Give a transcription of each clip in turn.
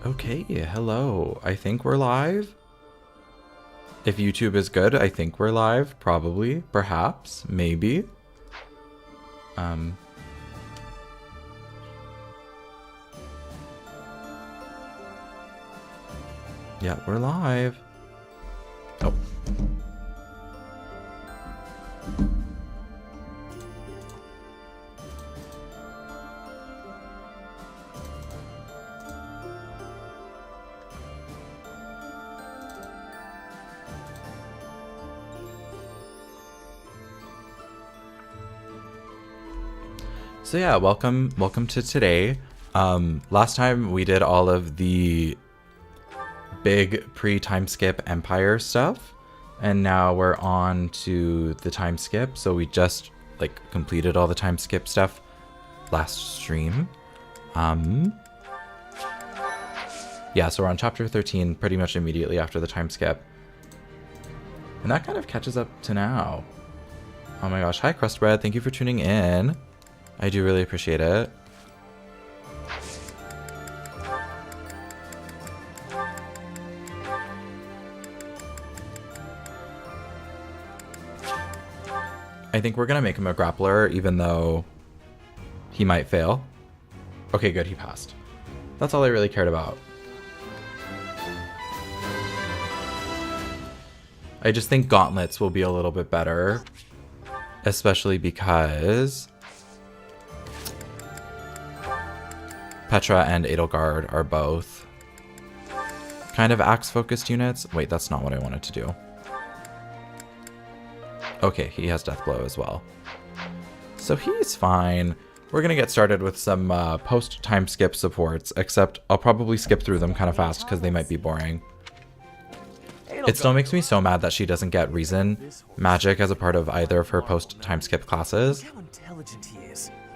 Okay, hello. I think we're live. If YouTube is good, I think we're live. Probably, perhaps, maybe. Yeah, we're live. Oh. So yeah, welcome to today. Last time we did all of the big pre-time skip Empire stuff, and now we're on to the time skip. So we just completed all the time skip stuff last stream. Yeah, so we're on chapter 13 pretty much immediately after the time skip. And that kind of catches up to now. Oh my gosh, hi Crustbread, thank you for tuning in. I do really appreciate it. I think we're gonna make him a grappler, even though he might fail. Okay, good, he passed. That's all I really cared about. I just think gauntlets will be a little bit better, especially because Petra and Edelgard are both kind of axe-focused units. Wait, that's not what I wanted to do. Okay, he has Deathblow as well. So he's fine. We're going to get started with some post-time skip supports, except I'll probably skip through them kind of fast because they might be boring. It still makes me so mad that she doesn't get Reason magic as a part of either of her post-time skip classes.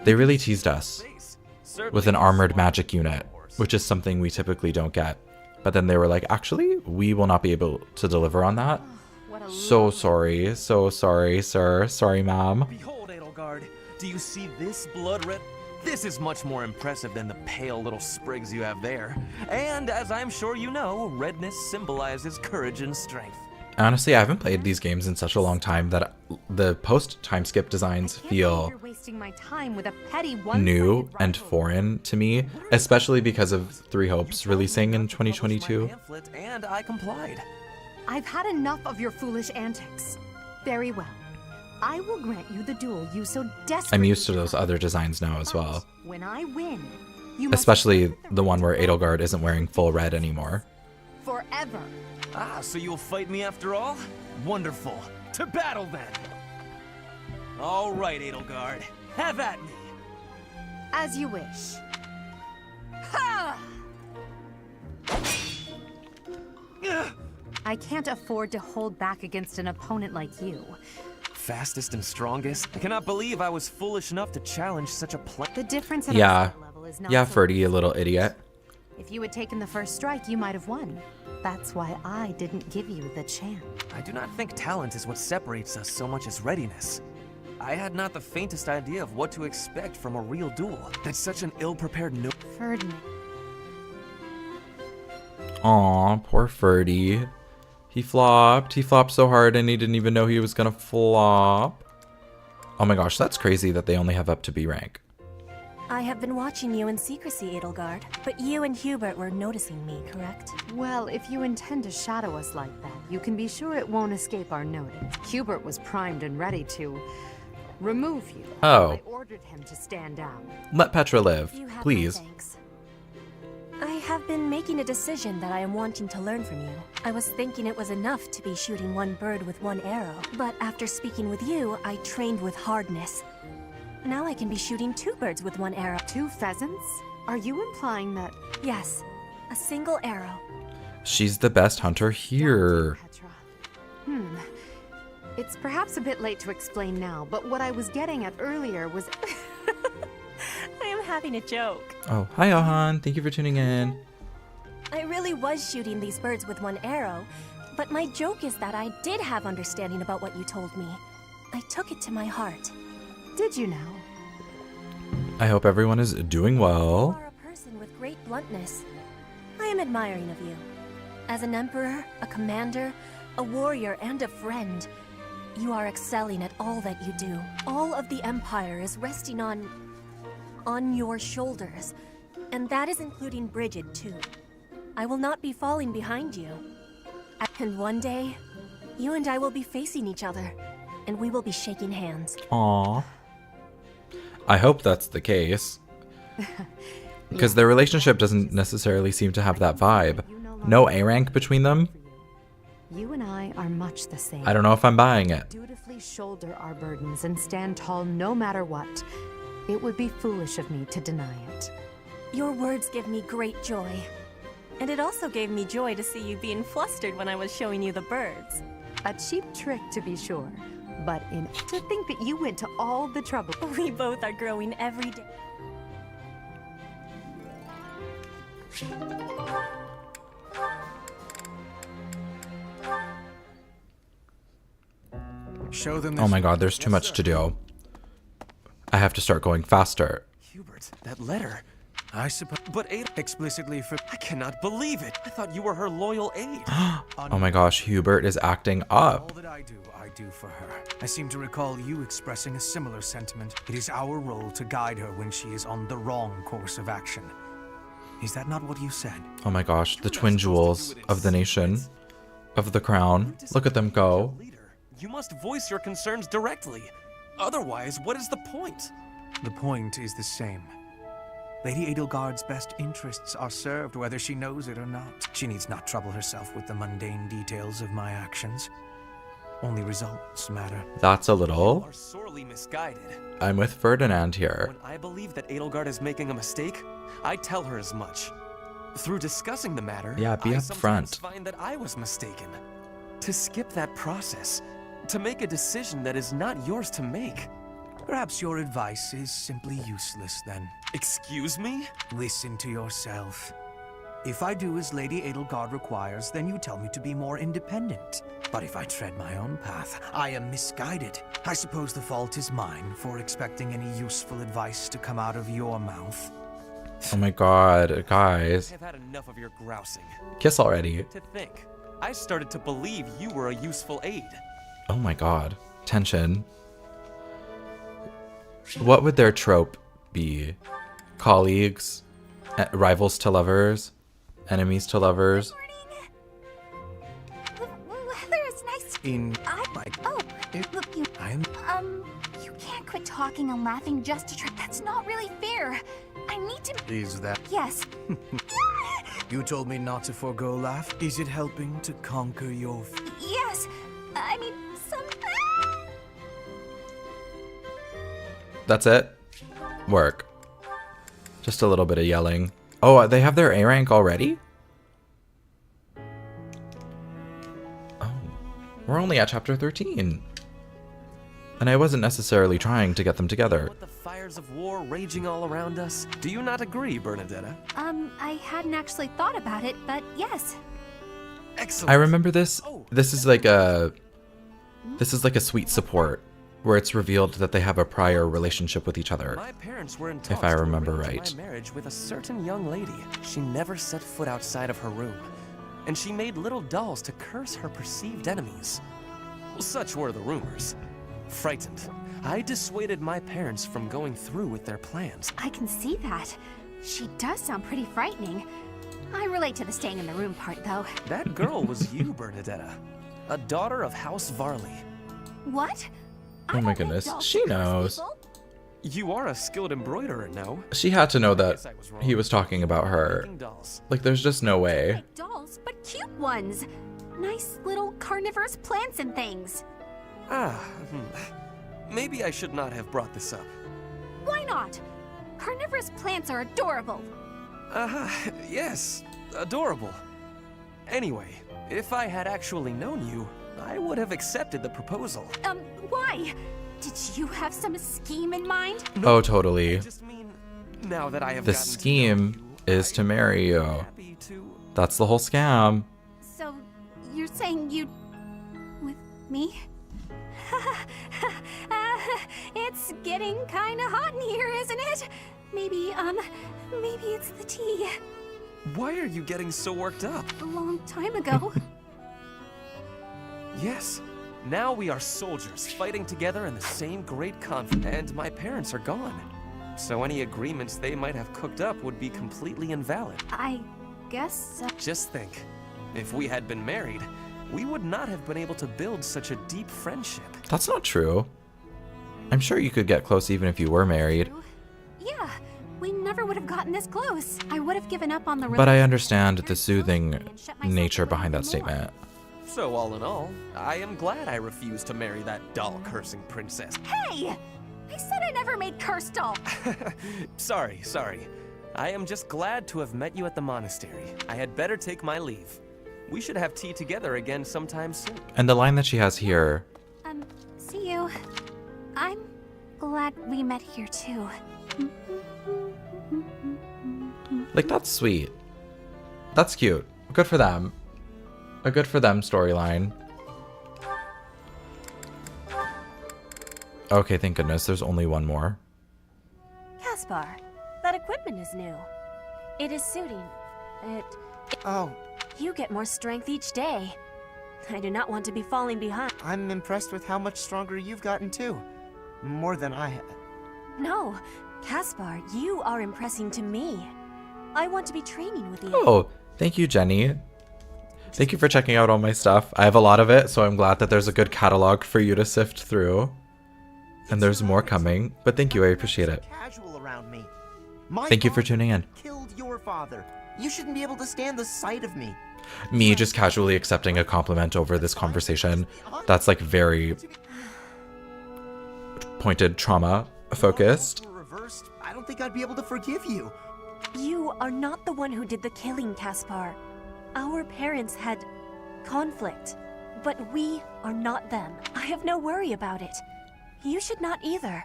They really teased us with an armored magic unit, which is something we typically don't get. But then they were like, actually, we will not be able to deliver on that. So sorry, sir. Sorry, ma'am. Behold, Edelgard, do you see this blood red? This is much more impressive than the pale little sprigs you have there. And as I'm sure you know, redness symbolizes courage and strength. Honestly, I haven't played these games in such a long time that the post-time skip designs feel new and foreign to me, especially because of Three Hopes releasing in 2022. And I complied. I've had enough of your foolish antics. Very well. I will grant you the duel you so desperately I'm used to those other designs now as well. When I win, you especially the one where Edelgard isn't wearing full red anymore. Forever. Ah, so you'll fight me after all? Wonderful. To battle then! All right, Edelgard. Have at me! As you wish. Ha! I can't afford to hold back against an opponent like you. Fastest and strongest? I cannot believe I was foolish enough to challenge such a The difference in yeah. our skill level is not Yeah, so Ferdy, you little idiot. If you had taken the first strike, you might have won. That's why I didn't give you the chance. I do not think talent is what separates us so much as readiness. I had not the faintest idea of what to expect from a real duel. That's such an ill-prepared no- Ferdinand. Aw, poor Ferdy. He flopped. He flopped so hard and he didn't even know he was gonna flop. Oh my gosh, that's crazy that they only have up to B rank. I have been watching you in secrecy, Edelgard, but you and Hubert were noticing me, correct? Well, if you intend to shadow us like that, you can be sure it won't escape our notice. Hubert was primed and ready to remove you. Oh. I ordered him to stand down. Let Petra live, You have my please. thanks. I have been making a decision that I am wanting to learn from you. I was thinking it was enough to be shooting one bird with one arrow, but after speaking with you, I trained with hardness. Now I can be shooting two birds with one arrow. 2 pheasants? Are you implying that... Yes, a single arrow. She's the best hunter here. Petra? It's perhaps a bit late to explain now, but what I was getting at earlier was... I am having a joke. Oh, hi Johan. Thank you for tuning in. I really was shooting these birds with one arrow, but my joke is that I did have understanding about what you told me. I took it to my heart. Did you now? I hope everyone is doing You well. are a person with great bluntness. I am am admiring of you. As an emperor, a commander, a warrior, and a friend, you are excelling at all that you do. All of the Empire is resting on your shoulders. And that is including Bridget, too. I will not be falling behind you. And one day, you and I will be facing each other, and we will be shaking hands. Aww. I hope that's the case. Because their relationship doesn't necessarily seem to have that vibe. No A rank between them? You and I are much the same. I don't know if I'm buying it. Dutifully shoulder our burdens and stand tall no matter what. It would be foolish of me to deny it. Your words give me great joy. And it also gave me joy to see you being flustered when I was showing you the birds. A cheap trick, to be sure. But to think that you went to all the trouble. We both are growing every day. Show them. Oh my god, there's too much to do. I have to start going faster. Hubert, that letter. I suppose. But Ada Explicitly for. I cannot believe it. I thought you were her loyal aide. Oh my gosh, Hubert is acting up. All that I do for her. I seem to recall you expressing a similar sentiment. It is our role to guide her when she is on the wrong course of action. Is that not what you said? Oh my gosh, the twin jewels of the nation, of the crown. Look at them go. Leader, you must voice your concerns directly. Otherwise, what is the point? The point is the same. Lady Edelgard's best interests are served whether she knows it or not. She needs not trouble herself with the mundane details of my actions. Only results matter. That's a You little. are sorely misguided. I'm with Ferdinand here. When I believe that Edelgard is making a mistake, I tell her as much. Through discussing the matter, Yeah, be I upfront. sometimes find that I was mistaken. To skip that process, to make a decision that is not yours to make. Perhaps your advice is simply useless then. Excuse me? Listen to yourself. If I do as Lady Edelgard requires, then you tell me to be more independent. But if I tread my own path, I am misguided. I suppose the fault is mine for expecting any useful advice to come out of your mouth. Oh my god, I guys. have had enough of your grousing. Kiss already. To think, I started to believe you were a useful aide. Oh my god. Tension. What would their trope be? Colleagues? Rivals to lovers? Enemies to lovers? The weather is nice. Oh, Look, you. I'm. You can't quit talking and laughing just to try. That's not really fair. I need to. Is that. Yes. You told me not to forego laugh. Is it helping to conquer your. Yes. I need some. That's it? Work. Just a little bit of yelling. Oh, they have their A rank already? Oh, we're only at chapter 13. And I wasn't necessarily trying to get them together. With the fires of war raging all around us, do you not agree, Bernadetta? I hadn't actually thought about it, but yes. Excellent. I remember this. This is like a sweet support where it's revealed that they have a prior relationship with each other. My parents were in If talks I to remember arrange right. my marriage with a certain young lady. She never set foot outside of her room, and she made little dolls to curse her perceived enemies. Such were the rumors. Frightened, I dissuaded my parents from going through with their plans. I can see that. She does sound pretty frightening. I relate to the staying in the room part, though. That girl was you, Bernadetta, a daughter of House Varley. What? Oh my goodness, she knows. You are a skilled embroiderer, no? She had to know that Guess I was wrong. he was talking about her. Making dolls. Like, there's just no way. Like dolls, but cute ones. Nice little carnivorous plants and things. Maybe I should not have brought this up. Why not? Carnivorous plants are adorable. Yes, adorable. Anyway, if I had actually known you, I would have accepted the proposal. Why? Did you have some scheme in mind? Oh, totally. I just mean, now that I have The gotten to know scheme you, is to marry you. happy to. That's the whole scam. So, you're saying you'd... with me? It's getting kinda hot in here, isn't it? Maybe it's the tea. Why are you getting so worked up? A long time ago. Yes. Now we are soldiers fighting together in the same great conflict, and my parents are gone. So any agreements they might have cooked up would be completely invalid. I guess so. Just think, if we had been married, we would not have been able to build such a deep friendship. That's not true. I'm sure you could get close even if you were married. Yeah, we never would have gotten this close. I would have given up on the But I relationship understand after the it closed me soothing and shut myself nature away behind that even more. statement. So all in all, I am glad I refused to marry that doll-cursing princess. Hey! I said I never made curse doll. Sorry. I am just glad to have met you at the monastery. I had better take my leave. We should have tea together again sometime soon. And the line that she has here, See you. I'm glad we met here too. like, that's sweet. That's cute. Good for them. A good for them storyline. Okay, thank goodness. There's only one more. Caspar, that equipment is new. It is suiting. Oh, You get more strength each day. I do not want to be falling behind. I'm impressed with how much stronger you've gotten too. More than I have. No, Caspar, you are impressing to me. I want to be training with you. Oh, thank you, Jenny. Thank you for checking out all my stuff. I have a lot of it, so I'm glad that there's a good catalog for you to sift through. And there's more coming, but thank you, I appreciate it. Casual around me. My Thank you for father tuning in. Killed your father. You shouldn't be able to stand the sight of me. Me just casually accepting a compliment over this conversation. That's like very pointed trauma focused. If roles were reversed, I don't think I'd be able to forgive you. You are not the one who did the killing, Caspar. Our parents had conflict, but we are not them. I have no worry about it. You should not either.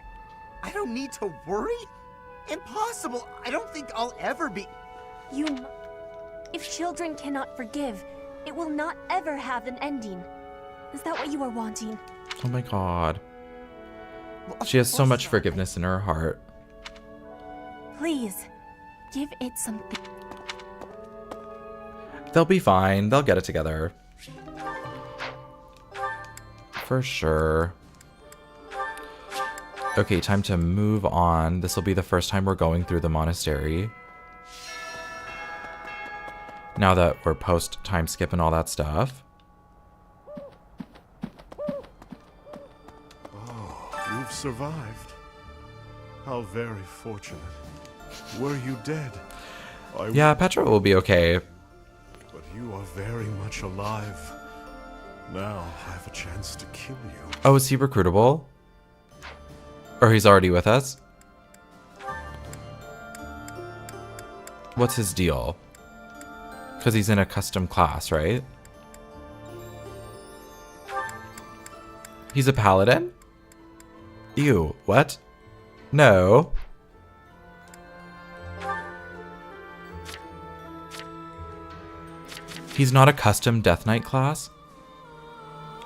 I don't need to worry? Impossible. I don't think I'll ever be. If children cannot forgive, it will not ever have an ending. Is that what you are wanting? Oh my god. Well, of She has so course much not. forgiveness in her heart. Please, give it something. They'll be fine. They'll get it together. For sure. Okay, time to move on. This will be the first time we're going through the monastery. Now that we're post time skip and all that stuff. You've survived. How very fortunate. Were you dead? Yeah, Petra will be okay. But you are very much alive. Now I have a chance to kill you. Oh, is he recruitable? Or he's already with us? What's his deal? Because he's in a custom class, right? He's a paladin? Ew, what? No. He's not a custom Death Knight class?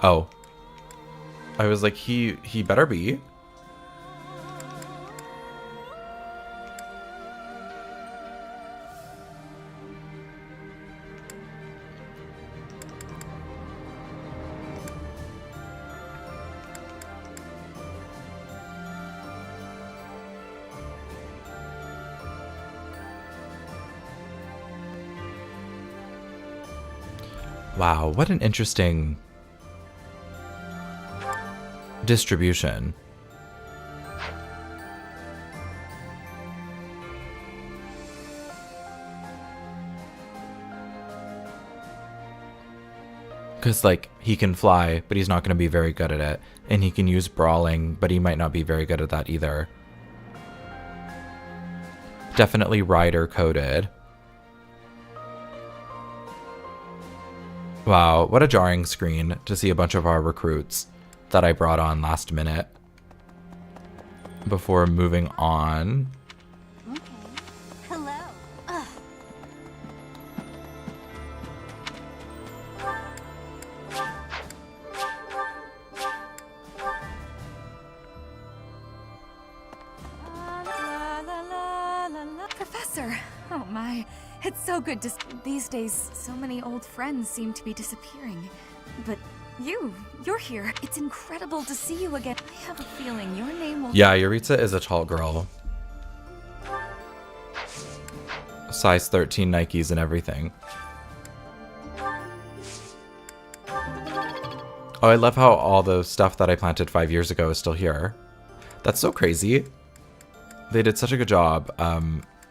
Oh. I was like, he better be. Wow, what an interesting distribution. Because, like, he can fly, but he's not going to be very good at it. And he can use brawling, but he might not be very good at that either. Definitely rider coded. Wow, what a jarring screen to see a bunch of our recruits that I brought on last minute before moving on. Okay. Hello. Ugh. Professor! Oh my, It's so good to... These days, so many old friends seem to be disappearing. But you're here. It's incredible to see you again. I have a feeling your name will... Yeah, Yuritsa is a tall girl. Size 13 Nikes and everything. Oh, I love how all the stuff that I planted 5 years ago is still here. That's so crazy. They did such a good job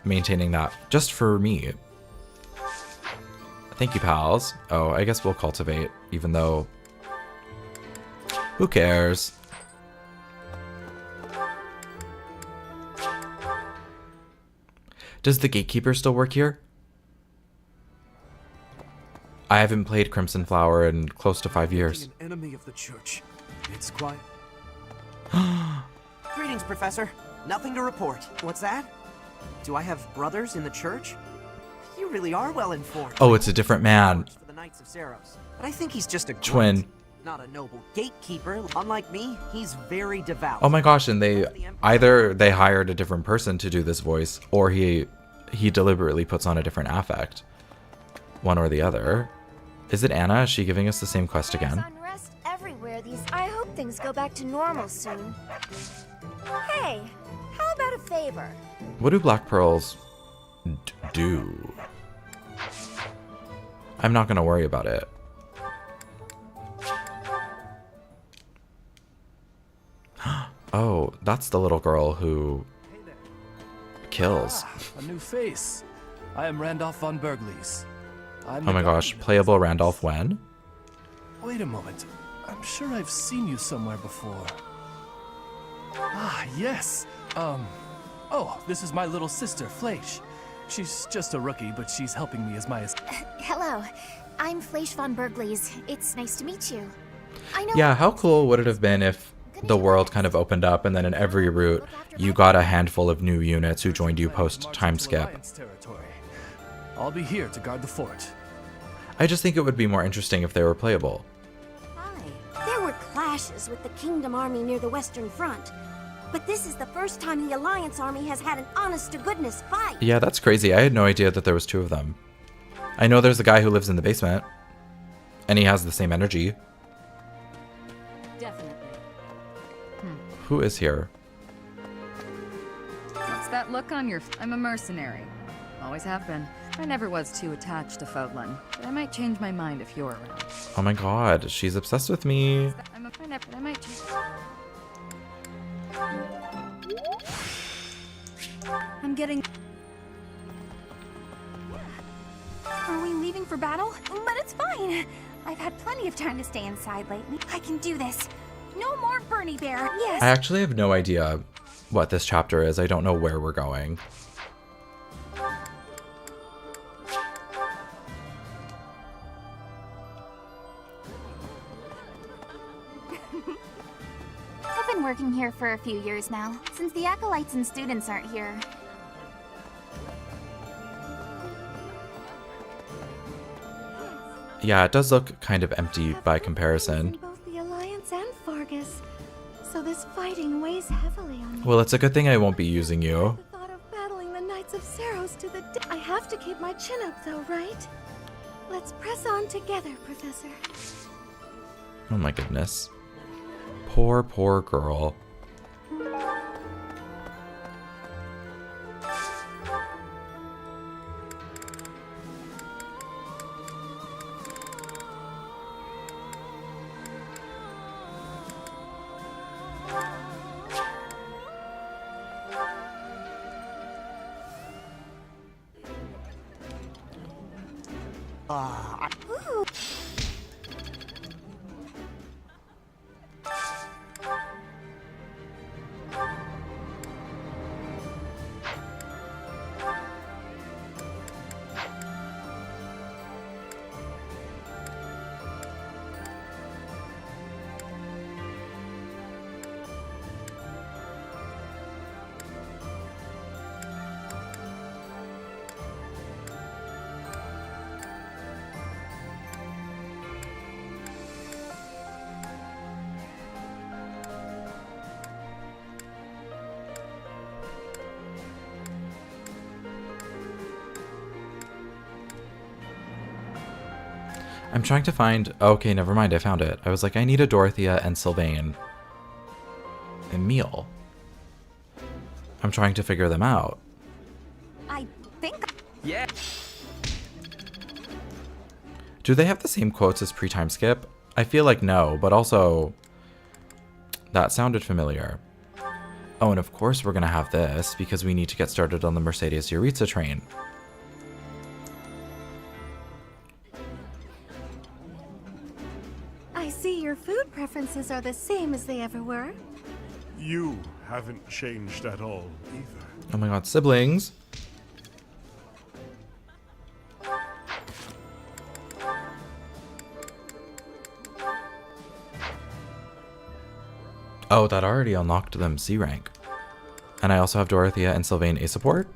maintaining that just for me. Thank you, pals. Oh, I guess we'll cultivate, even though... Who cares? Does the gatekeeper still work here? I haven't played Crimson Flower in close to 5 years. An enemy of the church. It's quite... Greetings, Professor. Nothing to report. What's that? Do I have brothers in the church? You really are well informed. Oh, it's a different man. For the Knights of Saros. But I think he's just a grunt, Twin. not a noble gatekeeper. Unlike me, he's very devout. Oh my gosh, and they either they hired a different person to do this voice, or he deliberately puts on a different affect. One or the other. Is it Anna? Is she giving us the same quest again? There's unrest everywhere. I hope things go back to normal soon. Hey, how about a favor? What do black pearls do? I'm not gonna worry about it. Oh, that's the little girl who kills. A new face. I am Randolph von Berglies. Oh my gosh, playable Randolph when? Wait a moment. I'm sure I've seen you somewhere before. Ah, yes. Oh, this is my little sister, Fleisch. She's just a rookie, but she's helping me as my... Hello, I'm Fleisch von Berglies. It's nice to meet you. I know. Yeah, how cool would it have been if the world kind of opened up and then in every route you got a handful of new units who joined you post time skip. I'll be here to guard the fort. I just think it would be more interesting if they were playable. Hi. There were clashes with the Kingdom Army near the Western Front. But this is the first time the Alliance Army has had an honest-to-goodness fight. Yeah, that's crazy. I had no idea that there was two of them. I know there's a guy who lives in the basement. And he has the same energy. Definitely. Who is here? What's that look on your... I'm a mercenary. Always have been. I never was too attached to Fodlan, but I might change my mind if you're around. Oh my god, she's obsessed with me. I might change... I'm getting... Are we leaving for battle? But it's fine. I've had plenty of time to stay inside lately. I can do this. No more Bernie Bear. Yes. I actually have no idea what this chapter is. I don't know where we're going. I've been working here for a few years now, since the acolytes and students aren't here. Yeah, it does look kind of empty by comparison. Both the Alliance and Fargus. So this fighting weighs heavily on me. Well, it's a good thing I won't be using you. The thought of battling the Knights of Saros to the death. I have to keep my chin up though, right? Let's press on together, Professor. Oh my goodness. Poor, poor girl. I'm trying to find... Okay, never mind. I found it. I was like, I need a Dorothea and Sylvain. Emil. I'm trying to figure them out. I think... Yeah. Do they have the same quotes as pre-time skip? I feel like no, but also... That sounded familiar. Oh, and of course we're going to have this, because we need to get started on the Mercedes Yuritsa train. I see your food preferences are the same as they ever were. You haven't changed at all, either. Oh my god, siblings! Oh, that already unlocked them C rank. And I also have Dorothea and Sylvain A support.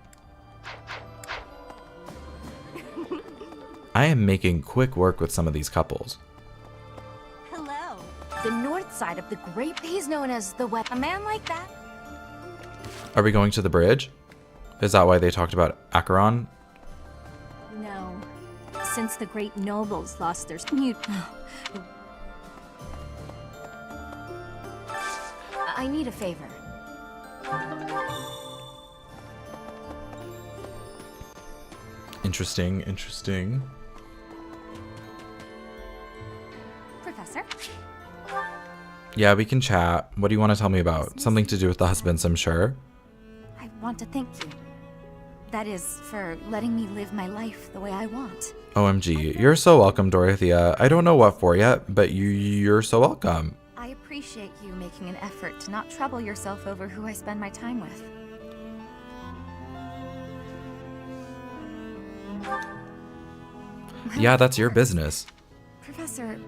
I am making quick work with some of these couples. Hello. The north side of the Great Bay is known as the West. A man like that? Are we going to the bridge? Is that why they talked about Acheron? No. Since the great nobles lost their... I need a favor. Interesting, interesting. Professor? Yeah, we can chat. What do you want to tell me about? Something to do with the husbands, I'm sure. I want to thank you. That is, for letting me live my life the way I want. OMG, you're so welcome, Dorothea. I don't know what for yet, but you're so welcome. I appreciate you making an effort to not trouble yourself over who I spend my time with. Yeah, that's your business. Professor,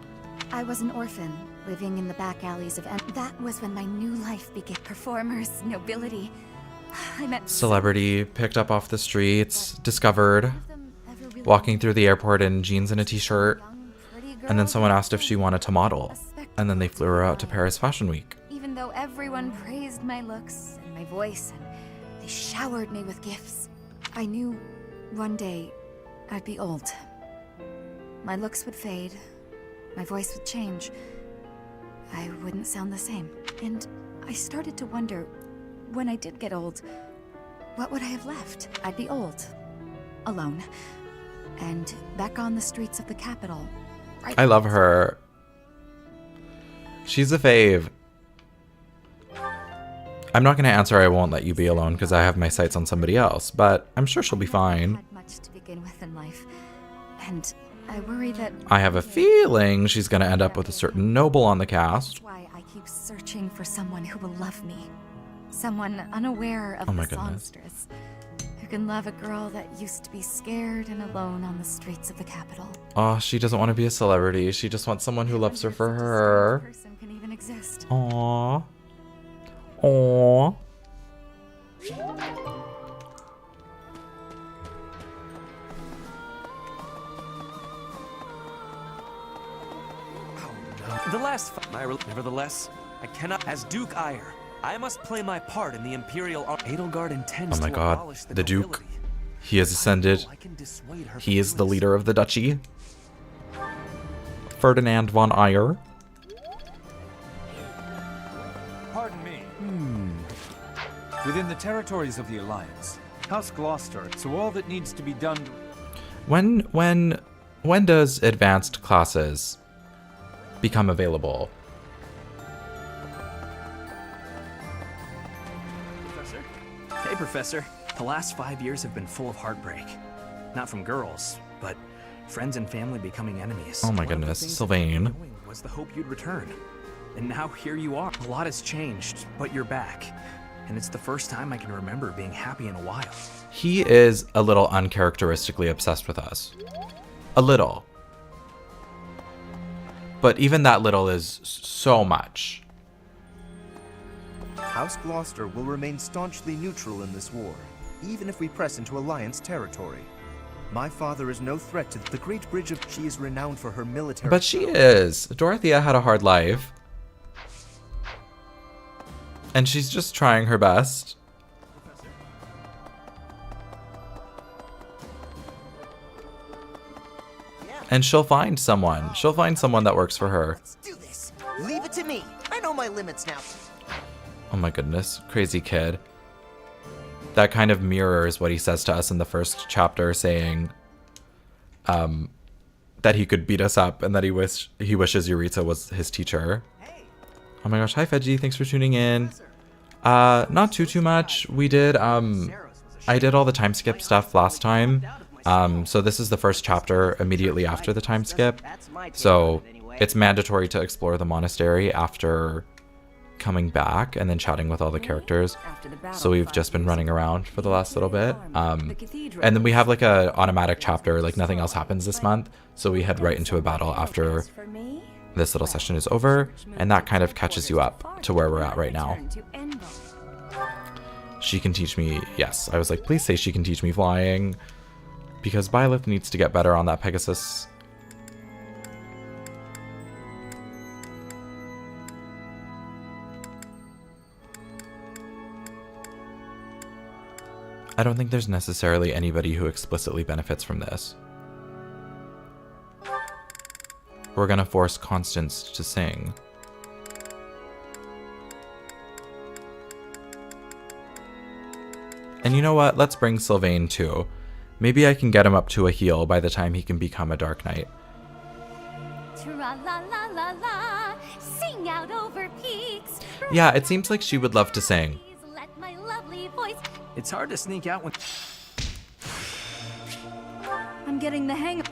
I was an orphan, living in the back alleys of... That was when my new life began. Performers, nobility. I met... Celebrity, picked up off the streets, discovered, walking through the airport in jeans and a t-shirt, and then someone asked if she wanted to model, and then they flew her out to Paris Fashion Week. Even though everyone praised my looks and my voice, and they showered me with gifts, I knew one day I'd be old. My looks would fade, my voice would change. I wouldn't sound the same. And I started to wonder, when I did get old, what would I have left? I'd be old, alone, and back on the streets of the capital. Right. I love her. She's a fave. I'm not going to answer I won't let you be alone because I have my sights on somebody else, but I'm sure she'll be fine. I had much to begin with in life, and I worry that... I have a feeling she's going to end up with a certain noble on the cast. That's why I keep searching for someone who will love me. Someone unaware of the songstress. Who can love a girl that used to be scared and alone on the streets of the capital. Oh, she doesn't want to be a celebrity. She just wants someone who loves her for her. Person can even exist. Aww. Aww. The last nevertheless, I cannot, as Duke Ire, I must play my part in the Imperial Army. Edelgard intends Oh my to god, abolish the Duke. nobility. He has ascended. I can dissuade her He from is the doing leader of the duchy. Ferdinand von Eyre. Pardon me. Within the territories of the Alliance, House Gloucester, so all that needs to be done... When does advanced classes become available? Professor? Hey, Professor. The last 5 years have been full of heartbreak. Not from girls, but friends and family becoming enemies. Oh my One of the goodness, things Sylvain. I've been doing was the hope you'd return. And now here you are. A lot has changed, but you're back. And it's the first time I can remember being happy in a while. He is a little uncharacteristically obsessed with us. A little. But even that little is so much. House Gloucester will remain staunchly neutral in this war, even if we press into Alliance territory. My father is no threat to the Great Bridge of... She is renowned for her military... But she is. Dorothea had a hard life. And she's just trying her best. And she'll find someone. She'll find someone that works for her. Let's do this. Leave it to me. I know my limits now. Oh my goodness, crazy kid. That kind of mirrors what he says to us in the first chapter, saying that he could beat us up and that he wishes Yuritsa was his teacher. Oh my gosh, hi Veggie, thanks for tuning in. Not too much. We did, I did all the time skip stuff last time. So this is the first chapter immediately after the time skip. So it's mandatory to explore the monastery after coming back and then chatting with all the characters. So we've just been running around for the last little bit. And then we have like a automatic chapter, like nothing else happens this month. So we head right into a battle after this little session is over. And that kind of catches you up to where we're at right now. She can teach me, yes. I was like, please say she can teach me flying. Because Byleth needs to get better on that Pegasus. I don't think there's necessarily anybody who explicitly benefits from this. We're gonna force Constance to sing. And you know what? Let's bring Sylvain too. Maybe I can get him up to a heal by the time he can become a Dark Knight. Tra-la-la-la-la, sing out over peaks. Yeah, it seems like she would love to sing. Let my lovely voice. It's hard to sneak out when... I'm getting the hang of...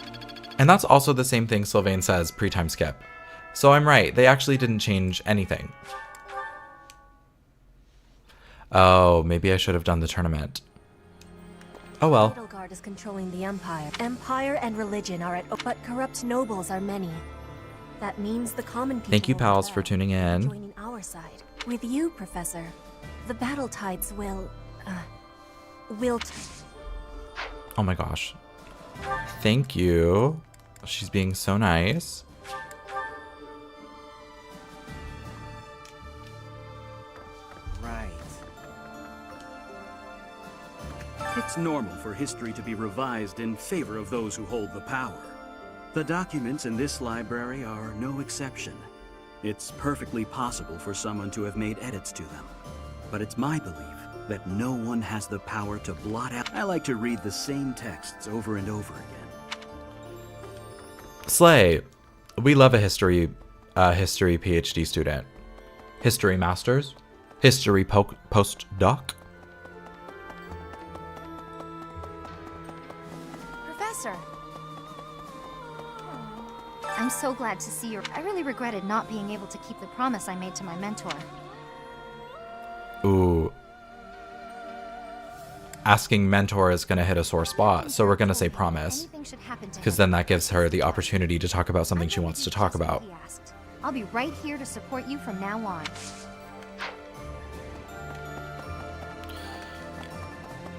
And that's also the same thing Sylvain says pre-time skip. So I'm right, they actually didn't change anything. Oh, maybe I should have done the tournament. Oh well. Edelgard is controlling the Empire. Empire and religion are at... But corrupt nobles are many. That means the common people... Thank you, pals, for tuning in. ...joining our side. With you, Professor, the battle tides will... Oh my gosh. Thank you. She's being so nice. Right. It's normal for history to be revised in favor of those who hold the power. The documents in this library are no exception. It's perfectly possible for someone to have made edits to them. But it's my belief that no one has the power to blot out. I like to read the same texts over and over again. Slay. We love a history PhD student. History masters. History postdoc. Professor. I'm so glad to see you. I really regretted not being able to keep the promise I made to my mentor. Ooh. Asking mentor is going to hit a sore spot, so we're going to say promise. Because then that gives her the opportunity to talk about something she wants to talk about. I'll be right here to support you from now on.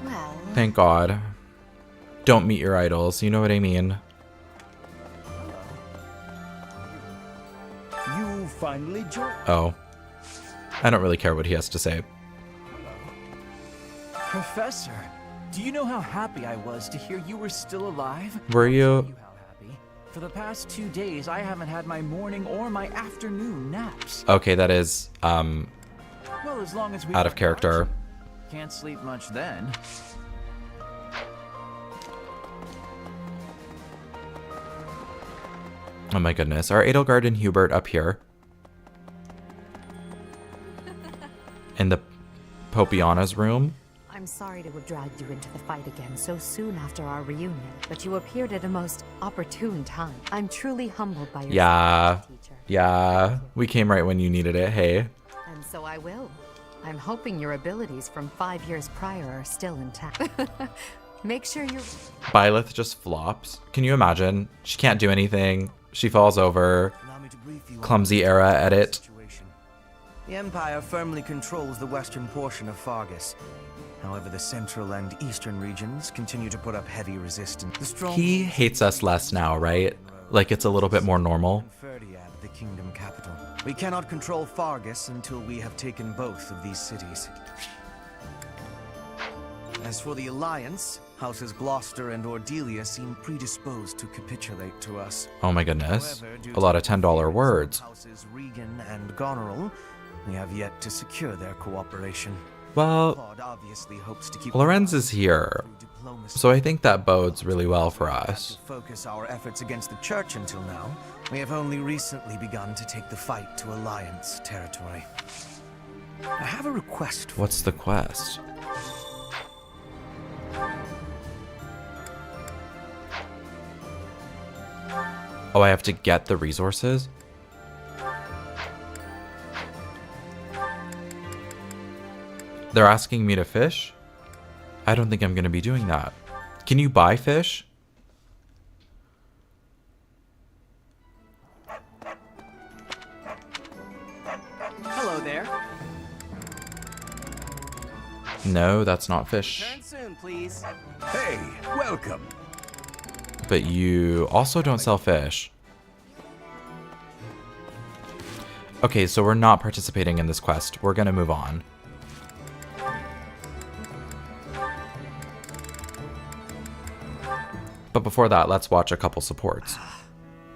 Well... Thank God. Don't meet your idols, you know what I mean? You finally joined. Oh. I don't really care what he has to say. Professor, do you know how happy I was to hear you were still alive? Were you? For the past 2 days, I haven't had my morning or my afternoon naps. Okay, that is, well, as long as we out of character. Can't sleep much then. Oh my goodness. Are Edelgard and Hubert up here? In the Popiana's room? I'm sorry to have dragged you into the fight again so soon after our reunion, but you appeared at a most opportune time. I'm truly humbled by your Yeah. teacher. Yeah. We came right when you needed it, hey. And so I will. I'm hoping your abilities from 5 years prior are still intact. Make sure you... Byleth just flops. Can you imagine? She can't do anything. She falls over. Clumsy era edit. The Empire firmly controls the western portion of Fargus. However, the central and eastern regions continue to put up heavy resistance. He hates us less now, right? Like it's a little bit more normal. The kingdom capital. We cannot control Fargus until we have taken both of these cities. As for the Alliance, Houses Gloucester and Ordelia seem predisposed to capitulate to us. Oh my goodness. However, due A lot to of $10 the words. Houses Regan and Goneril, we have yet to secure their cooperation. Well, Claude obviously hopes to keep Lorenz is here, through diplomacy. so I think that bodes really well for us. To focus our efforts against the church until now, we have only recently begun to take the fight to Alliance territory. I have a request for What's the quest? Oh, I have to get the resources? They're asking me to fish? I don't think I'm going to be doing that. Can you buy fish? Hello there. No, that's not fish. Turn soon, please. Hey, welcome. But you also don't sell fish. Okay, so we're not participating in this quest. We're gonna move on. But before that, let's watch a couple supports.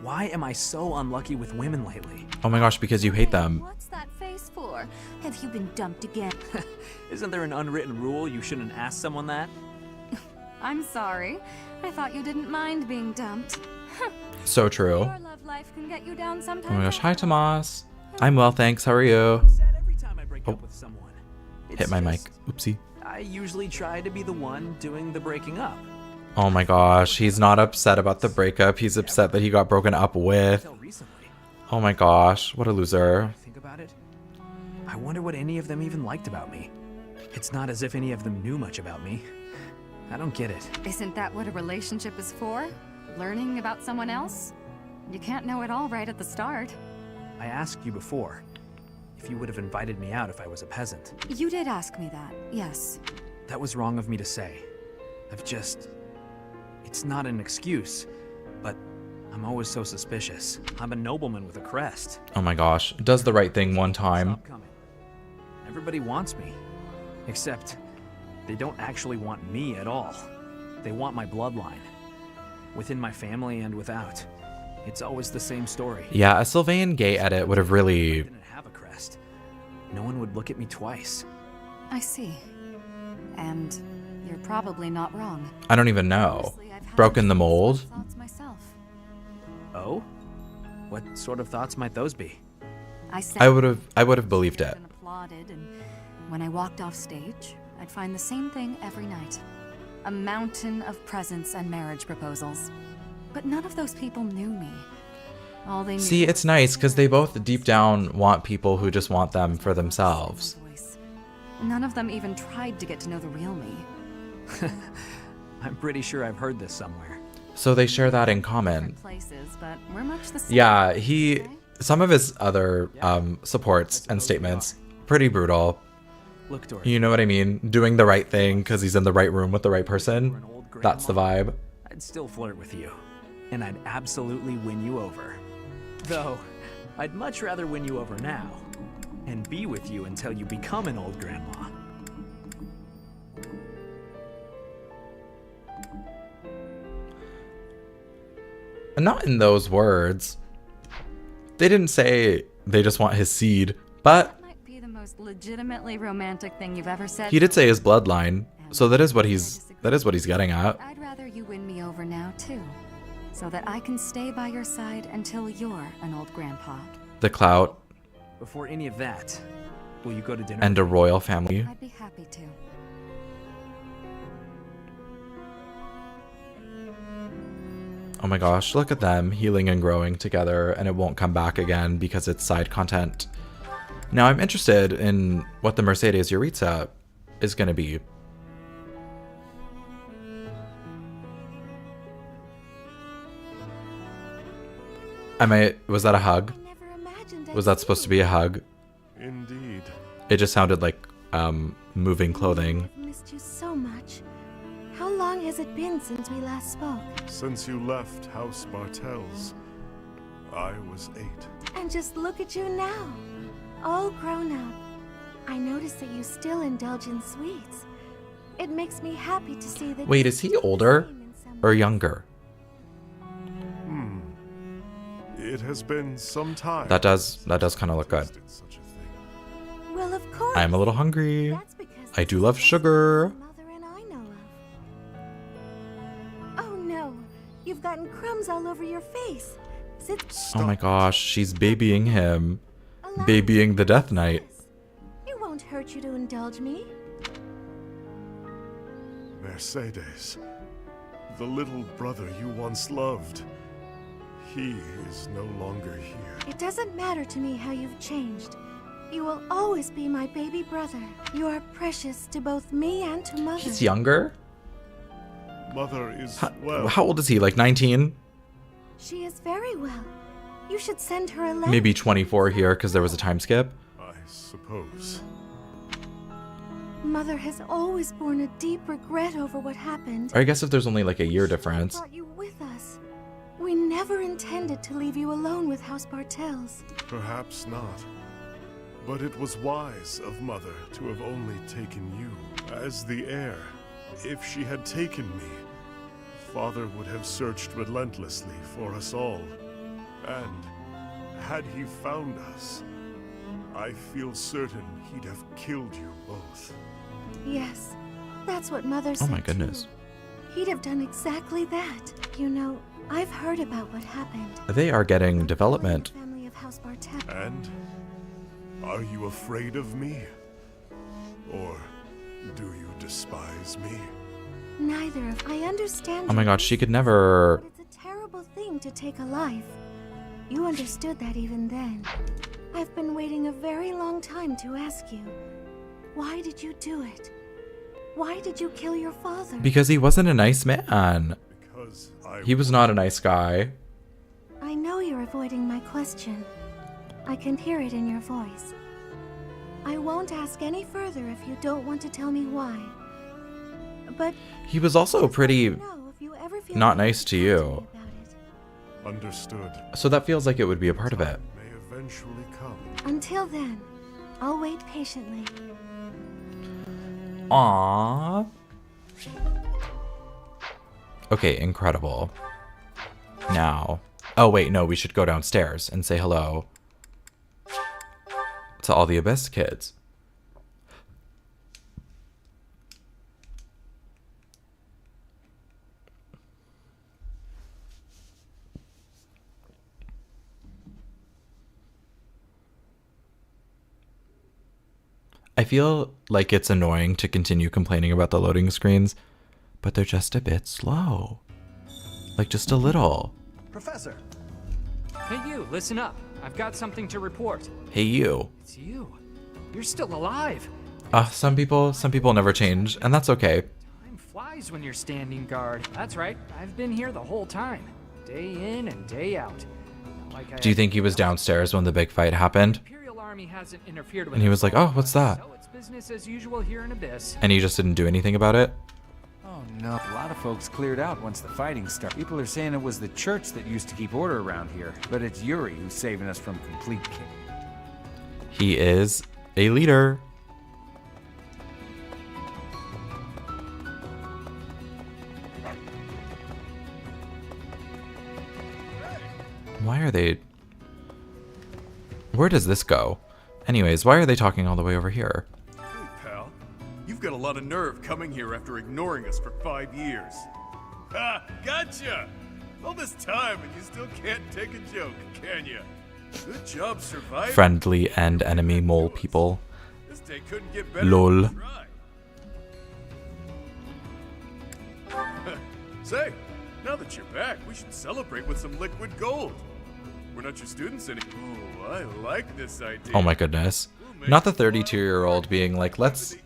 Why am I so unlucky with women lately? Oh my gosh, because you hate them. What's that face for? Have you been dumped again? Isn't there an unwritten rule you shouldn't ask someone that? I'm sorry. I thought you didn't mind being dumped. So true. Your love life can get you down sometimes. Oh my gosh, hi Tomas. I'm well, thanks. How are you? Sad every time I break up with someone. Hit my mic. Oopsie. I usually try to be the one doing the breaking up. Oh my gosh, he's not upset about the breakup. He's upset that he got broken up with. Oh my gosh, what a loser. Think about it. I wonder what any of them even liked about me. It's not as if any of them knew much about me. I don't get it. Isn't that what a relationship is for? Learning about someone else? You can't know it all right at the start. I asked you before if you would have invited me out if I was a peasant. You did ask me that, yes. That was wrong of me to say. It's not an excuse, but I'm always so suspicious. I'm a nobleman with a crest. Oh my gosh, does the right thing one time. Stop coming. Everybody wants me, except they don't actually want me at all. They want my bloodline, within my family and without. It's always the same story. Yeah, a Sylvain gay edit would have really... I didn't have a crest. No one would look at me twice. I see. And you're probably not wrong. I don't even know. Broken the mold? Thoughts myself. Oh? What sort of thoughts might those be? I would have believed it. And applauded, and when I walked off stage, I'd find the same thing every night. A mountain of presents and marriage proposals. But none of those people knew me. All they knew See, it's nice because they both deep down want people who just want them for themselves. None of them even tried to get to know the real me. I'm pretty sure I've heard this somewhere. So they share that in common. Places, but we're much the same. Yeah, some of his other supports and statements, pretty brutal. Look, Dory. You know what I mean? Doing the right thing because he's in the right room with the right person. That's the vibe. I'd still flirt with you, and I'd absolutely win you over. Though, I'd much rather win you over now, and be with you until you become an old grandma. Not in those words. They didn't say they just want his seed, but Might be the most legitimately romantic thing you've ever said. he did say his bloodline, so that is what he's getting at. I'd rather you win me over now too, so that I can stay by your side until you're an old grandpa. The clout Before any of that, will you go to dinner? and a royal family. I'd be happy to. Oh my gosh, look at them healing and growing together, and it won't come back again because it's side content. Now I'm interested in what the Mercedes Yuritsa is going to be. Was that a hug? Was that supposed to be a hug? Indeed. It just sounded like moving clothing. I've missed you so much. How long has it been since we last spoke? Since you left House Bartels, I was 8. And just look at you now, all grown up. I noticed that you still indulge in sweets. It makes me happy to see that. Wait, is he older or younger? It has been some time. That does kind of look good. Well, of course. I'm a little hungry. I do love sugar. Mother and I know of. Oh no, you've gotten crumbs all over your face. Oh my gosh, she's babying him. Babying the Death Knight. It won't hurt you to indulge me. Mercedes, the little brother you once loved. He is no longer here. It doesn't matter to me how you've changed. You will always be my baby brother. You are precious to both me and to Mother. He's younger? Mother is well. How old is he? Like 19? She is very well. You should send her a letter. Maybe 24 here because there was a time skip. I suppose. Mother has always borne a deep regret over what happened. Or I guess if there's only like a year difference. Brought you with us. We never intended to leave you alone with House Bartels. Perhaps not. But it was wise of Mother to have only taken you as the heir. If she had taken me, Father would have searched relentlessly for us all. And had he found us, I feel certain he'd have killed you both. Yes, that's what Mother said. Oh my goodness. Too. He'd have done exactly that. You know, I've heard about what happened. They are getting development. Family of House Bartel. And are you afraid of me? Or do you despise me? Neither of. I understand. Oh my god, she could never. But it's a terrible thing to take a life. You understood that even then. I've been waiting a very long time to ask you. Why did you do it? Why did you kill your father? Because he wasn't a nice man. Because he was not a nice guy. I know you're avoiding my question. I can hear it in your voice. I won't ask any further if you don't want to tell me why. But he was also pretty not nice to you. Understood. So that feels like it would be a part of it. May eventually come. Until then, I'll wait patiently. Aww. Okay, incredible. Now. Oh wait, no, we should go downstairs and say hello to all the Abyss kids. I feel like it's annoying to continue complaining about the loading screens, but they're just a bit slow. Like just a little. Professor! Hey you, listen up. I've got something to report. Hey you. It's you. You're still alive. Some people never change, and that's okay. Time flies when you're standing guard. That's right. I've been here the whole time. Day in and day out. Do you think he was downstairs when the big fight happened? Imperial Army hasn't interfered with And he was like, oh, what's that? So it's business as usual here in Abyss. And he just didn't do anything about it? Oh no, a lot of folks cleared out once the fighting started. People are saying it was the church that used to keep order around here, but it's Yuri who's saving us from complete chaos. He is a leader. Why are they... Where does this go? Anyways, why are they talking all the way over here? Hey, pal. You've got a lot of nerve coming here after ignoring us for 5 years. Ha! Gotcha! All this time and you still can't take a joke, can you? Good job surviving. Friendly and enemy mole people. This day couldn't get better. Lol. Say, now that you're back, we should celebrate with some liquid gold. We're not your students anymore. Ooh, I like this idea. Oh my goodness. Not the 32-year-old being like, let's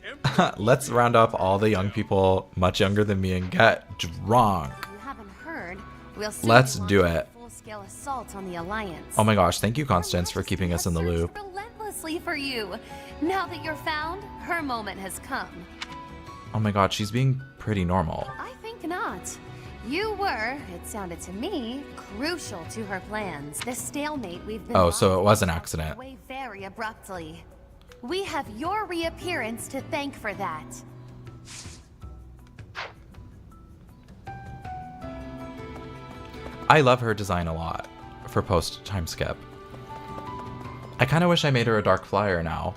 round up all the young people much younger than me and get drunk. You haven't heard. We'll soon Let's launch do a it. full-scale assault on the Alliance. Oh my gosh, thank you, Constance, for keeping us in the loop. Relentlessly for you. Now that you're found, her moment has come. Oh my god, she's being pretty normal. I think not. You were, it sounded to me, crucial to her plans. The stalemate we've been Oh, so it was an accident. away very abruptly. We have your reappearance to thank for that. I love her design a lot for post time skip. I kind of wish I made her a dark flyer now,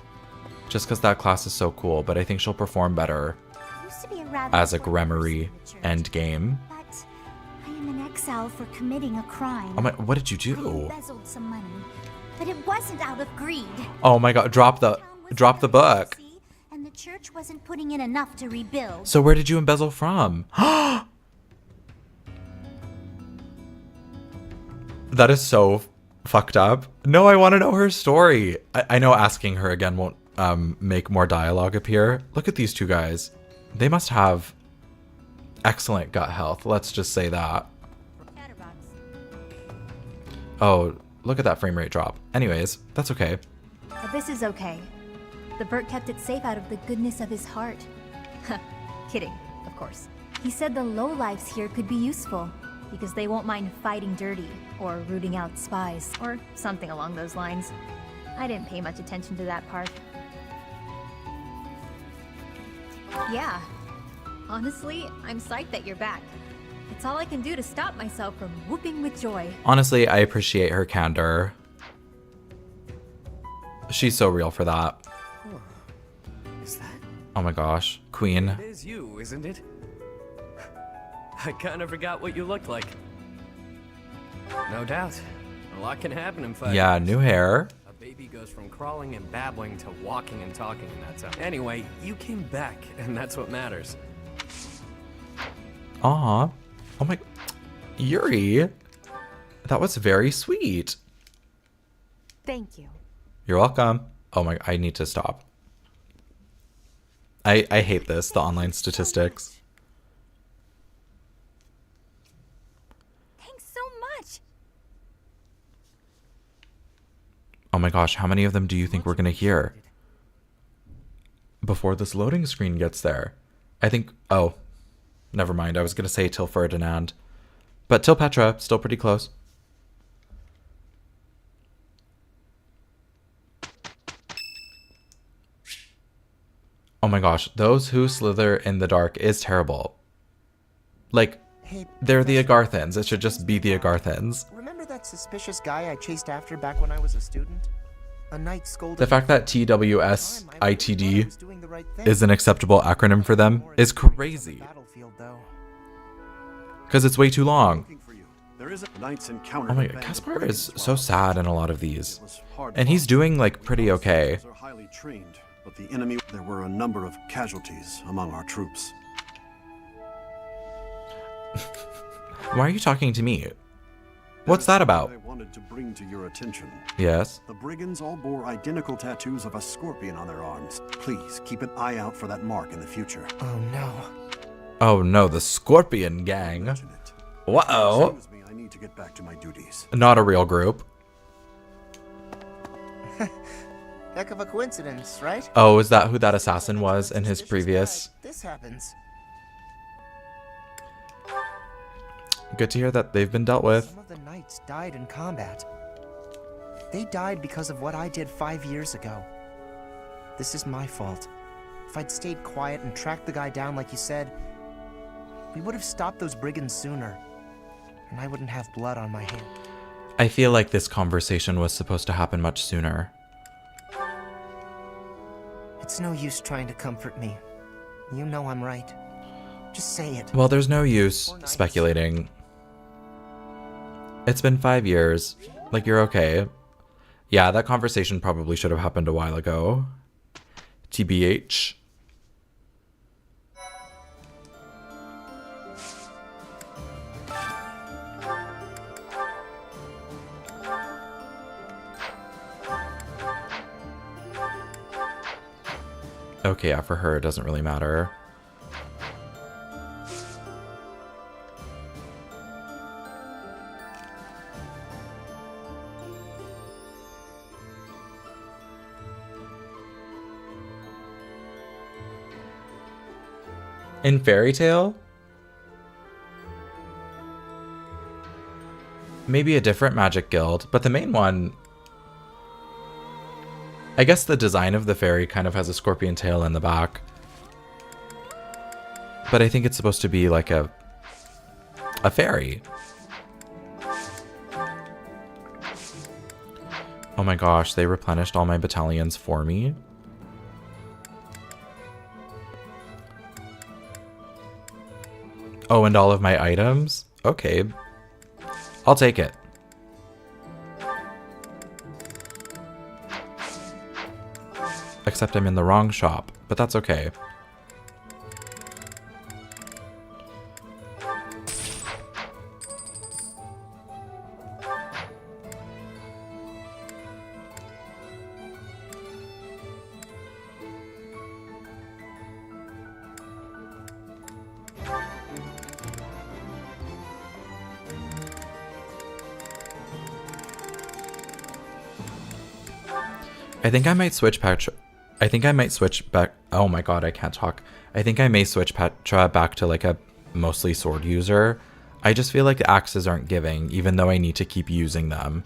just because that class is so cool, but I think she'll perform better as a Gremory endgame. But I am in exile for committing a crime. Oh my, what did you do? I embezzled some money, but it wasn't out of greed. Oh my god, drop the book. And the church wasn't putting in enough to rebuild. So where did you embezzle from? That is so fucked up. No, I want to know her story. I know asking her again won't make more dialogue appear. Look at these two guys. They must have excellent gut health. Let's just say that. Oh, look at that frame rate drop. Anyways, that's okay. This is okay. The Burt kept it safe out of the goodness of his heart. Kidding, of course. He said the lowlifes here could be useful, because they won't mind fighting dirty, or rooting out spies, or something along those lines. I didn't pay much attention to that part. Yeah. Honestly, I'm psyched that you're back. It's all I can do to stop myself from whooping with joy. Honestly, I appreciate her candor. She's so real for that. Is that? Oh my gosh. Queen. It is you, isn't it? I kind of forgot what you looked like. No doubt. A lot can happen in 5 Yeah, years. new hair. A baby goes from crawling and babbling to walking and talking in that time. Anyway, you came back, and that's what matters. Aw. Oh my... Yuri. That was very sweet. Thank you. You're welcome. Oh my... I need to stop. I hate this, the online statistics. Thanks so much. Oh my gosh, how many of them do you think we're gonna hear? Before this loading screen gets there. I think... Oh. Never mind, I was gonna say till Ferdinand. But till Petra, still pretty close. Oh my gosh, those who slither in the dark is terrible. Like, they're the Agarthans. It should just be the Agarthans. Remember that suspicious guy I chased after back when I was a student? A knight scolded The fact that TWSITD is an acceptable acronym for them is crazy. Because it's way too long. Oh my god, Caspar is so sad in a lot of these. And he's doing, like, pretty okay. Highly trained, but the enemy, there were a number of casualties among our troops. Why are you talking to me? What's that about? I wanted to bring to your attention. Yes? The brigands all bore identical tattoos of a scorpion on their arms. Please keep an eye out for that mark in the future. Oh no. Oh no, the Scorpion Gang. Whoa. Excuse me, I need to get back to my duties. Not a real group. Heck of a coincidence, right? Oh, is that who that assassin was in his previous? This happens. Good to hear that they've been dealt with. Some of the knights died in combat. They died because of what I did 5 years ago. This is my fault. If I'd stayed quiet and tracked the guy down like you said, we would have stopped those brigands sooner. And I wouldn't have blood on my hand. I feel like this conversation was supposed to happen much sooner. It's no use trying to comfort me. You know I'm right. Just say it. Well, there's no use speculating. It's been 5 years. Like, you're okay. Yeah, that conversation probably should have happened a while ago. TBH. Okay, yeah, for her, it doesn't really matter. In Fairy Tale? Maybe a different magic guild, but the main one... I guess the design of the fairy kind of has a scorpion tail in the back. But I think it's supposed to be like a fairy. Oh my gosh, they replenished all my battalions for me. Oh, and all of my items? Okay. I'll take it. Except I'm in the wrong shop, but that's okay. I think I might switch Petra. I think I might switch back. Oh my god, I can't talk. I think I may switch Petra back to like a mostly sword user. I just feel like the axes aren't giving, even though I need to keep using them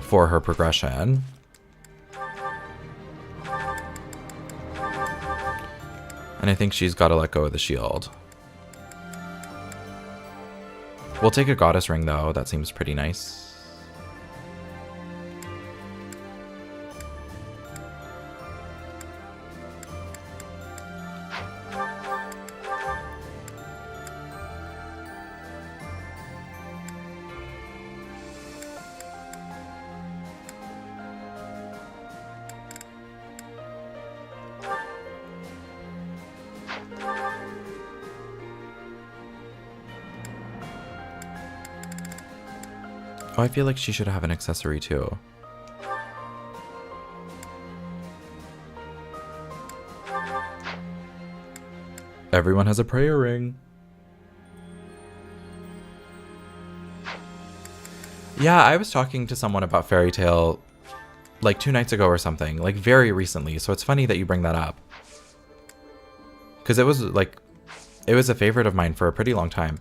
for her progression. And I think she's got to let go of the shield. We'll take a goddess ring though. That seems pretty nice. Oh, I feel like she should have an accessory too. Everyone has a prayer ring. Yeah, I was talking to someone about Fairy Tail like 2 nights ago or something, like very recently. So it's funny that you bring that up. Because it was like, it was a favorite of mine for a pretty long time.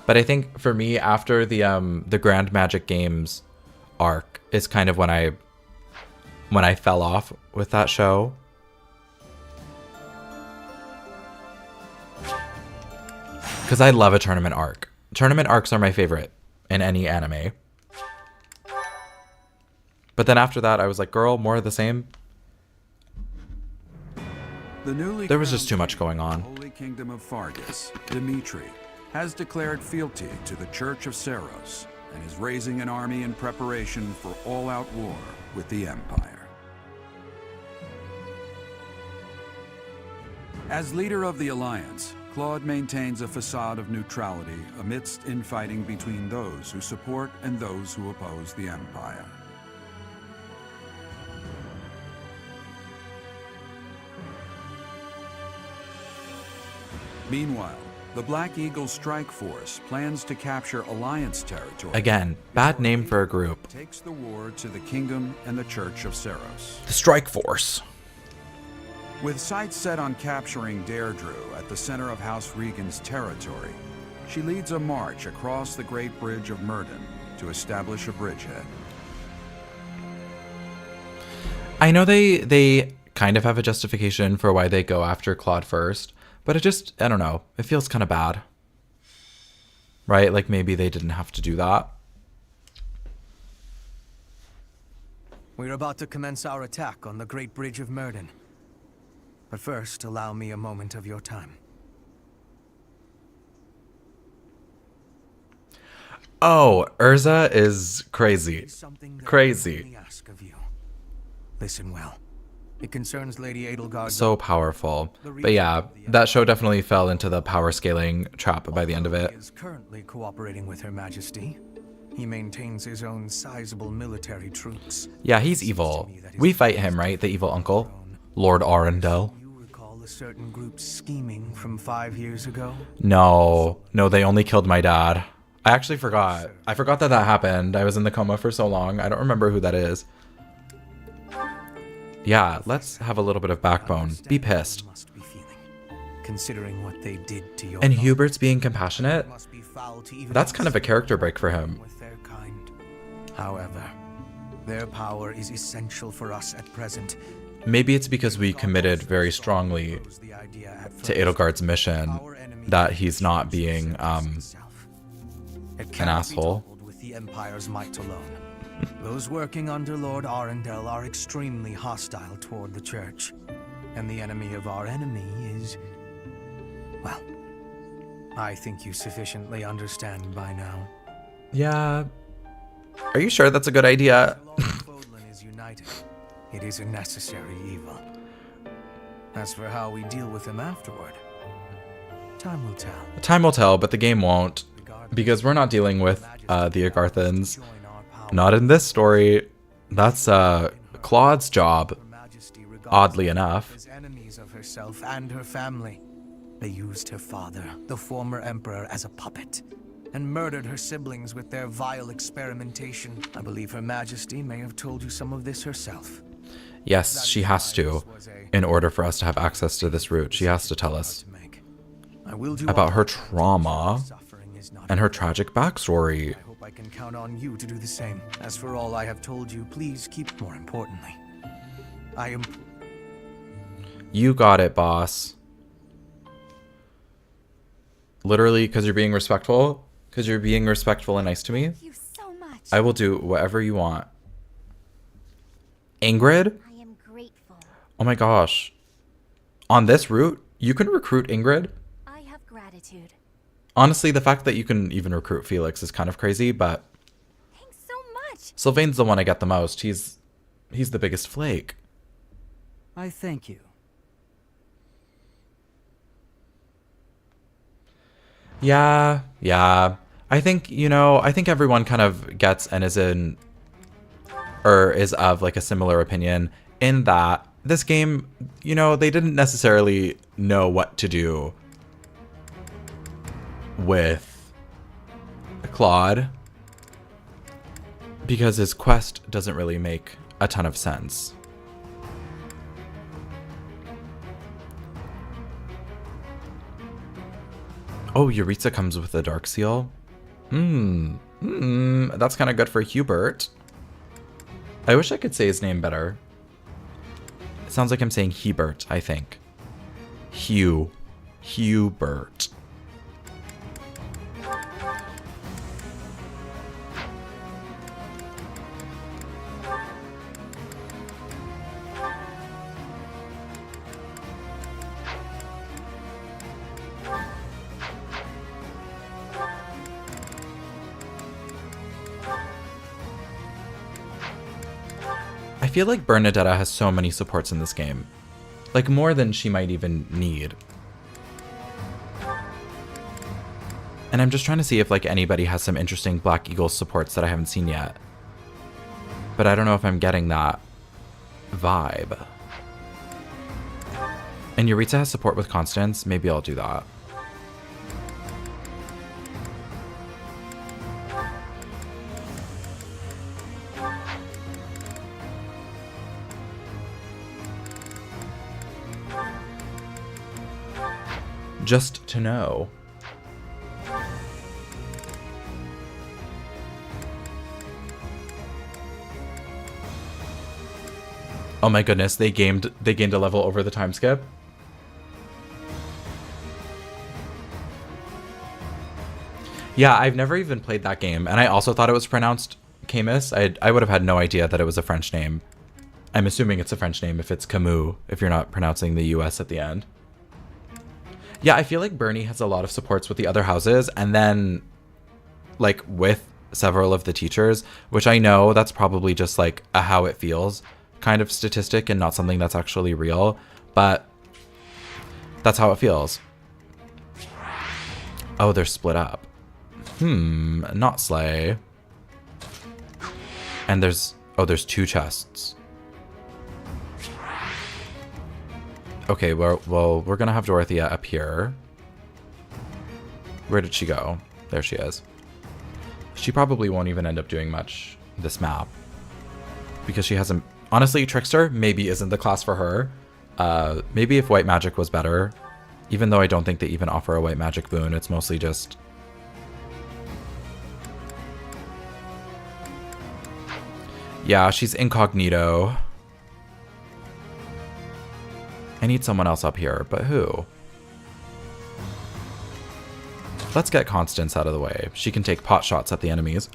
But I think for me, after the Grand Magic Games arc is kind of when I fell off with that show. Because I love a tournament arc. Tournament arcs are my favorite in any anime. But then after that, I was like, girl, more of the same. There was just too much going on. Holy Kingdom of Fargus, Dimitri, has declared fealty to the Church of Seros and is raising an army in preparation for all-out war with the Empire. As leader of the Alliance, Claude maintains a facade of neutrality amidst infighting between those who support and those who oppose the Empire. Meanwhile, the Black Eagle Strike Force plans to capture Alliance territory. Again, bad name for a group. Takes the war to the Kingdom and the Church of Seros. The Strike Force. With sights set on capturing Deirdre at the center of House Regan's territory, she leads a march across the Great Bridge of Myrddin to establish a bridgehead. I know they kind of have a justification for why they go after Claude first, but it just, I don't know, it feels kind of bad. Right? Like maybe they didn't have to do that. We're about to commence our attack on the Great Bridge of Myrddin. But first, allow me a moment of your time. Oh, Urza is crazy. Crazy. Ask of you. Listen well. It concerns Lady Edelgard's... So powerful. But yeah, that show definitely fell into the power scaling trap by the end of it. He is currently cooperating with Her Majesty. He maintains his own sizable military troops. Yeah, he's evil. We fight him, right? The evil uncle? Lord Arundel. You recall a certain group scheming from 5 years ago? No, they only killed my dad. I actually forgot. I forgot that happened. I was in the coma for so long. I don't remember who that is. Yeah, let's have a little bit of backbone. Be pissed. Considering what they did to your and Hubert's being compassionate? That's kind of a character break for him. However, their power is essential for us at present. Maybe it's because we committed very strongly to Edelgard's mission that he's not being It an cannot be asshole. toppled with the Empire's might alone. Those working under Lord Arundel are extremely hostile toward the Church. And the enemy of our enemy is... well, I think you sufficiently understand by now. Yeah. Are you sure that's a good idea? Is united. It is a necessary evil. As for how we deal with him afterward, time will tell. Time will tell, but the game won't. Because we're not dealing with the Agarthans. Not in this story. That's Claude's job, oddly enough. As enemies of herself and her family. They used her father, the former emperor, as a puppet, and murdered her siblings with their vile experimentation. I believe Her Majesty may have told you some of this herself. Yes, she has to. In order for us to have access to this route, she has to tell us about her trauma and her tragic backstory. I hope I can count on you to do the same. As for all I have told you, please keep more importantly. I am... You got it, boss. Literally, because you're being respectful? Because you're being respectful and nice to me? Thank you so much. I will do whatever you want. Ingrid? I am grateful. Oh my gosh. On this route, you can recruit Ingrid? I have gratitude. Honestly, the fact that you can even recruit Felix is kind of crazy, but... Thanks so much. Sylvain's the one I get the most. He's the biggest flake. I thank you. Yeah. I think, I think everyone kind of gets and is of like a similar opinion in that this game, they didn't necessarily know what to do with Claude because his quest doesn't really make a ton of sense. Oh, Yuritsa comes with a dark seal. That's kind of good for Hubert. I wish I could say his name better. It sounds like I'm saying Hebert, I think. Hubert. I feel like Bernadetta has so many supports in this game. Like more than she might even need. And I'm just trying to see if like anybody has some interesting Black Eagle supports that I haven't seen yet. But I don't know if I'm getting that vibe. And Yuritsa has support with Constance. Maybe I'll do that. Just to know. Oh my goodness, they gained a level over the time skip. Yeah, I've never even played that game, and I also thought it was pronounced Camus. I would have had no idea that it was a French name. I'm assuming it's a French name if it's Camus, if you're not pronouncing the US at the end. Yeah, I feel like Bernie has a lot of supports with the other houses, and then, like, with several of the teachers, which I know that's probably just, like, a how it feels kind of statistic and not something that's actually real, but that's how it feels. Oh, they're split up. Not Slay. And there's two chests. Okay, well, we're gonna have Dorothea up here. Where did she go? There she is. She probably won't even end up doing much this map. Because she hasn't... Honestly, Trickster maybe isn't the class for her. Maybe if White Magic was better. Even though I don't think they even offer a White Magic boon. It's mostly just... Yeah, she's incognito. I need someone else up here, but who? Let's get Constance out of the way. She can take pot shots at the enemies.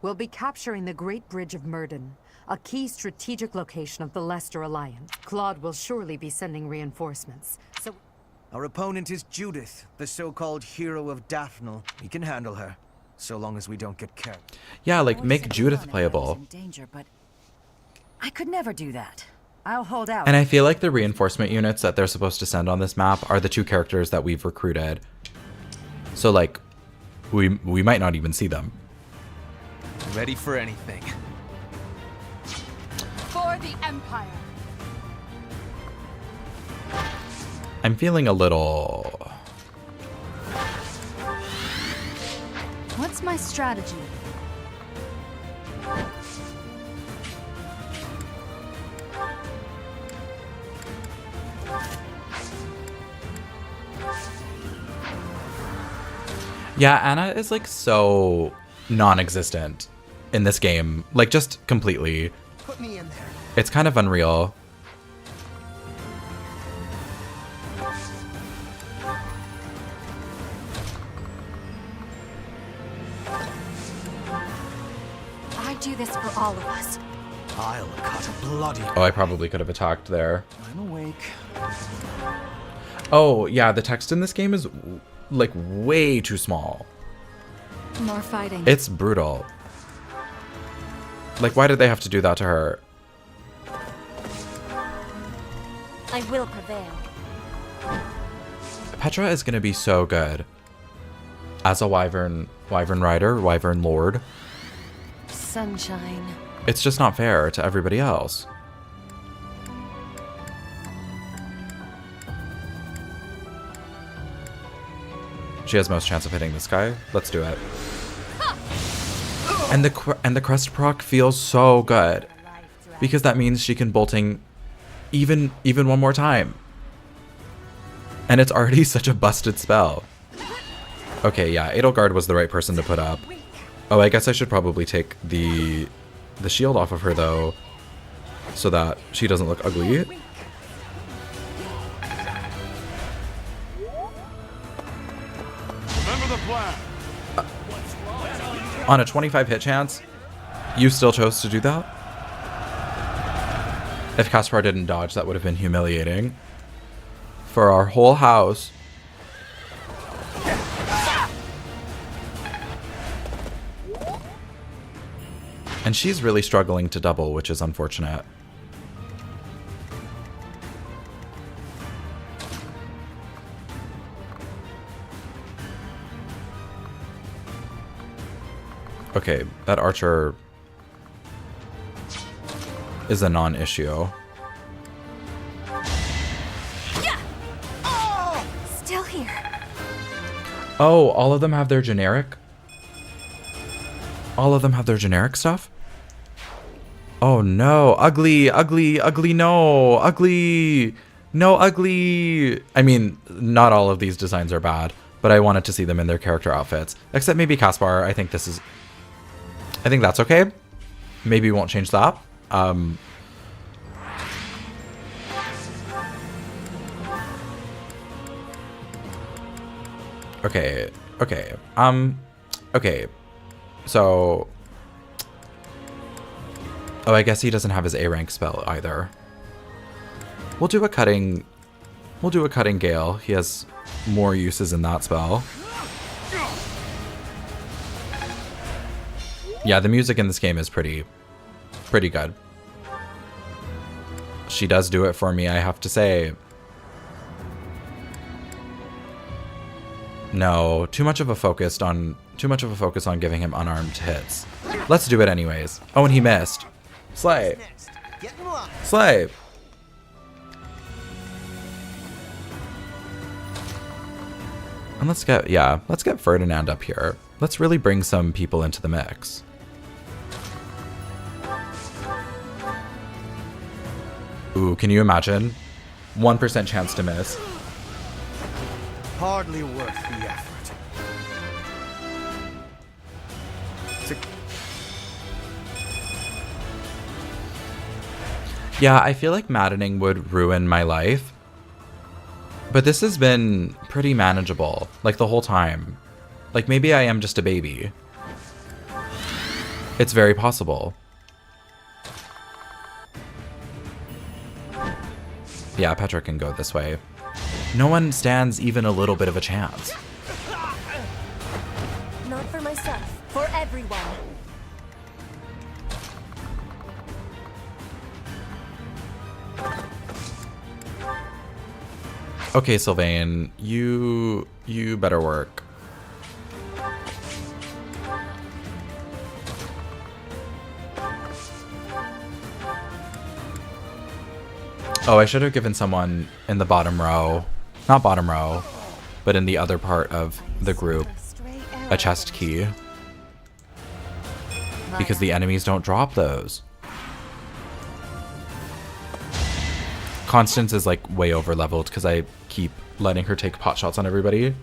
We'll be capturing the Great Bridge of Murden, a key strategic location of the Leicester Alliance. Claude will surely be sending reinforcements, so... Our opponent is Judith, the so-called hero of Daphnel. We can handle her, so long as we don't get killed. Yeah, like, make Judith playable. Danger, but I could never do that. I'll hold out. And I feel like the reinforcement units that they're supposed to send on this map are the 2 characters that we've recruited. So, like, we might not even see them. Ready for anything. For the Empire. I'm feeling a little... What's my strategy? Yeah, Anna is like so non-existent in this game. Like, just completely. Put me in there. It's kind of unreal. I do this for all of us. I'll cut a bloody... Oh, I probably could have attacked there. I'm awake. Oh, yeah, the text in this game is like way too small. More fighting. It's brutal. Like, why did they have to do that to her? I will prevail. Petra is gonna be so good as a wyvern rider, wyvern lord. Sunshine. It's just not fair to everybody else. She has most chance of hitting this guy. Let's do it. And the crest proc feels so good because that means she can bolting even one more time. And it's already such a busted spell. Okay, yeah, Edelgard was the right person to put up. Oh, I guess I should probably take the shield off of her though, so that she doesn't look ugly. Remember the plan. On a 25 hit chance, you still chose to do that? If Caspar didn't dodge, that would have been humiliating. For our whole house. And she's really struggling to double, which is unfortunate. Okay, that archer is a non-issue. Still here. Oh, all of them have their generic? All of them have their generic stuff? Oh no, ugly, ugly, ugly, no, ugly, no, ugly. I mean, not all of these designs are bad, but I wanted to see them in their character outfits. Except maybe Caspar. I think that's okay. Maybe we won't change that. Okay, okay, okay. So, oh, I guess he doesn't have his A rank spell either. We'll do a cutting Gale. He has more uses in that spell. Yeah, the music in this game is pretty good. She does do it for me, I have to say. No, too much of a focus on giving him unarmed hits. Let's do it anyways. Oh, and he missed. Slay. Slay. And let's get Ferdinand up here. Let's really bring some people into the mix. Ooh, can you imagine? 1% chance to miss. Hardly worth the effort. Yeah, I feel like maddening would ruin my life. But this has been pretty manageable, like the whole time. Like maybe I am just a baby. It's very possible. Yeah, Petra can go this way. No one stands even a little bit of a chance. Not for myself, for everyone. Okay, Sylvain, you better work. Oh, I should have given someone in the bottom row, not bottom row, but in the other part of the group, a chest key. Because the enemies don't drop those. Constance is like way over leveled because I keep letting her take pot shots on everybody.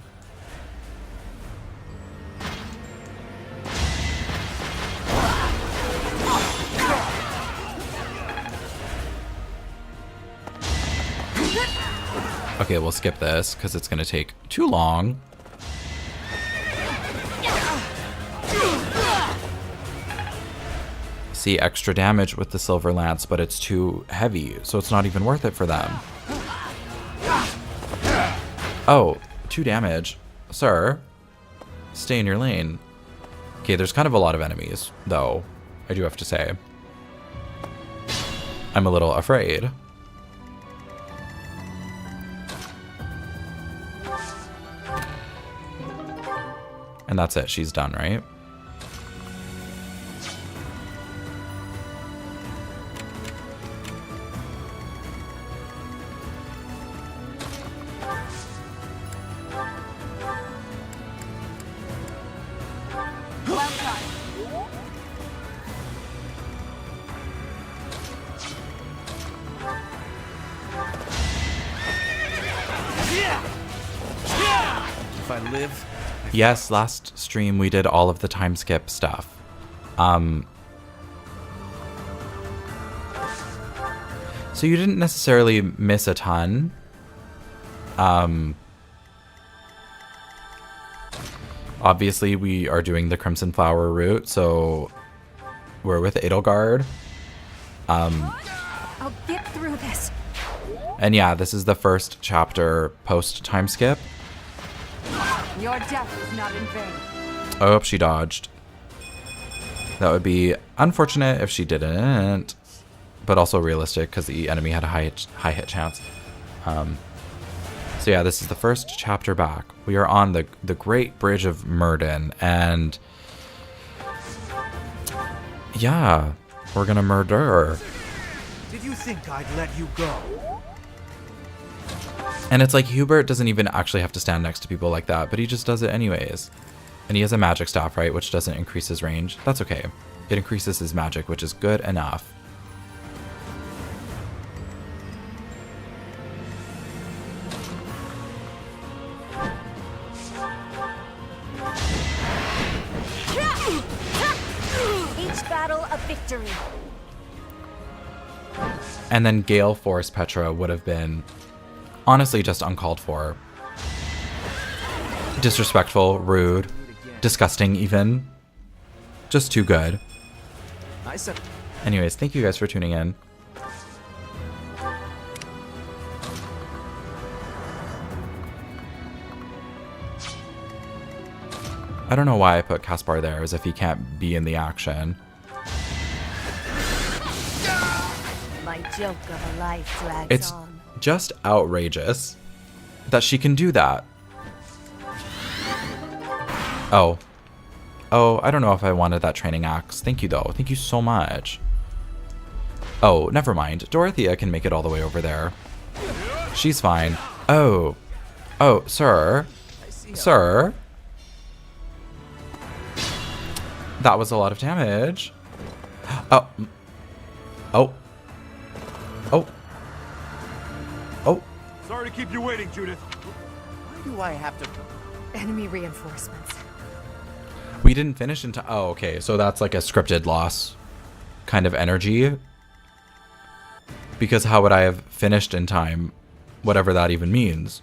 Okay, we'll skip this because it's going to take too long. See extra damage with the silver lance, but it's too heavy, so it's not even worth it for them. Oh, 2 damage. Sir, stay in your lane. Okay, there's kind of a lot of enemies, though, I do have to say. I'm a little afraid. And that's it, she's done, right? If I live... Yes, last stream we did all of the time skip stuff. So you didn't necessarily miss a ton. Obviously we are doing the Crimson Flower route, so we're with Edelgard. I'll get through this. And yeah, this is the first chapter post time skip. Your death is not in vain. Oh, she dodged. That would be unfortunate if she didn't, but also realistic because the enemy had a high hit chance. So yeah, this is the first chapter back. We are on the Great Bridge of Murden, and yeah, we're gonna murder. Did you think I'd let you go? And it's like Hubert doesn't even actually have to stand next to people like that, but he just does it anyways. And he has a magic staff, right, which doesn't increase his range. That's okay. It increases his magic, which is good enough. Each battle a victory. And then Gale Force Petra would have been honestly just uncalled for. Disrespectful, rude, disgusting even. Just too good. Anyways, thank you guys for tuning in. I don't know why I put Caspar there, as if he can't be in the action. My joke of a life drags It's on. just outrageous that she can do that. Oh. Oh, I don't know if I wanted that training axe. Thank you, though. Thank you so much. Oh, never mind. Dorothea can make it all the way over there. She's fine. Oh. Oh, sir. Sir. That was a lot of damage. Oh. Oh. Oh. Oh. Sorry to keep you waiting, Judith. do I have to... Enemy reinforcements. We didn't finish in time. Oh, okay. So that's like a scripted loss kind of energy. Because how would I have finished in time? Whatever that even means.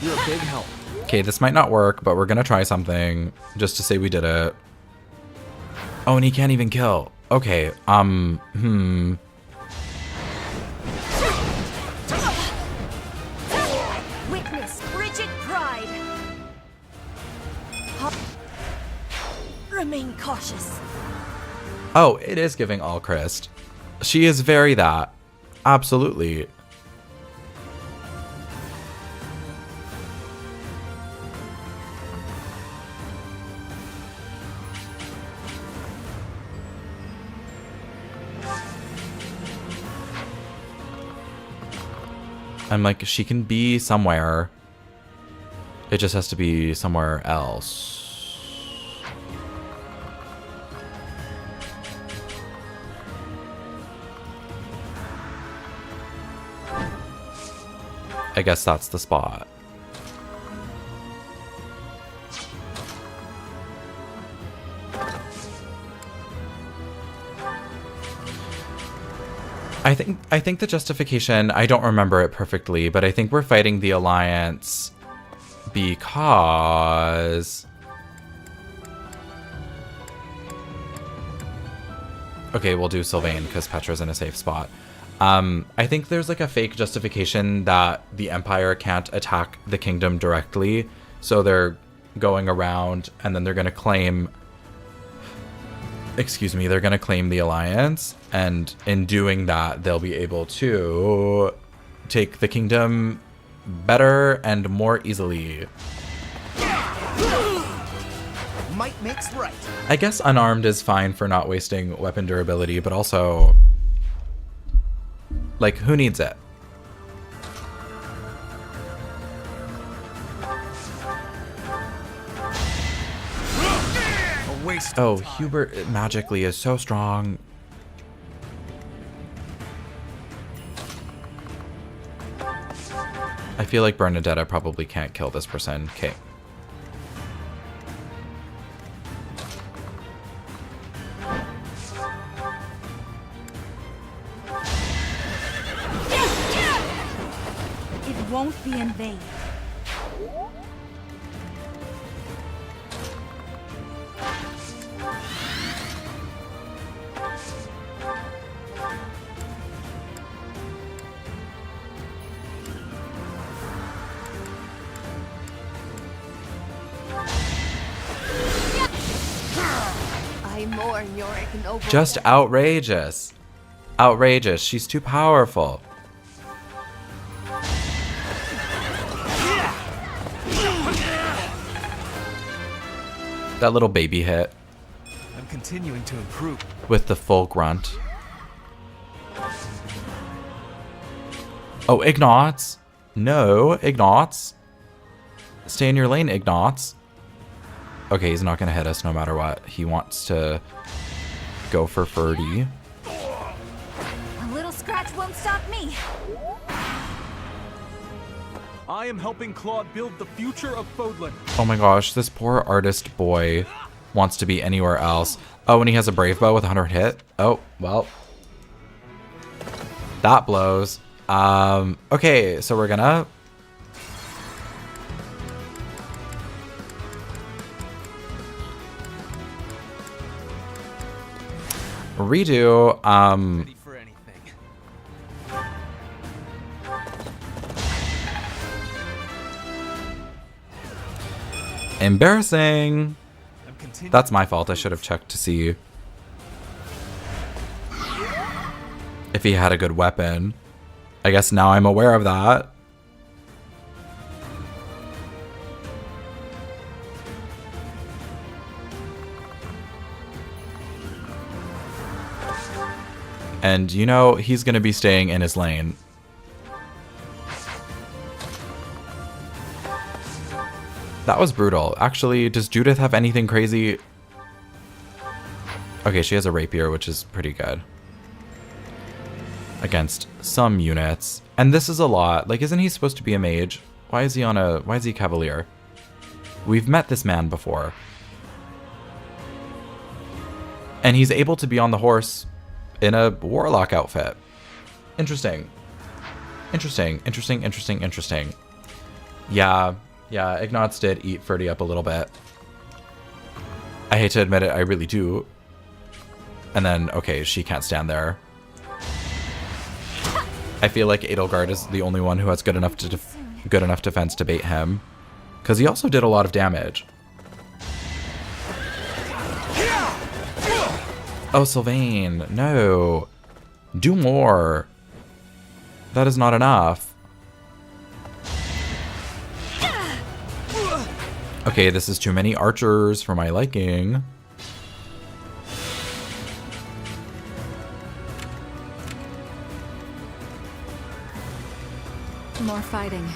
You're a big help. Okay, this might not work, but we're gonna try something just to say we did it. Oh, and he can't even kill. Okay, Witness frigid pride. Remain cautious. Oh, it is giving all Christ. She is very that. Absolutely. I'm like, she can be somewhere. It just has to be somewhere else. I guess that's the spot. I think the justification, I don't remember it perfectly, but I think we're fighting the Alliance because... Okay, we'll do Sylvain because Petra's in a safe spot. I think there's like a fake justification that the Empire can't attack the kingdom directly, so they're going around and then they're going to claim... Excuse me, they're going to claim the Alliance, and in doing that, they'll be able to take the kingdom better and more easily. Might makes right. I guess unarmed is fine for not wasting weapon durability, but also, like, who needs it? Oh, Hubert magically is so strong. I feel like Bernadetta probably can't kill this person. Okay. It won't be in vain. Just outrageous. Outrageous. She's too powerful. That little baby hit. I'm continuing to improve. With the full grunt. Oh, Ignatz. No, Ignatz. Stay in your lane, Ignatz. Okay, he's not going to hit us no matter what. He wants to go for Ferdy. A little scratch won't stop me. I am helping Claude build the future of Fodlan. Oh my gosh, this poor artist boy wants to be anywhere else. Oh, and he has a brave bow with 100 hit. Oh, well. That blows. Okay, so we're gonna... redo, embarrassing. That's my fault. I should have checked to see if he had a good weapon. I guess now I'm aware of that. And you know, he's going to be staying in his lane. That was brutal. Actually, does Judith have anything crazy? Okay, she has a rapier, which is pretty good. Against some units. And this is a lot. Like, isn't he supposed to be a mage? Why is he a cavalier? We've met this man before. And he's able to be on the horse in a warlock outfit. Interesting. Interesting. Yeah, Ignatz did eat Ferdy up a little bit. I hate to admit it, I really do. And then, okay, she can't stand there. I feel like Edelgard is the only one who has good enough defense to bait him. Because he also did a lot of damage. Oh, Sylvain, no. Do more. That is not enough. Okay, this is too many archers for my liking. More fighting.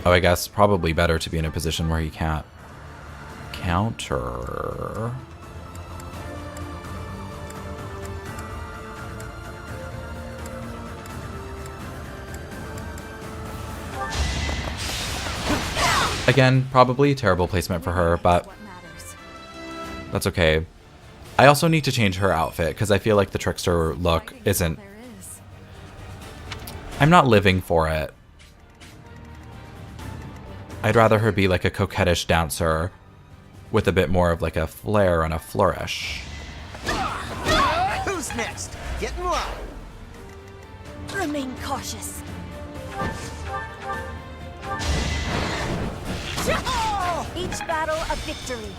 Oh, I guess probably better to be in a position where he can't counter. Again, probably terrible placement for her, but that's okay. I also need to change her outfit because I feel like the trickster look isn't... I'm not living for it. I'd rather her be like a coquettish dancer with a bit more of like a flair and a flourish. Who's next? Get in line. Remain cautious. Each battle a victory.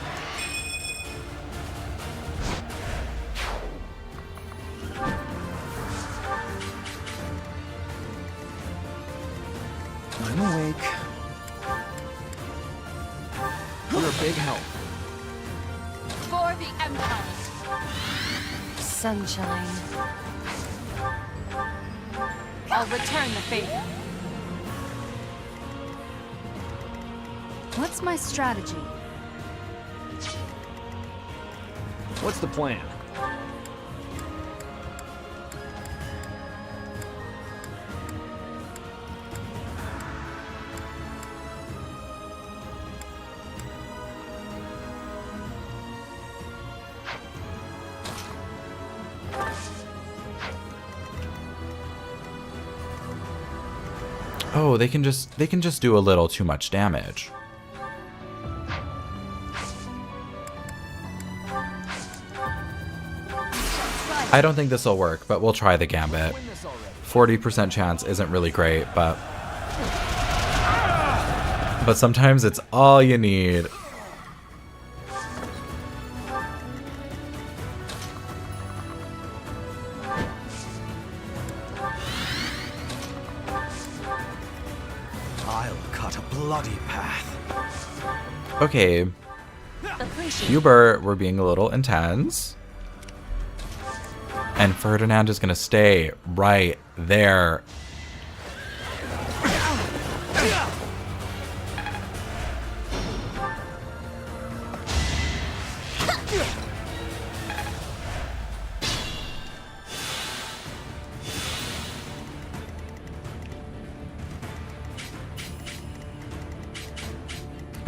I'm awake. You're a big help. For the Empire. Sunshine. I'll return the favor. What's my strategy? What's the plan? Oh, they can just do a little too much damage. I don't think this will work, but we'll try the gambit. 40% chance isn't really great, but sometimes it's all you need. I'll cut a bloody path. Okay. Hubert, we're being a little intense. And Ferdinand is going to stay right there.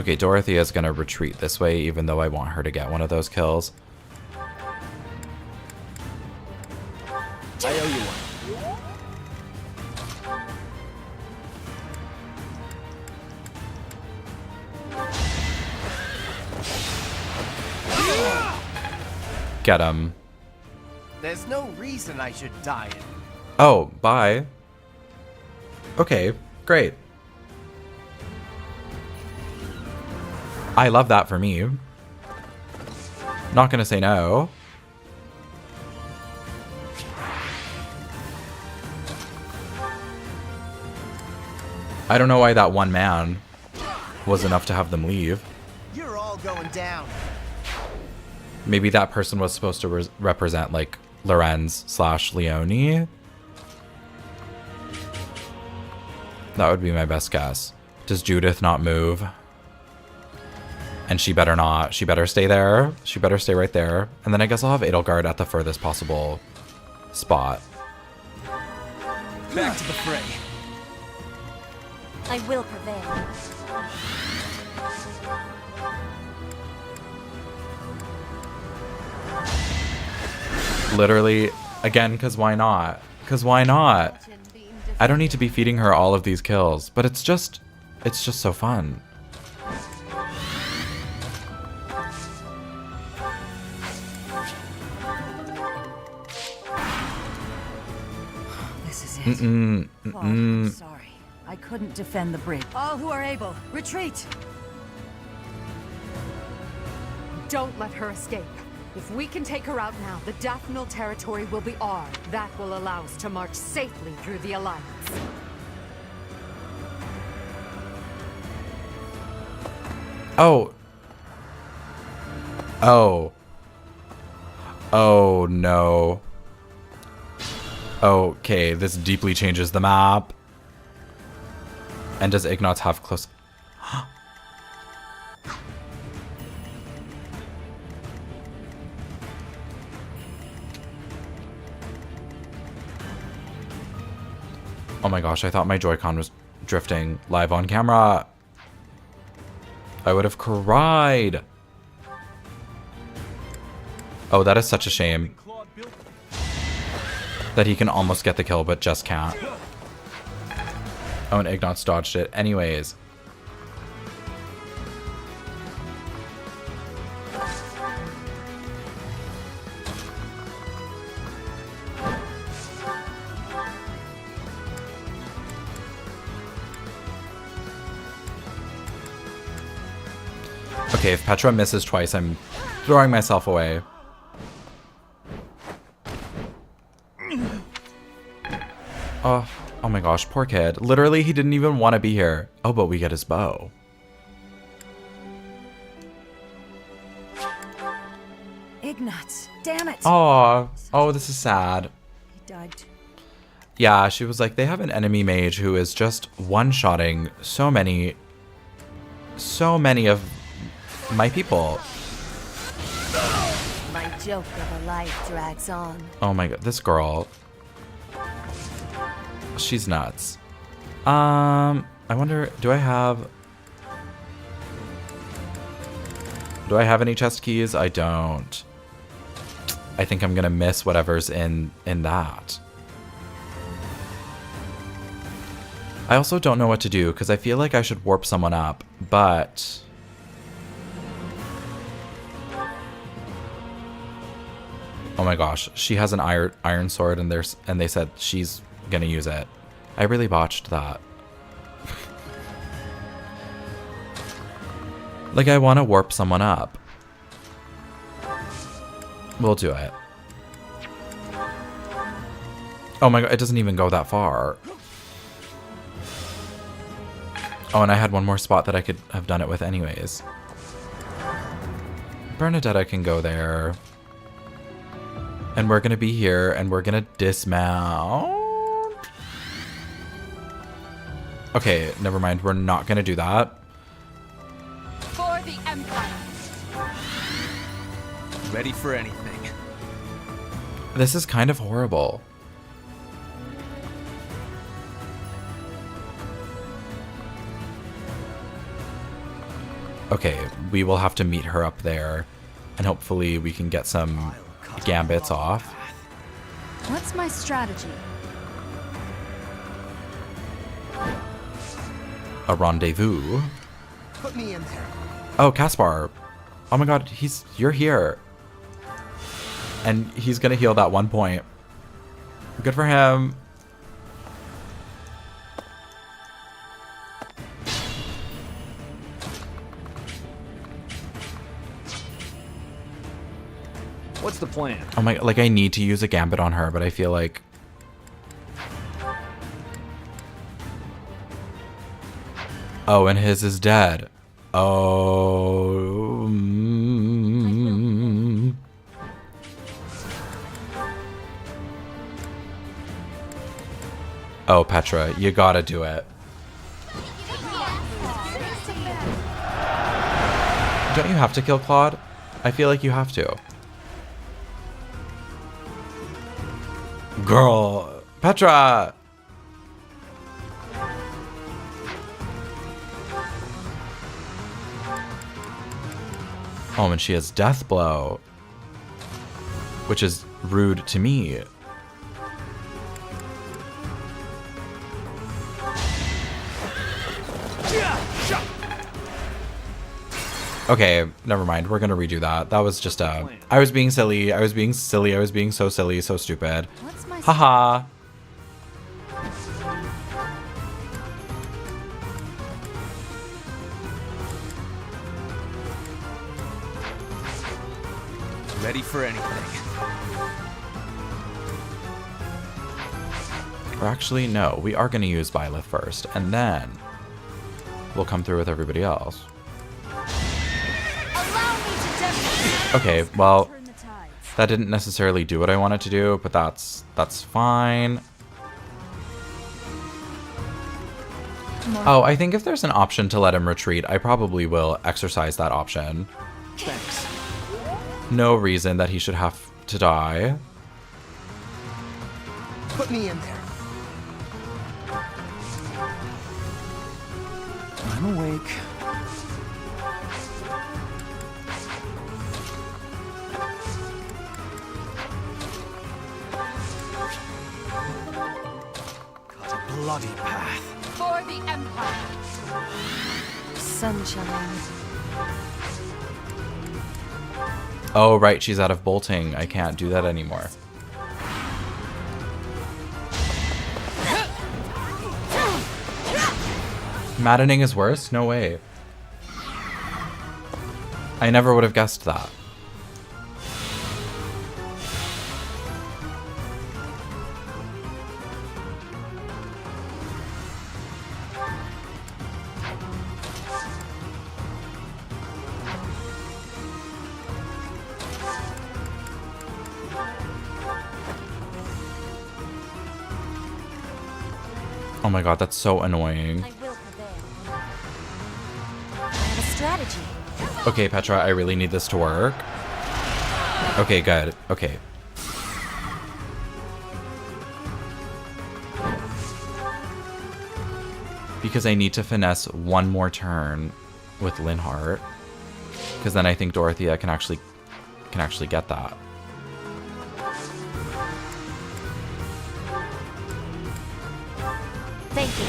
Okay, Dorothea is going to retreat this way, even though I want her to get one of those kills. I owe you one. Get him. There's no reason I should die. Oh, bye. Okay, great. I love that for me. Not gonna say no. I don't know why that one man was enough to have them leave. You're all going down. Maybe that person was supposed to represent like Lorenz / Leonie. That would be my best guess. Does Judith not move? And she better not. She better stay there. She better stay right there. And then I guess I'll have Edelgard at the furthest possible spot. Back to the fray. I will prevail. Literally, again, because why not? Because why not? I don't need to be feeding her all of these kills, but it's just so fun. This is it. Claude, I'm sorry. I couldn't defend the bridge. All who are able, retreat! Don't let her escape. If we can take her out now, the Daphne territory will be ours. That will allow us to march safely through the Alliance. Oh. Oh. Oh, no. Okay, this deeply changes the map. And does Ignatz have close... Oh my gosh, I thought my Joy-Con was drifting live on camera. I would have cried. Oh, that is such a shame. That he can almost get the kill, but just can't. Oh, and Ignatz dodged it. Anyways. Okay, if Petra misses twice, I'm throwing myself away. Oh my gosh, poor kid. Literally, he didn't even want to be here. Oh, but we get his bow. Ignatz, damn it! Oh, this is sad. He died too. Yeah, she was like, they have an enemy mage who is just one-shotting so many of my people. My joke of a life drags on. Oh my god, this girl. She's nuts. I wonder, do I have any chest keys? I don't. I think I'm gonna miss whatever's in that. I also don't know what to do because I feel like I should warp someone up, but oh my gosh, she has an iron sword and they said she's gonna use it. I really botched that. Like, I want to warp someone up. We'll do it. Oh my god, it doesn't even go that far. Oh, and I had one more spot that I could have done it with anyways. Bernadetta can go there. And we're gonna be here, and we're gonna dismount. Okay, never mind. We're not gonna do that. For the Empire. Ready for anything. This is kind of horrible. Okay, we will have to meet her up there, and hopefully we can get some gambits off. What's my strategy? A rendezvous. Put me in there. Oh, Caspar. Oh my god, you're here. And he's gonna heal that 1 point. Good for him. What's the plan? Oh my, like I need to use a gambit on her, but I feel like oh, and his is dead. Oh. Oh, Petra, you gotta do it. Don't you have to kill Claude? I feel like you have to. Girl, Petra! Oh, and she has Death Blow, which is rude to me. Okay, never mind. We're gonna redo that. That was just I was being silly. I was being silly. I was being so silly, so stupid. Haha. Ready for anything. Or actually, no. We are gonna use Byleth first, and then we'll come through with everybody else. Okay, well, that didn't necessarily do what I wanted to do, but that's fine. Oh, I think if there's an option to let him retreat, I probably will exercise that option. Thanks. No reason that he should have to die. Put me in there. I'm awake. Bloody path. For the Empire. Sunshine. Oh, right, she's out of bolting. I can't do that anymore. Maddening is worse? No way. I never would have guessed that. Oh my god, that's so annoying. I have a strategy. Okay, Petra, I really need this to work. Okay, good. Okay. Because I need to finesse one more turn with Linhardt. Because then I think Dorothea can actually get that. Thank you.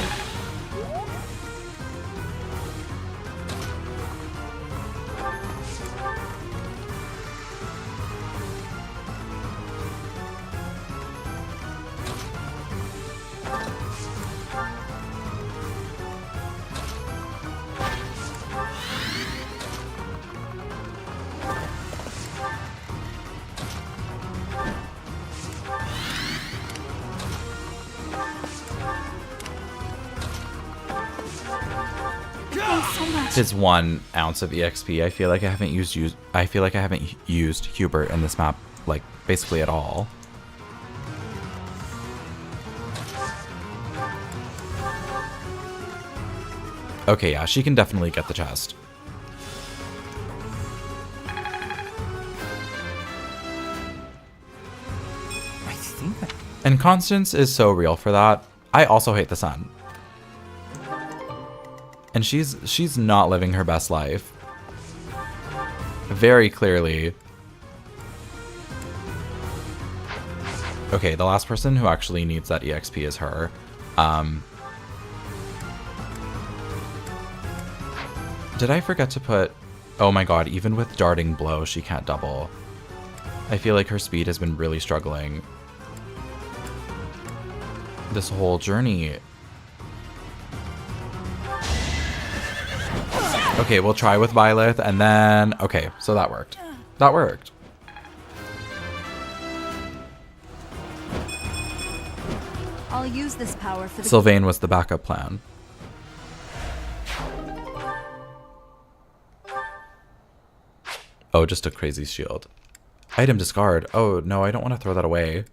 It's 1 ounce of EXP. I feel like I haven't used Hubert in this map, like, basically at all. Okay, yeah, she can definitely get the chest. And Constance is so real for that. I also hate the sun. And she's not living her best life. Very clearly. Okay, the last person who actually needs that EXP is her. Did I forget to put... Oh my god, even with darting blow, she can't double. I feel like her speed has been really struggling this whole journey. Okay, we'll try with Byleth, and then... Okay, so that worked. That worked. I'll use this power for the... Sylvain was the backup plan. Oh, just a crazy shield. Item discard. Oh, no, I don't want to throw that away.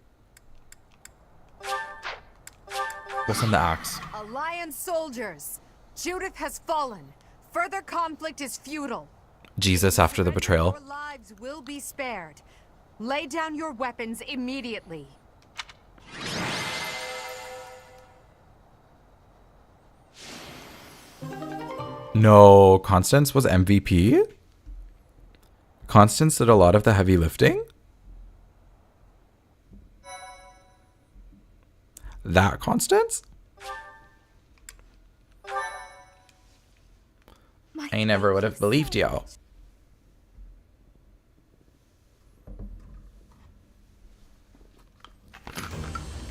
We'll send the axe. Alliance soldiers! Judith has fallen. Further conflict is futile. Jesus after the betrayal. Your lives will be spared. Lay down your weapons immediately. No, Constance was MVP? Constance did a lot of the heavy lifting? That Constance? I never would have believed you.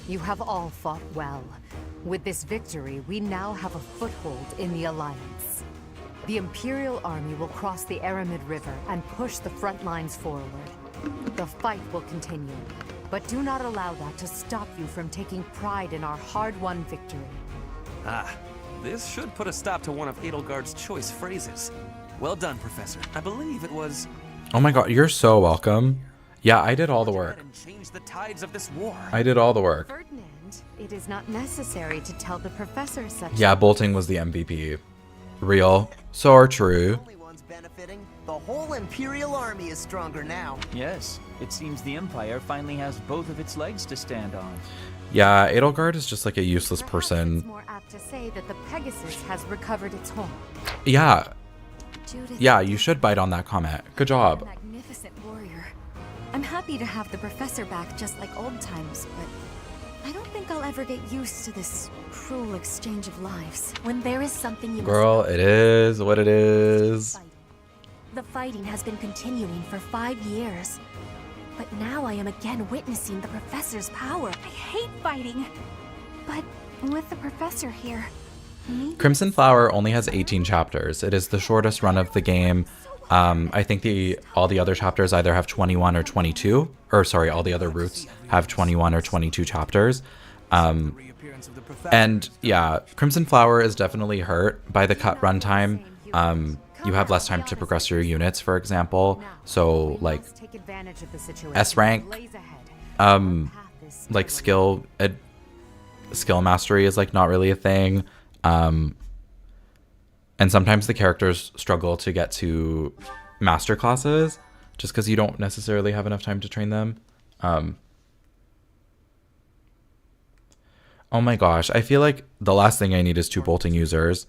You have all fought well. With this victory, we now have a foothold in the Alliance. The Imperial Army will cross the Aramid River and push the front lines forward. The fight will continue, but do not allow that to stop you from taking pride in our hard-won victory. Ah, this should put a stop to one of Edelgard's choice phrases. Well done, Professor. I believe it was... Oh my god, you're so welcome. Yeah, I did all the work. Change the tides of this war. I did all the work. Ferdinand, it is not necessary to tell the professor such. Yeah, Bolting was the MVP. Real. So true. The whole Imperial Army is stronger now. Yes, it seems the Empire finally has both of its legs to stand on. Yeah, Edelgard is just like a useless person. It's more apt to say that the Pegasus has recovered its home. Yeah. Judith, Yeah, you should bite on that comment. Good job. Magnificent warrior. I'm happy to have the professor back just like old times, but I don't think I'll ever get used to this cruel exchange of lives. When there is something you Girl, it is what it is. The fighting has been continuing for 5 years. But now I am again witnessing the professor's power. I hate fighting. But with the professor here, Crimson Flower only has 18 chapters. It is the shortest run of the game. I think all the other chapters either have 21 or 22. Or sorry, all the other routes have 21 or 22 chapters. And yeah, Crimson Flower is definitely hurt by the cut runtime. You have less time to progress your units, for example. So like S rank, like skill mastery is like not really a thing. And sometimes the characters struggle to get to master classes just because you don't necessarily have enough time to train them. Oh my gosh, I feel like the last thing I need is 2 bolting users.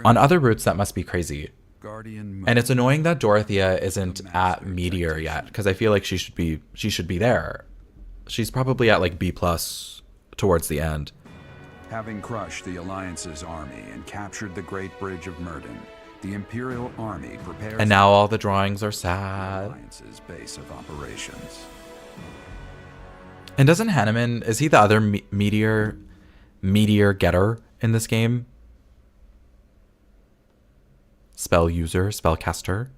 On other routes, that must be crazy. And it's annoying that Dorothea isn't at Meteor yet, because I feel like she should be there. She's probably at like B+ towards the end. Having crushed the Alliance's army and captured the Great Bridge of Murden, the Imperial Army prepares... And now all the drawings are sad. Alliance's base of operations. And doesn't Hanneman, is he the other meteor getter in this game? Spell user, spellcaster.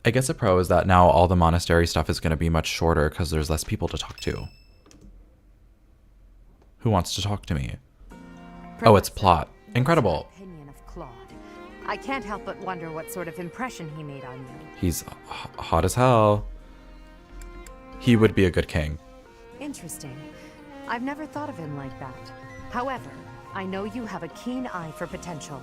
I guess a pro is that now all the monastery stuff is going to be much shorter because there's less people to talk to. Who wants to talk to me? Oh, it's Plot. Incredible. Opinion of Claude. I can't help but wonder what sort of impression he made on you. He's hot as hell. He would be a good king. Interesting. I've never thought of him like that. However, I know you have a keen eye for potential.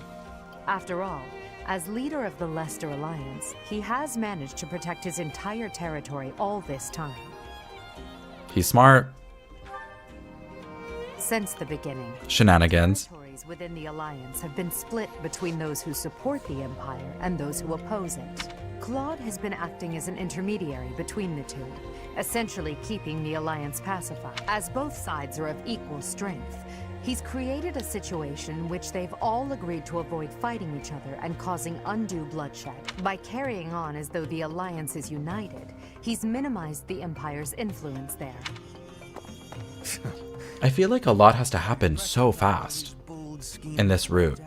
After all, as leader of the Leicester Alliance, he has managed to protect his entire territory all this time. He's smart. Since the beginning, Shenanigans. territories within the Alliance have been split between those who support the Empire and those who oppose it. Claude has been acting as an intermediary between the two, essentially keeping the Alliance pacified. As both sides are of equal strength, he's created a situation which they've all agreed to avoid fighting each other and causing undue bloodshed. By carrying on as though the Alliance is united, he's minimized the Empire's influence there. I feel like a lot has to happen so fast in this route.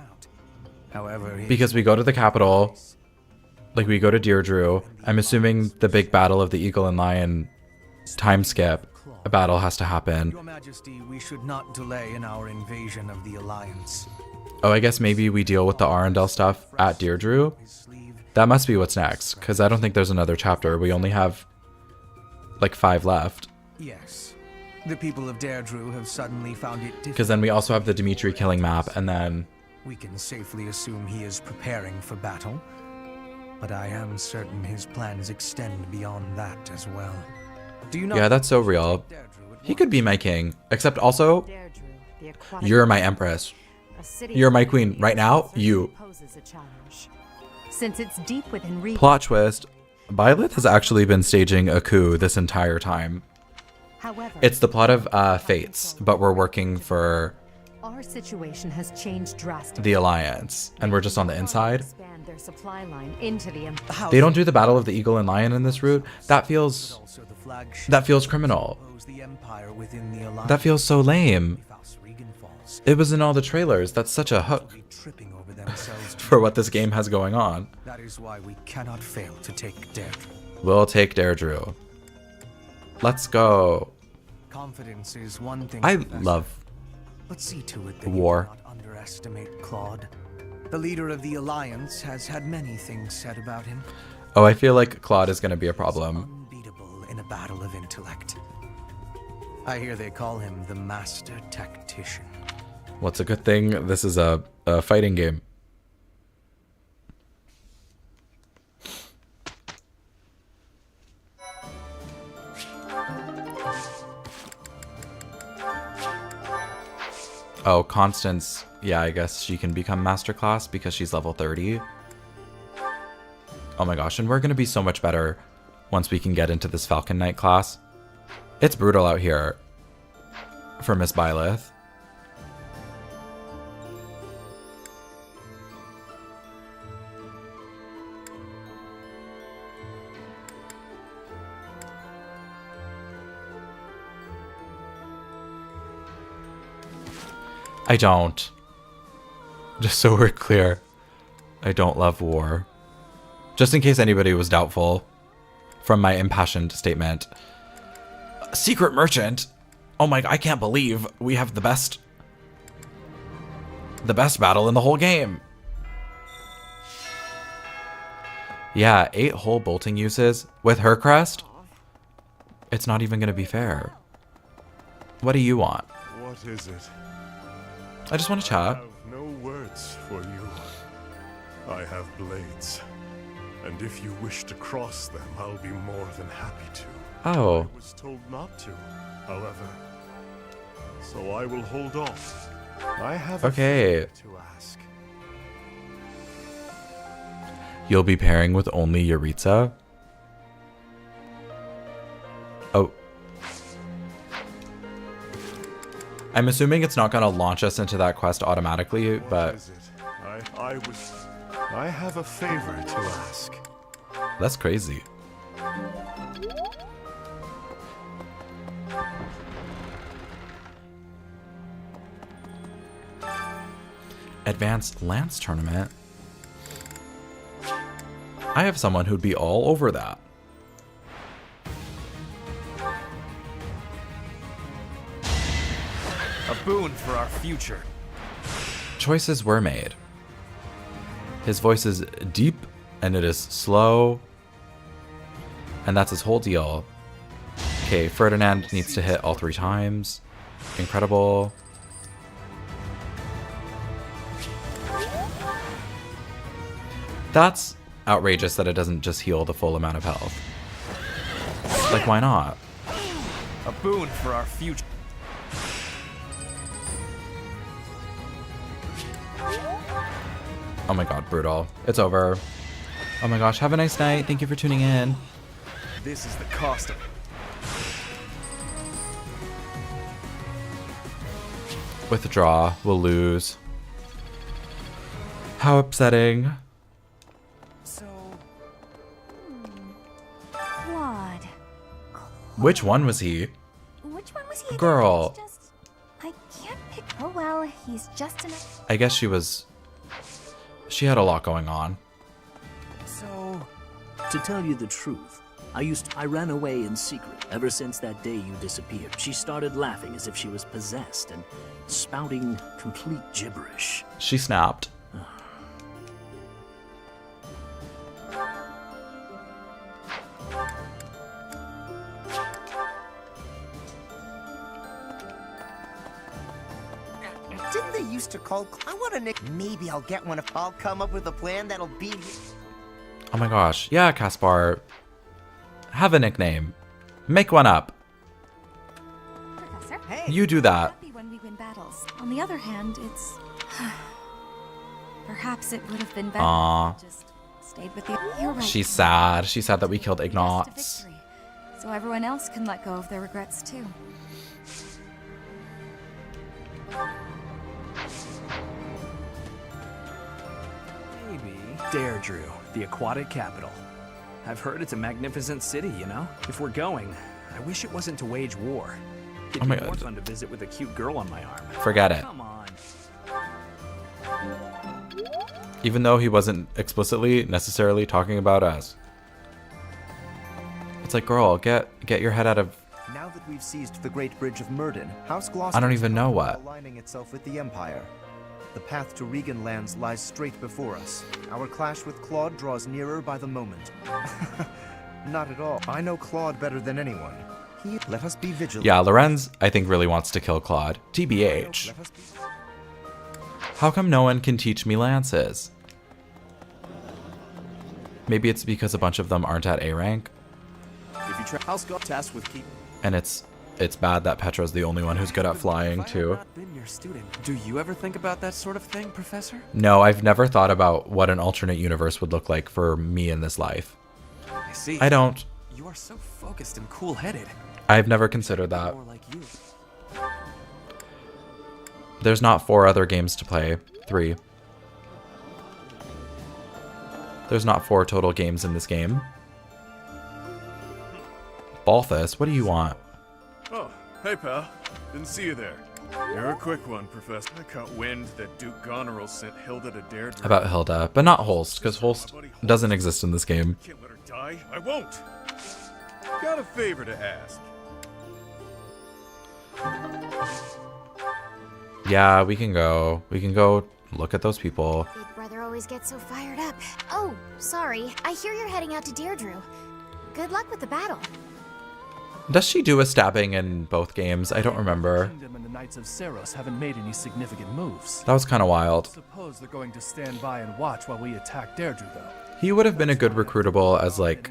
Because we go to the capital, like we go to Deirdre. I'm assuming the big battle of the Eagle and Lion time skip, a battle has to happen. Your Majesty, we should not delay in our invasion of the Alliance. Oh, I guess maybe we deal with the Arundel stuff at Deirdre. That must be what's next, because I don't think there's another chapter. We only have like 5 left. Yes. The people of Deirdre have suddenly found it difficult. Because then we also have the Dimitri killing map, and then... We can safely assume he is preparing for battle. But I am certain his plans extend beyond that as well. Do you not? Yeah, that's so real. He could be my king. Except also, you're my empress. You're my queen. Right now, you. Since it's deep within reach. Plot twist. Byleth has actually been staging a coup this entire time. However, it's the plot of Fates, but we're working for our situation has changed drastically. The Alliance, and we're just on the inside. Expand their supply line into the They don't do the Battle of the Eagle and Lion in this route. That feels criminal. That feels so lame. It was in all the trailers. That's such a hook for what this game has going on. That is why we cannot fail to take Deirdre. We'll take Deirdre. Let's go. Confidence is one thing. I love Let's see to it that war. You do not underestimate Claude. The leader of the Alliance has had many things said about him. Oh, I feel like Claude is going to be a problem. Unbeatable in a battle of intellect. I hear they call him the master tactician. Well, it's a good thing this is a fighting game. Oh, Constance. Yeah, I guess she can become masterclass because she's level 30. Oh my gosh, and we're going to be so much better once we can get into this Falcon Knight class. It's brutal out here for Miss Byleth. I don't. Just so we're clear, I don't love war. Just in case anybody was doubtful from my impassioned statement. Secret merchant? Oh my, I can't believe we have the best battle in the whole game. Yeah, 8 whole bolting uses with her crest. It's not even gonna be fair. What do you want? What is it? I just want to chat. I have no words for you. I have blades. And if you wish to cross them, I'll be more than happy to. Oh. I was told not to, however. So I will hold off. I have a favor to ask. You'll be pairing with only Yuritsa? Oh. I'm assuming it's not going to launch us into that quest automatically, but... I have a favor to ask. That's crazy. Advanced Lance Tournament? I have someone who'd be all over that. A boon for our future. Choices were made. His voice is deep and it is slow. And that's his whole deal. Okay, Ferdinand needs to hit all 3 times. Incredible. That's outrageous that it doesn't just heal the full amount of health. Like, why not? A boon for our future. Oh my god, brutal. It's over. Oh my gosh, have a nice night. Thank you for tuning in. This is the cost of it. Withdraw. We'll lose. How upsetting. Claude. Which one was he? Which one was he? Girl. I can't pick. Oh well, he's just an. I guess she had a lot going on. So, to tell you the truth, I ran away in secret ever since that day you disappeared. She started laughing as if she was possessed and spouting complete gibberish. She snapped. Didn't they used to call... I want a nick... Maybe I'll get one if I'll come up with a plan that'll beat... Oh my gosh. Yeah, Caspar. Have a nickname. Make one up. Professor? Hey, you do that. Happy when we win battles. On the other hand, it's... Perhaps it would have been better Aww. if we just stayed with the... You're right. She's sad. She's sad that we killed Ignatz. So everyone else can let go of their regrets too. Maybe Deirdre, the aquatic capital. I've heard it's a magnificent city, you know? If we're going, I wish it wasn't to wage war. It'd Oh my be more God. fun to visit with a cute girl on my arm. Forget it. Come on. Even though he wasn't explicitly necessarily talking about us. It's like, girl, get your head out of... Now that we've seized the Great Bridge of Murden, House Gloucester I don't even know what. aligning itself with the Empire. The path to Regan lands lies straight before us. Our clash with Claude draws nearer by the moment. Not at all. I know Claude better than anyone. Let us be vigilant. Yeah, Lorenz, I think, really wants to kill Claude. TBH. How come no one can teach me lances? Maybe it's because a bunch of them aren't at A rank. If you try House go tasked with keep. And it's bad that Petra's the only one who's good at flying, too. Been your student. Do you ever think about that sort of thing, Professor? No, I've never thought about what an alternate universe would look like for me in this life. I see. I don't. You are so focused and cool-headed. I've never considered that. More like you. There's not 4 other games to play. 3. There's not 4 total games in this game. Balthus, what do you want? Oh, hey pal. Didn't see you there. You're a quick one, Professor. I caught wind that Duke Goneril sent Hilda to Deirdre. About Hilda, but not Holst, because Holst doesn't exist in this game. Can't let her die. I won't. Got a favor to ask. Yeah, we can go. We can go look at those people. Big brother always gets so fired up. Oh, sorry. I hear you're heading out to Deirdre. Good luck with the battle. Does she do a stabbing in both games? I don't remember. The Kingdom and the Knights of Seros haven't made any significant moves. That was kind of wild. Suppose they're going to stand by and watch while we attack Deirdre, though. He would have been a good recruitable as like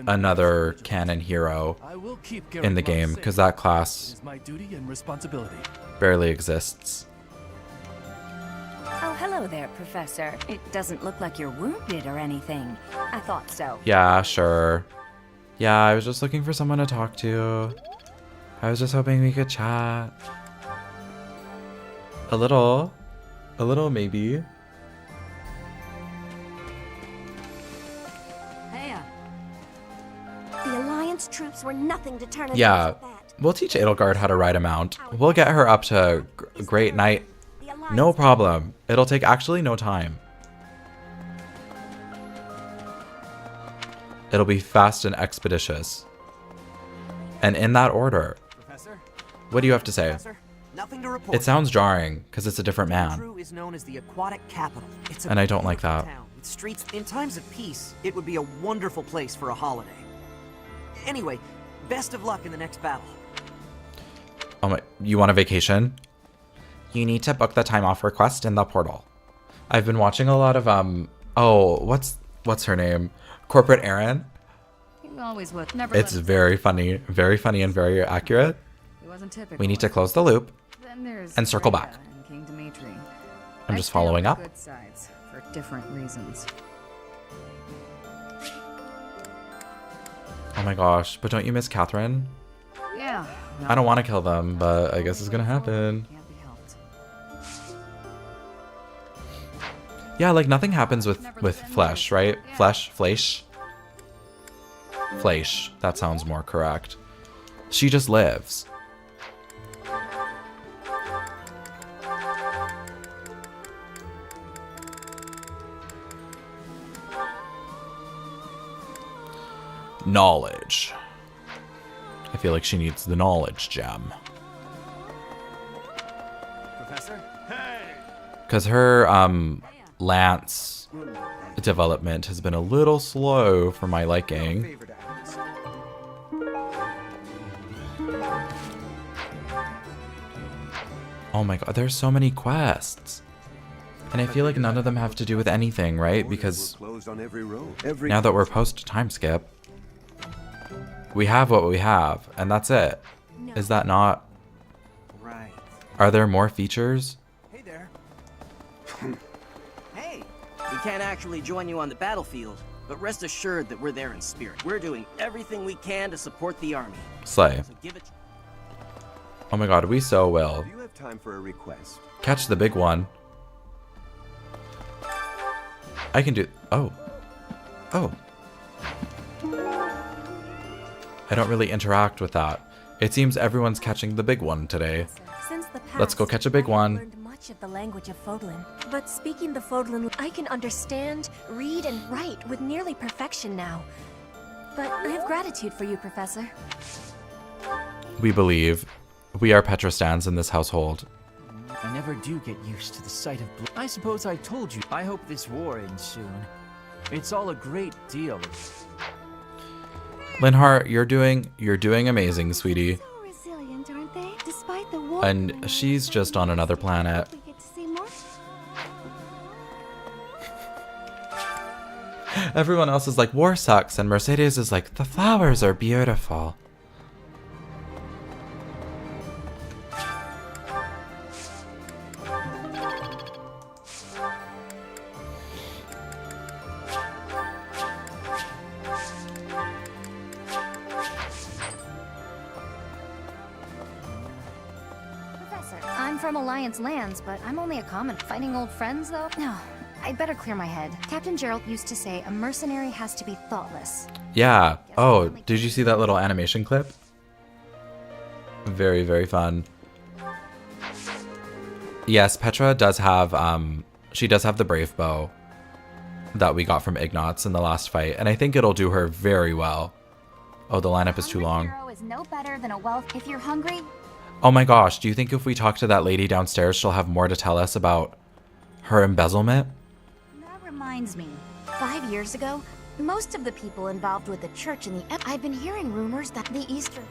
another canon hero in the game, because that class My duty and responsibility. barely exists. Oh, hello there, Professor. It doesn't look like you're wounded or anything. I thought so. Yeah, sure. Yeah, I was just looking for someone to talk to. I was just hoping we could chat. A little maybe. The Alliance troops were nothing to turn Yeah, we'll teach Edelgard how to ride a mount. We'll get her up to Great Knight. No problem. It'll take actually no time. It'll be fast and expeditious. And in that order. Professor? What do you have to say? Professor, nothing to report. It sounds jarring, because it's a different man. Deirdre is known as the aquatic capital. It's a And I don't like that. town with streets. In times of peace, it would be a wonderful place for a holiday. Anyway, best of luck in the next battle. Oh my, you want a vacation? You need to book the time off request in the portal. I've been watching a lot of oh, what's her name? Corporate Aaron. He always would. Never It's very funny and very accurate. He wasn't typical. We need to close the loop Then there's and circle Freya back. and King Dimitri. I'm just I stay on following the up. Good sides for different reasons. Oh my gosh, but don't you miss Catherine? Yeah. I don't want to kill them, but I guess it's gonna happen. Yeah, like nothing happens with flesh, right? Flesh. That sounds more correct. She just lives. Knowledge. I feel like she needs the knowledge gem. Professor? Hey! Because her lance development has been a little slow for my liking. Oh my god, there's so many quests. And I feel like none of them have to do with anything, right? Because now that we're post time skip, we have what we have, and that's it. Is that not? Right. Are there more features? Hey there. Hey! We can't actually join you on the battlefield, but rest assured that we're there in spirit. We're doing everything we can to support the army. Slay. So give it. Oh my god, we so will. Do you have time for a request? Catch the big one. I can do... Oh. Oh. I don't really interact with that. It seems everyone's catching the big one today. Since the past, Let's go catch a big I've one. learned much of the language of Fodlan. But speaking the Fodlan, I can understand, read, and write with nearly perfection now. But I have gratitude for you, Professor. We believe. We are Petrostans in this household. I never do get used to the sight of blood. I suppose I told you. I hope this war ends soon. It's all a great deal. Linhart, you're doing amazing, sweetie. So resilient, aren't they? Despite the war. And she's just on another planet. We get to see more. Everyone else is like, war sucks, and Mercedes is like, the flowers are beautiful. I'm from Alliance lands, but I'm only a common. Fighting old friends, though? No, I better clear my head. Captain Gerald used to say a mercenary has to be thoughtless. Yeah. Oh, did you see that little animation clip? Very, very fun. Yes, Petra does have, she does have the Brave Bow that we got from Ignatz in the last fight, and I think it'll do her very well. Oh, the lineup is too long. Hero is no better than a wealth. If you're hungry, Oh my gosh, do you think if we talk to that lady downstairs, she'll have more to tell us about her embezzlement? that reminds me. 5 years ago, most of the people involved with the church and the... I've been hearing rumors that the Easter...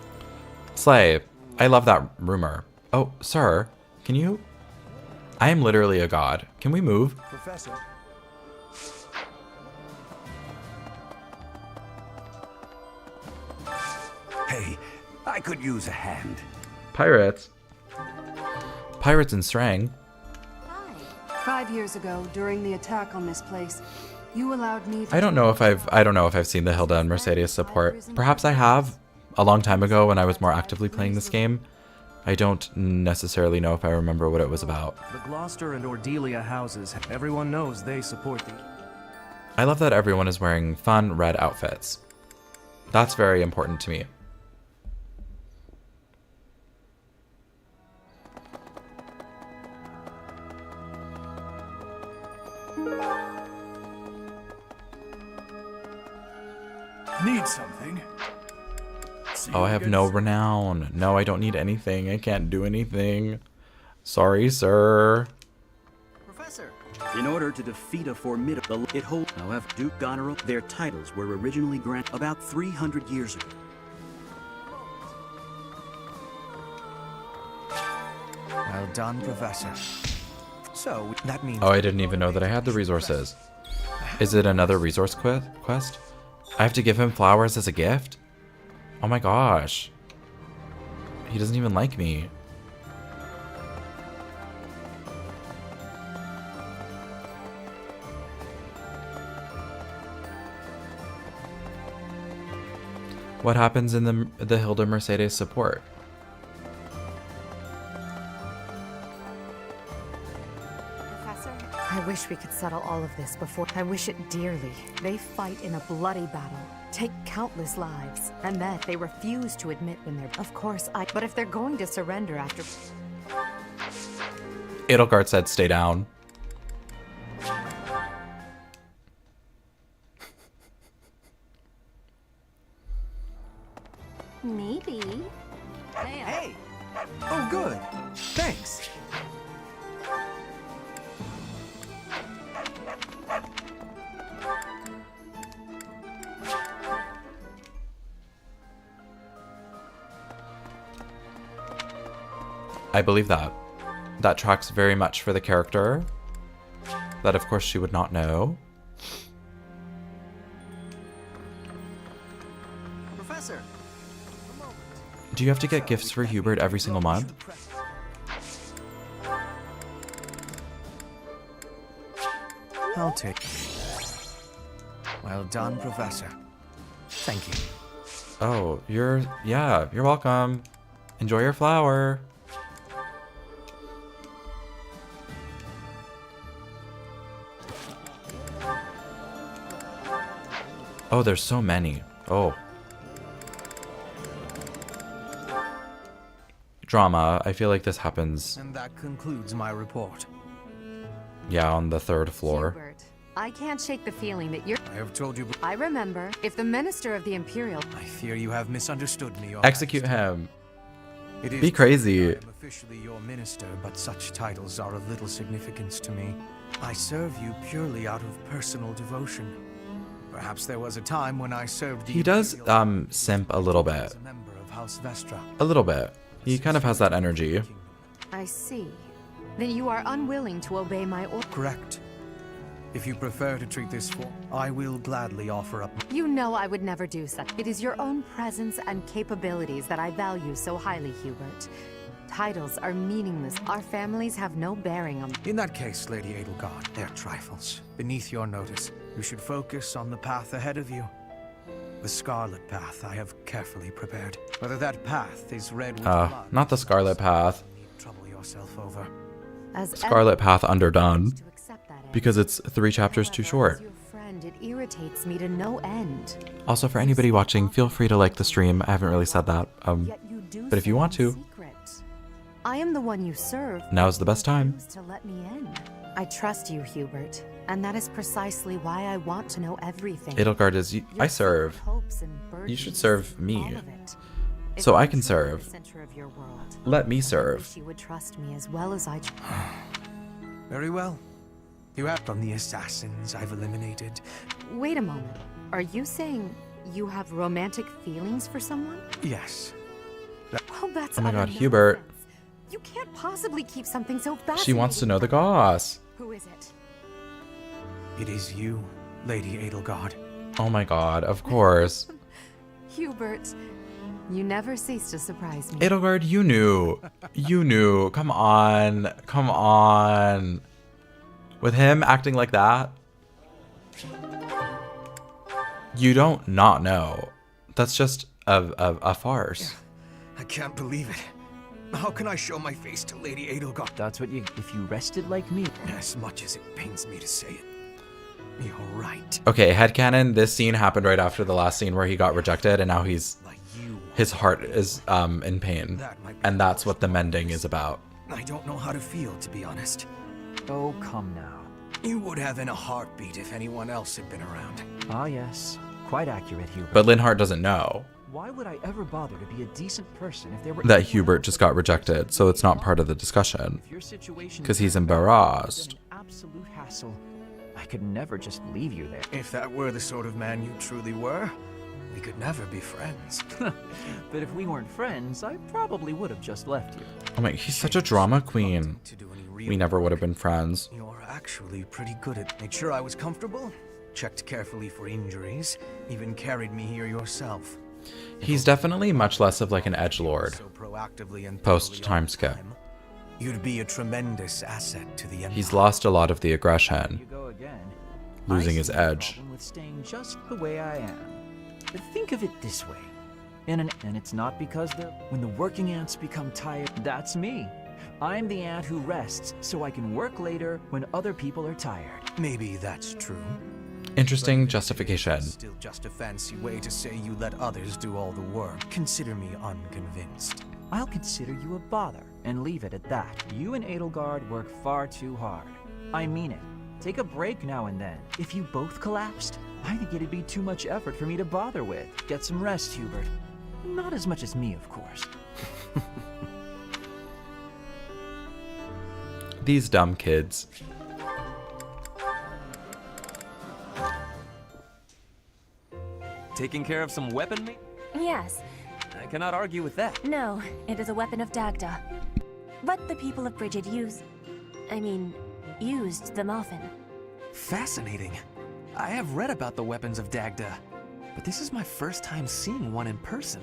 Slay, I love that rumor. Oh, sir, can you? I am literally a god. Can we move? Professor. Hey, I could use a hand. Pirates. Pirates in Strang. 5 years ago, during the attack on this place, you allowed me to... I don't know if I've seen the Hilda and Mercedes support. Perhaps I have a long time ago when I was more actively playing this game. I don't necessarily know if I remember what it was about. The Gloucester and Ordelia houses, everyone knows they support the... I love that everyone is wearing fun red outfits. That's very important to me. Need something? Oh, I have no renown. No, I don't need anything. I can't do anything. Sorry, sir. In order to defeat a formidable, it holds. However, Duke Goneril, their titles were originally granted about 300 years ago. Well done, Professor. So, that means... Oh, I didn't even know that I had the resources. Is it another resource quest? I have to give him flowers as a gift? Oh my gosh. He doesn't even like me. What happens in the Hilda Mercedes support? I wish we could settle all of this before. I wish it dearly. They fight in a bloody battle, take countless lives, and that they refuse to admit when they're... Of course, but if they're going to surrender after... Edelgard said stay down. Maybe. Hey! Oh, good. Thanks. I believe that. that tracks very much for the character. That, of course, she would not know. Professor! Do you have to get gifts for Hubert every single month? I'll take. Well done, Professor. Thank you. Oh, you're welcome. Enjoy your flower. Oh, there's so many. Oh. Drama. I feel like this happens. And that concludes my report. Yeah, on the 3rd floor. Hubert, I can't shake the feeling that you're... I have told you... I remember. If the Minister of the Imperial... I fear you have misunderstood me, Your Execute him. It is Be crazy. I am officially your minister, but such titles are of little significance to me. I serve you purely out of personal devotion. Perhaps there was a time when I served the He does simp a little bit. as a member of House Vestra. A little bit. He kind of has that energy. I see. Then you are unwilling to obey my order. Correct. If you prefer to treat this for, I will gladly offer up. You know I would never do such. It is your own presence and capabilities that I value so highly, Hubert. Titles are meaningless. Our families have no bearing on... In that case, Lady Edelgard, they're trifles. Beneath your notice, you should focus on the path ahead of you. The Scarlet Path I have carefully prepared. Whether that path is red with blood... Not the Scarlet Path. Trouble yourself over. Scarlet Path underdone. Because it's 3 chapters too short. Your friend, it irritates me to no end. Also, for anybody watching, feel free to like the stream. I haven't really said that. But if you want to, I am the one you serve. now's the best time. To let me in. I trust you, Hubert, and that is precisely why I want to know everything. Edelgard is... I serve. You should serve me. So I can serve. Let me serve. She would trust me as well as I... Very well. You have from the assassins I've eliminated. Wait a moment. Are you saying you have romantic feelings for someone? Yes. Oh, that's Oh my utter god, Hubert. nonsense. You can't possibly keep something so fascinating. She wants to know the goss. Who is it? It is you, Lady Edelgard. Oh my god, of course. Hubert, you never cease to surprise me. Edelgard, you knew. You knew. Come on. Come on. With him acting like that, you don't not know. That's just a farce. I can't believe it. How can I show my face to Lady Edelgard? That's what you... If you rested like me... As much as it pains me to say it. You're right. Okay, headcanon, this scene happened right after the last scene where he got rejected, and now his heart is in pain. And that's what the mending is about. I don't know how to feel, to be honest. Oh, come now. You would have in a heartbeat if anyone else had been around. Ah, yes. Quite accurate, Hubert. But Linhart doesn't know Why would I ever bother to be a decent person if there were... that Hubert just got rejected, so it's not part of the discussion. Because he's embarrassed. Absolute hassle. I could never just leave you there. If that were the sort of man you truly were, we could never be friends. But if we weren't friends, I probably would have just left you. Oh my, he's such a drama queen. We never would have been friends. You're actually pretty good at... Made sure I was comfortable, checked carefully for injuries, even carried me here yourself. He's definitely much less of like an edgelord. Post time skip. You'd be a tremendous asset to the Empire. He's lost a lot of the aggression, You go again. losing I his see no edge. problem with staying just the way I am. But think of it this way. And it's not because when the working ants become tired, that's me. I'm the ant who rests so I can work later when other people are tired. Maybe that's true. Interesting justification. Still just a fancy way to say you let others do all the work. Consider me unconvinced. I'll consider you a bother and leave it at that. You and Edelgard work far too hard. I mean it. Take a break now and then. If you both collapsed, I think it'd be too much effort for me to bother with. Get some rest, Hubert. Not as much as me, of course. These dumb kids. Taking care of some weaponry? Yes. I cannot argue with that. No, it is a weapon of Dagda. But the people of Bridget used them often. Fascinating. I have read about the weapons of Dagda, but this is my first time seeing one in person.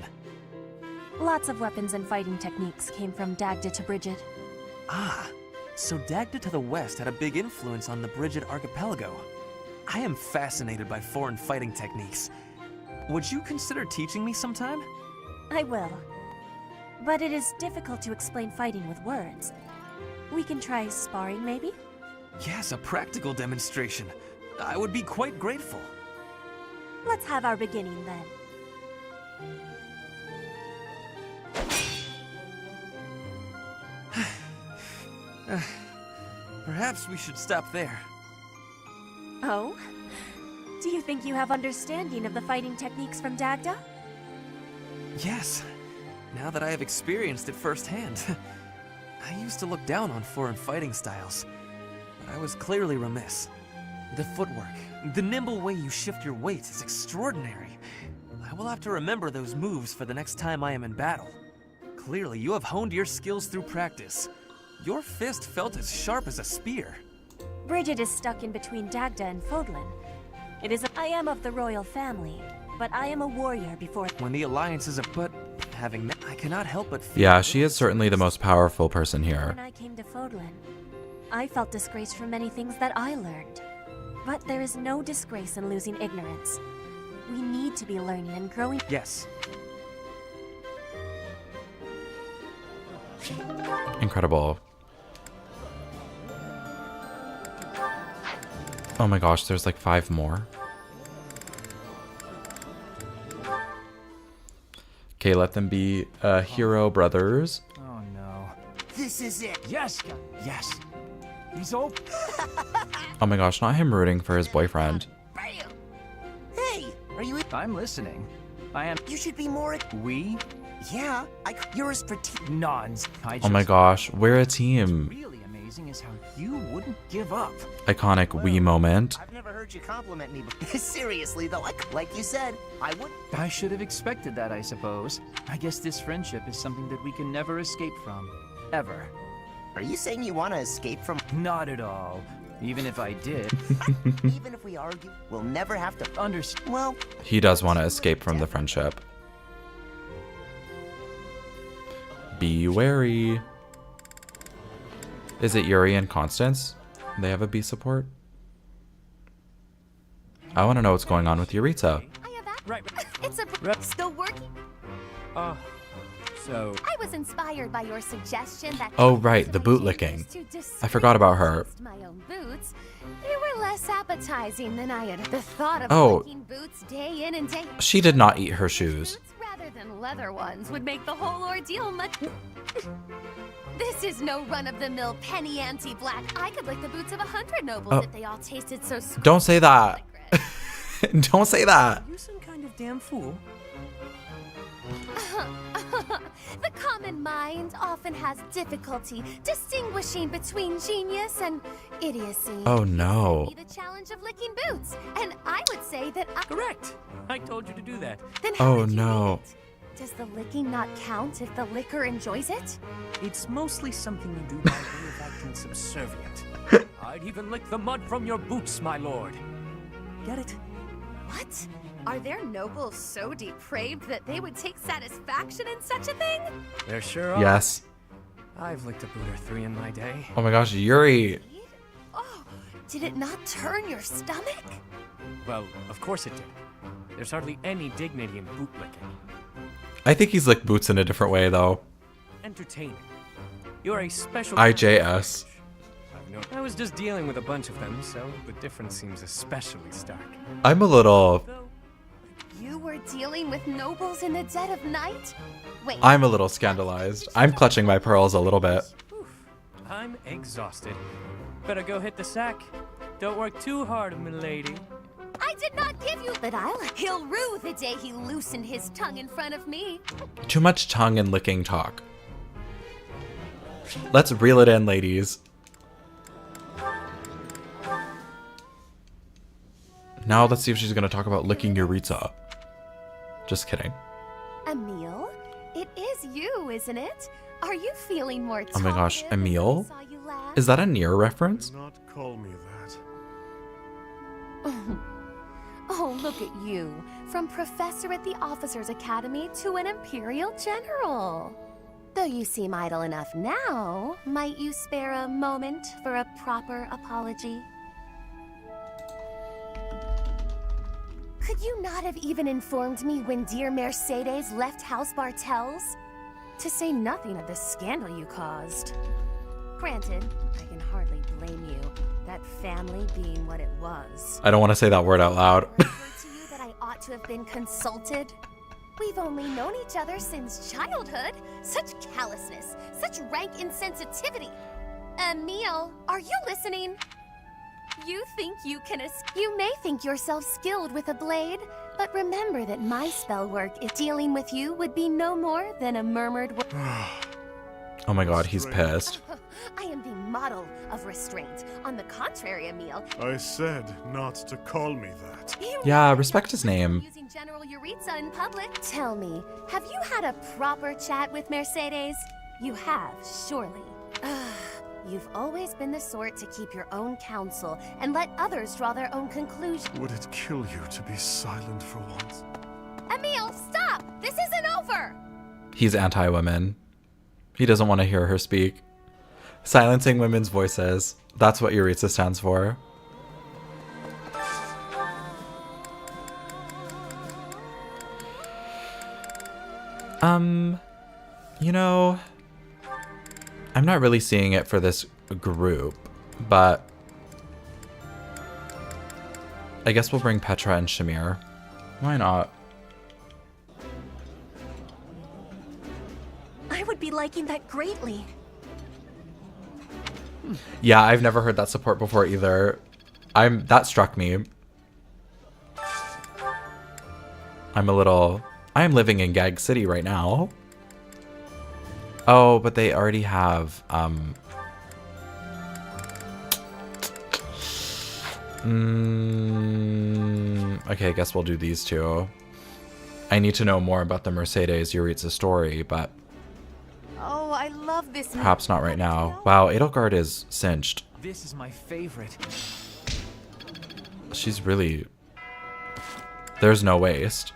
Lots of weapons and fighting techniques came from Dagda to Bridget. Ah, so Dagda to the west had a big influence on the Bridget archipelago. I am fascinated by foreign fighting techniques. Would you consider teaching me sometime? I will. But it is difficult to explain fighting with words. We can try sparring, maybe? Yes, a practical demonstration. I would be quite grateful. Let's have our beginning then. Perhaps we should stop there. Oh? Do you think you have understanding of the fighting techniques from Dagda? Yes. Now that I have experienced it firsthand. I used to look down on foreign fighting styles, but I was clearly remiss. The footwork, the nimble way you shift your weight is extraordinary. I will have to remember those moves for the next time I am in battle. Clearly, you have honed your skills through practice. Your fist felt as sharp as a spear. Bridget is stuck in between Dagda and Fodlan. I am of the royal family, but I am a warrior before... When the alliance is having met, I cannot help but feel... Yeah, she is certainly the most powerful person here. When I came to Fodlan, I felt disgraced for many things that I learned. But there is no disgrace in losing ignorance. We need to be learning and growing... Yes. Incredible. Oh my gosh, there's like 5 more. Okay, let them be hero brothers. Oh no. This is it. Yes. Yes. He's open. Oh my gosh, not him rooting for his boyfriend. Hey, are you... I'm listening. I am... You should be more... We? Yeah, you're a strategic... Nons. Oh my gosh, we're a team. Really amazing is how you wouldn't give up. Iconic we moment. I've never heard you compliment me before. Seriously though, like you said, I would... I should have expected that, I suppose. I guess this friendship is something that we can never escape from. Ever. Are you saying you want to escape from... Not at all. Even if I did. Even if we argue, we'll never have to... Understand. Well... He does want to escape from the friendship. Be wary. Is it Yuri and Constance? They have a B support? I want to know what's going on with Eureka. Right. It's still working. So... I was inspired by your suggestion that... Oh right, the boot licking. I forgot about her. My own boots. They were less appetizing than I had. The thought of Oh. licking boots day in and day... She did not eat her shoes. rather than leather ones would make the whole ordeal much... This is no run-of-the-mill penny anti-black. I could lick the boots of 100 nobles if they all tasted so sweet. Don't say that. Don't say that. Are you some kind of damn fool? The common mind often has difficulty distinguishing between genius and idiocy. Oh no. The challenge of licking boots, and I would say that Correct. I told you to do that. Then how Oh did you no. Does the licking not count if the licker enjoys it? It's mostly something you do by way of acting subservient. I'd even lick the mud from your boots, my lord. Get it? What? Are there nobles so depraved that they would take satisfaction in such a thing? There sure are. Yes. I've licked a boot or 3 in my day. Oh my gosh, Yuri. Oh, did it not turn your stomach? Well, of course it did. There's hardly any dignity in boot licking. I think he's licked boots in a different way though. Entertaining. You're a special... IJS. I was just dealing with a bunch of them, so the difference seems especially stark. I'm a little... You were dealing with nobles in the dead of night? Wait. I'm a little scandalized. I'm clutching my pearls a little bit. I'm exhausted. Better go hit the sack. Don't work too hard, milady. I did not give you that he'll rue the day he loosened his tongue in front of me. Too much tongue and licking talk. Let's reel it in, ladies. Now let's see if she's gonna talk about licking Eureka. Just kidding. Emil, it is you, isn't it? Are you feeling more Oh my gosh, talkative Emil? since I saw you last? Is that a near reference? Do not call me that. Oh, look at you. From professor at the Officers Academy to an Imperial General. Though you seem idle enough now, might you spare a moment for a proper apology? Could you not have even informed me when dear Mercedes left House Bartels? To say nothing of the scandal you caused. Granted, I can hardly blame you, that family being what it was. I don't want to say that word out loud. To you that I ought to have been consulted? We've only known each other since childhood. Such callousness, such rank insensitivity. Emil, are you listening? You think you can You may think yourself skilled with a blade, but remember that my spell work, if dealing with you, would be no more than a murmured word. Oh my god, he's pissed. I am the model of restraint. On the contrary, Emil. I said not to call me that. Yeah, respect his name. Using General Yuritsa in public. Tell me, have you had a proper chat with Mercedes? You have, surely. You've always been the sort to keep your own counsel and let others draw their own conclusions. Would it kill you to be silent for once? Emil, stop! This isn't over! He's anti-women. He doesn't want to hear her speak. Silencing women's voices. That's what Yuritsa stands for. You know, I'm not really seeing it for this group, but I guess we'll bring Petra and Shamir. Why not? I would be liking that greatly. Yeah, I've never heard that support before either. That struck me. I am living in Gag City right now. Oh, but they already have, okay, I guess we'll do these two. I need to know more about the Mercedes Yuritsa story, but Oh, I love this. perhaps not right now. Wow, Edelgard is cinched. This is my favorite. She's really... There's no waste.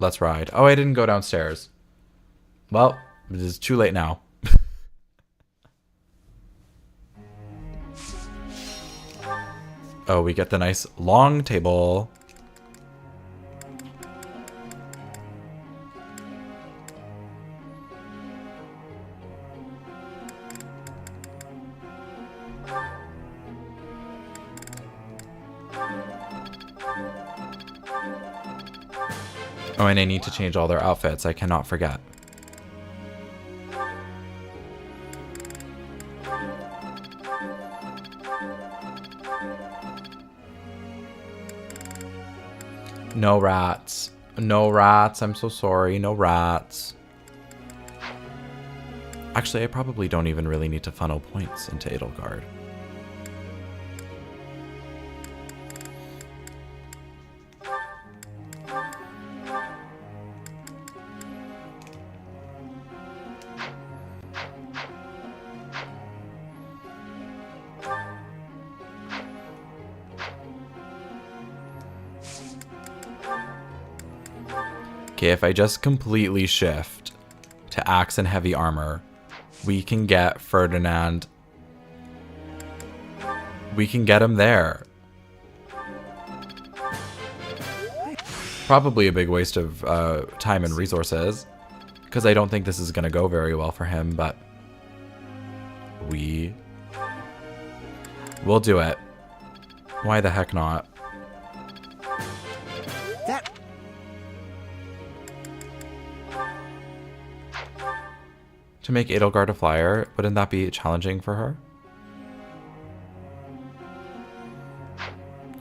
Let's ride. Oh, I didn't go downstairs. Well, it is too late now. Oh, we get the nice long table. Oh, and I need to change all their outfits. I cannot forget. No rats. No rats. I'm so sorry. No rats. Actually, I probably don't even really need to funnel points into Edelgard. Okay, if I just completely shift to axe and heavy armor, we can get Ferdinand. We can get him there. Probably a big waste of time and resources, because I don't think this is going to go very well for him, but we'll do it. Why the heck not? To make Edelgard a flyer, wouldn't that be challenging for her?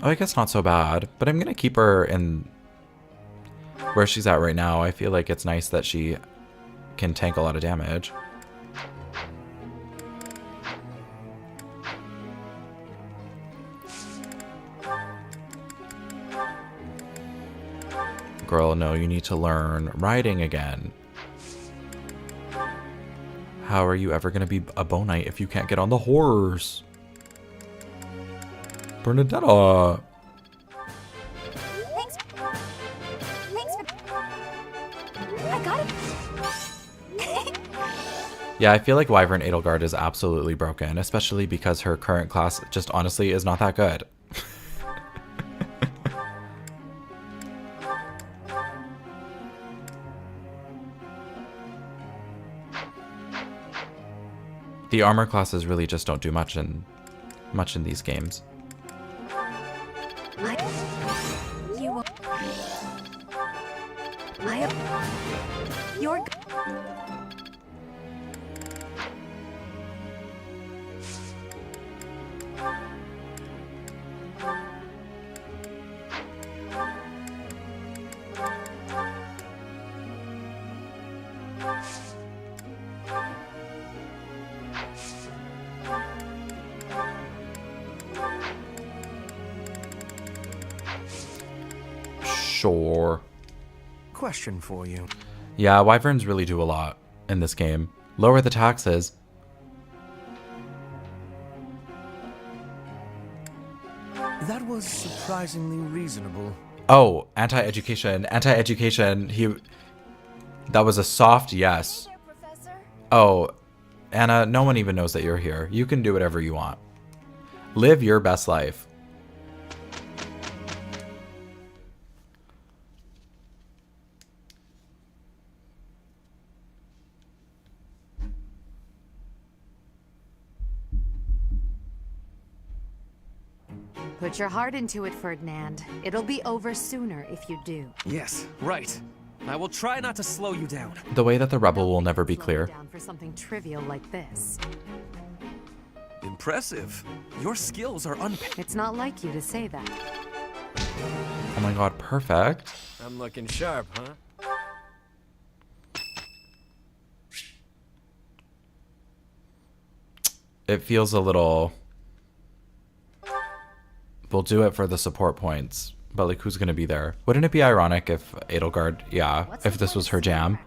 Oh, I guess not so bad, but I'm gonna keep her in where she's at right now. I feel like it's nice that she can tank a lot of damage. Girl, no, you need to learn riding again. How are you ever going to be a bow knight if you can't get on the horse? Bernadetta. Thanks. I got it. Yeah, I feel like Wyvern Edelgard is absolutely broken, especially because her current class just honestly is not that good. The armor classes really just don't do much in these games. You're Sure. Question for you. Yeah, wyverns really do a lot in this game. Lower the taxes. That was surprisingly reasonable. Oh, anti-education. Anti-education. That was a soft yes. Oh, Anna, no one even knows that you're here. You can do whatever you want. Live your best life. Put your heart into it, Ferdinand. It'll be over sooner if you do. Yes, right. I will try not to slow you down. The way that the rebel will never be clear. Down for something trivial like this. Impressive. Your skills are It's not like you to say that. Oh my god, perfect. I'm looking sharp, huh? It feels a little... We'll do it for the support points, but like who's gonna be there? Wouldn't it be ironic if Edelgard, if this was her jam?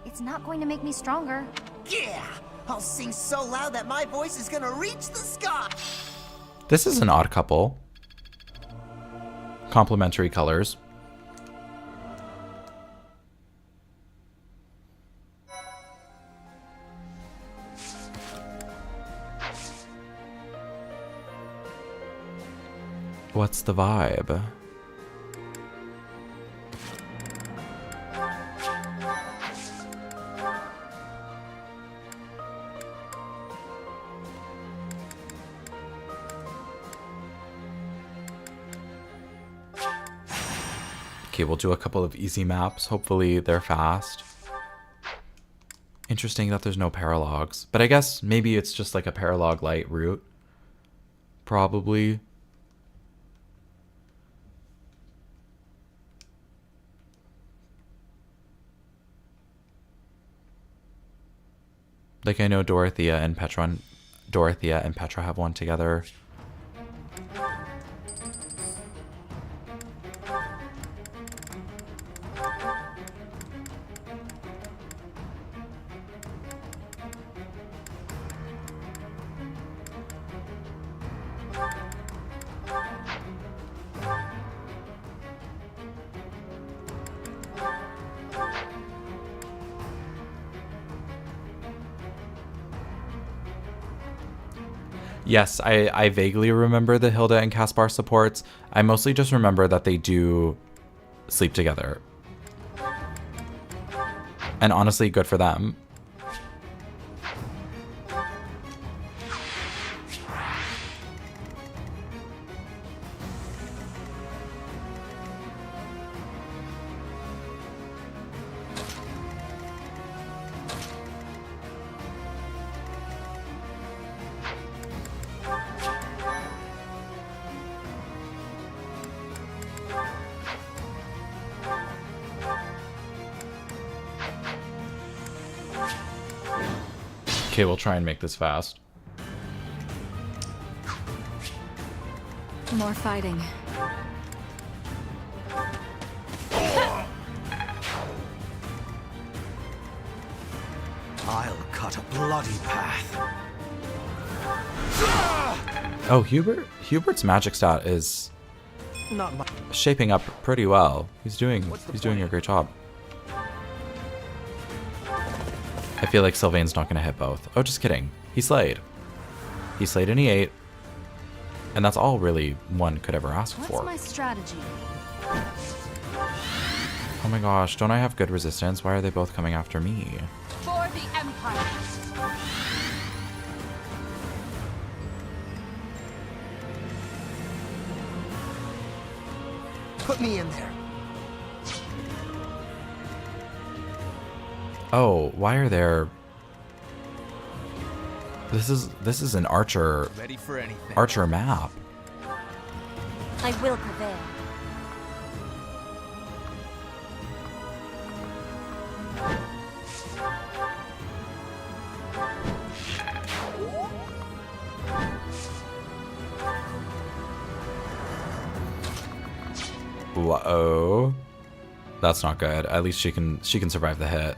It's not going to make me stronger. Yeah! I'll sing so loud that my voice is gonna reach the sky! This is an odd couple. Complementary colors. What's the vibe? Okay, we'll do a couple of easy maps. Hopefully they're fast. Interesting that there's no paralogs. But I guess maybe it's just like a paralog light route. Probably. Like I know Dorothea and Petra have one together. Yes, I vaguely remember the Hilda and Caspar supports. I mostly just remember that they do sleep together. And honestly, good for them. Okay, we'll try and make this fast. More fighting. cut a bloody path. Oh, Hubert's magic stat is Not my shaping up pretty well. He's doing a great job. I feel like Sylvain's not gonna hit both. Oh, just kidding. He slayed. He slayed and he ate. And that's all really one could ever ask for. What's my strategy? Oh my gosh, don't I have good resistance? Why are they both coming after me? For the Empire. Put me in there. Oh, why are there... This is an archer Ready for anything. archer map. I will prevail. Whoa. That's not good. At least she can survive the hit.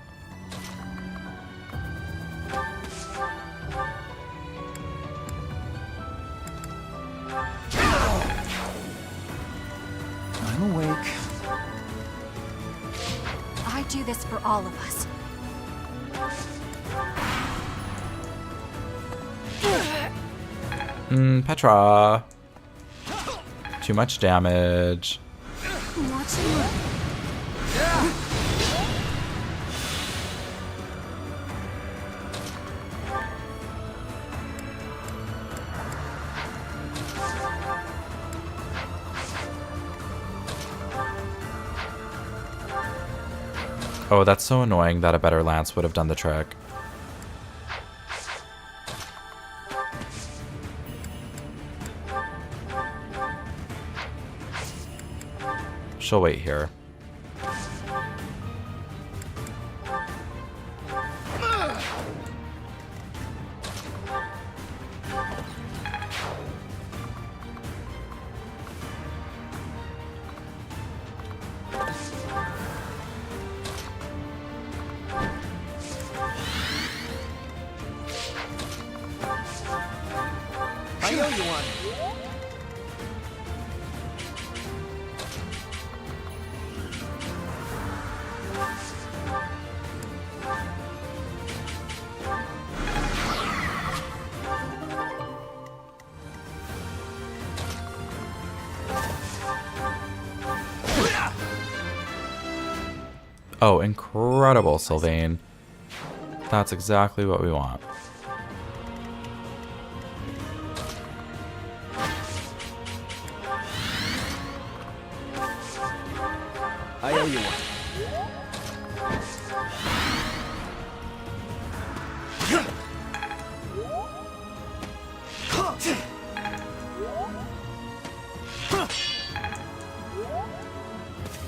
I'm awake. I do this for all of us. Petra. Too much damage. Oh, that's so annoying that a better lance would have done the trick. She'll wait here. I owe you one. Oh, incredible, Sylvain. That's exactly what we want. I owe you one.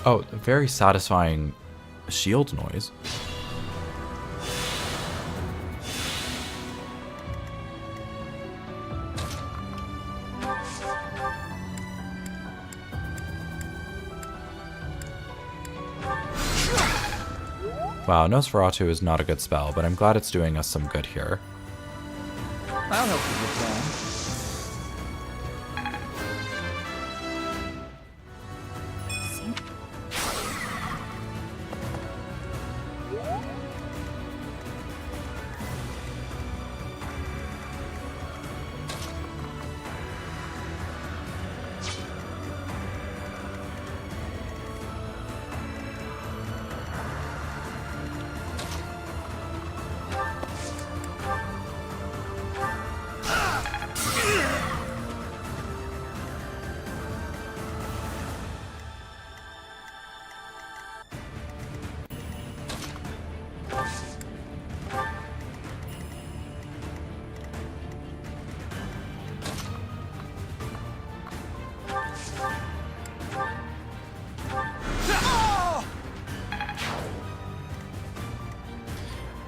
Oh, very satisfying shield noise. Wow, Nosferatu is not a good spell, but I'm glad it's doing us some good here. I'll help you with that.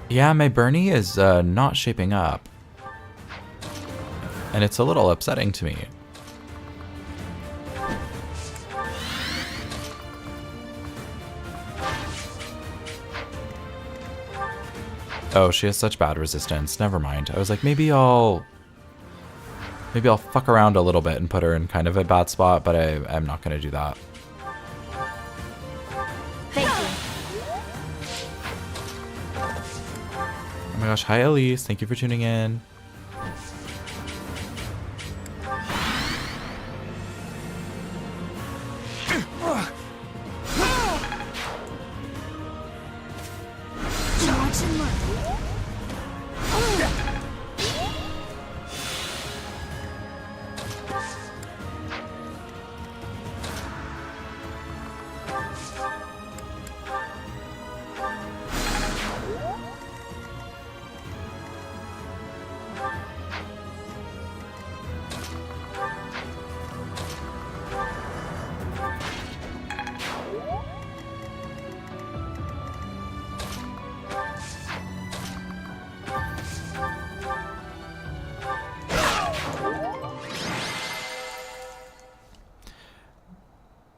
Yeah, my Bernie is not shaping up. And it's a little upsetting to me. Oh, she has such bad resistance. Never mind. I was like, maybe I'll fuck around a little bit and put her in kind of a bad spot, but I'm not going to do that. Thank you. Oh my gosh, hi Elise. Thank you for tuning in.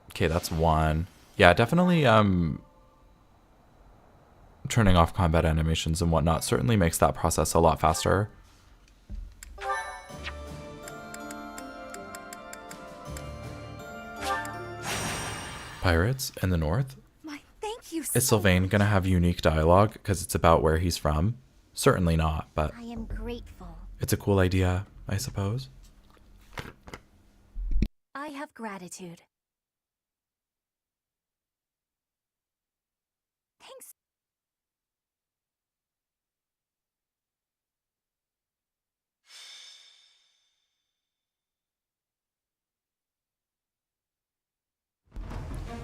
Okay, that's one. Yeah, definitely turning off combat animations and whatnot certainly makes that process a lot faster. Pirates in the north? Thank you. Is Sylvain gonna have unique dialogue because it's about where he's from? Certainly not, but I am grateful. it's a cool idea, I suppose. I have gratitude. Thanks.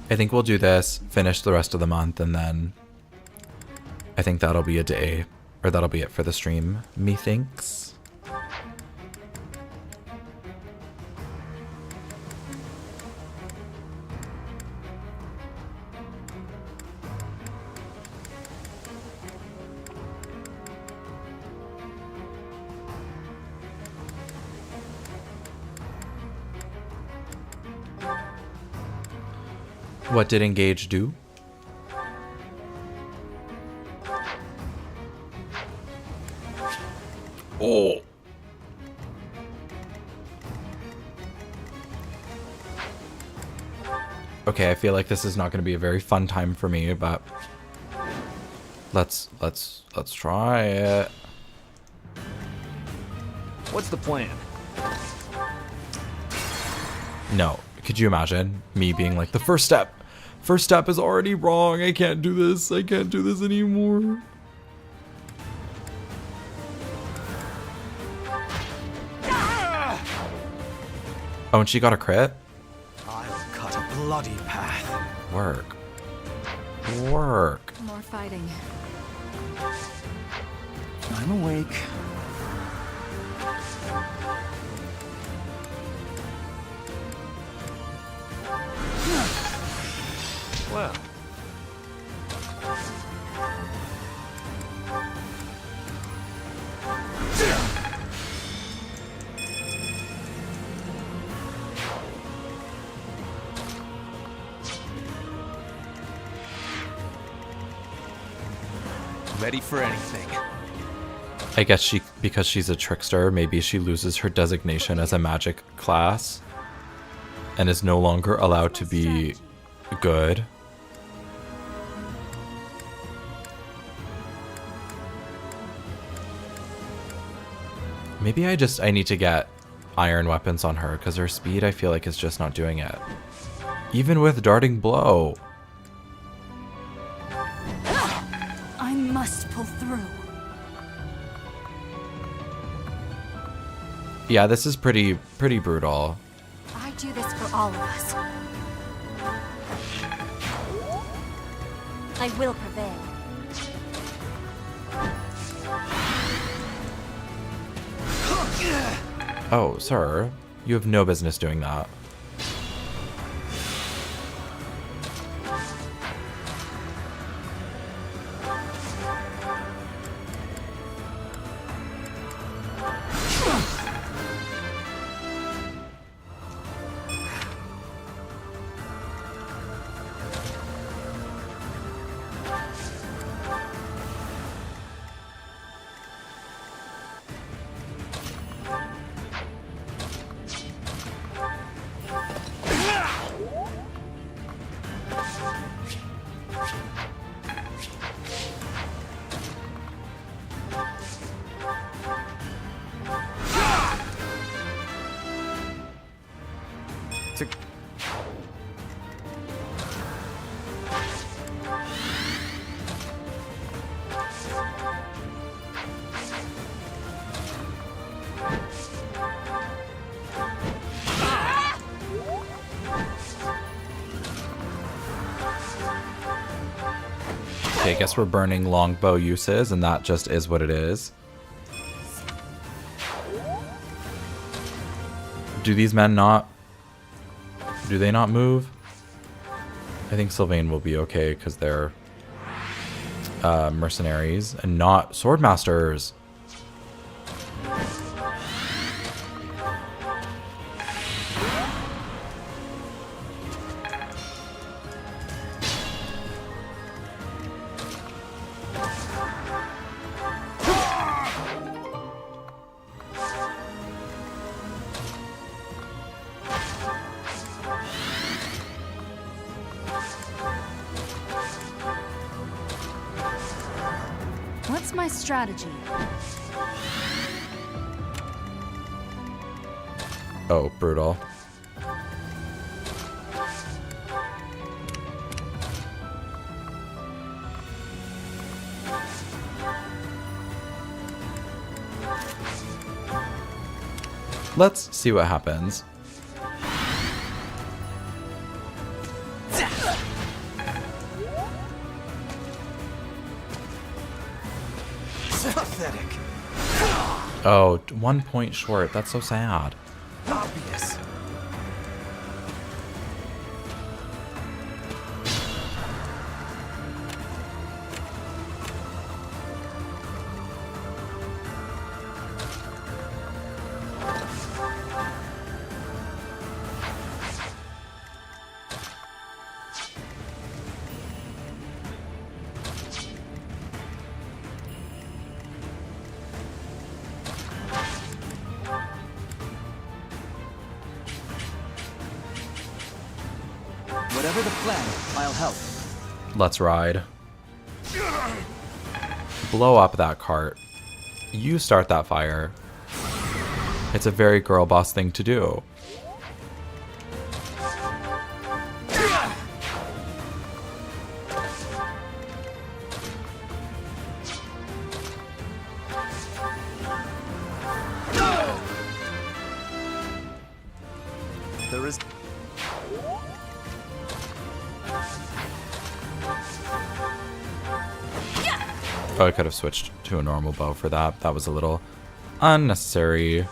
I think we'll do this, finish the rest of the month, and then I think that'll be a day, or that'll be it for the stream, methinks. What did Engage do? Oh! Okay, I feel like this is not going to be a very fun time for me, but let's try it. What's the plan? No. Could you imagine me being like, the first step is already wrong. I can't do this. I can't do this anymore. Oh, and she got a crit? I'll cut a bloody path. Work. Work. More fighting. I'm awake. Well. Ready for anything. I guess because she's a trickster, maybe she loses her designation as a magic class and is no longer allowed to be good. Maybe I need to get iron weapons on her because her speed I feel like is just not doing it. Even with darting blow. I must pull through. Yeah, this is pretty brutal. I do this for all of us. I will prevail. Oh, sir. You have no business doing that. Okay, I guess we're burning longbow uses, and that just is what it is. Do these men not... Do they not move? I think Sylvain will be okay because they're mercenaries and not swordmasters. What's my strategy? Oh, brutal. Let's see what happens. Pathetic. Oh, 1 point short. That's so sad. Obvious. Whatever the plan, I'll help. Let's ride. Blow up that cart. You start that fire. It's a very girl boss thing to do. There is... Oh, I could have switched to a normal bow for that. That was a little unnecessary.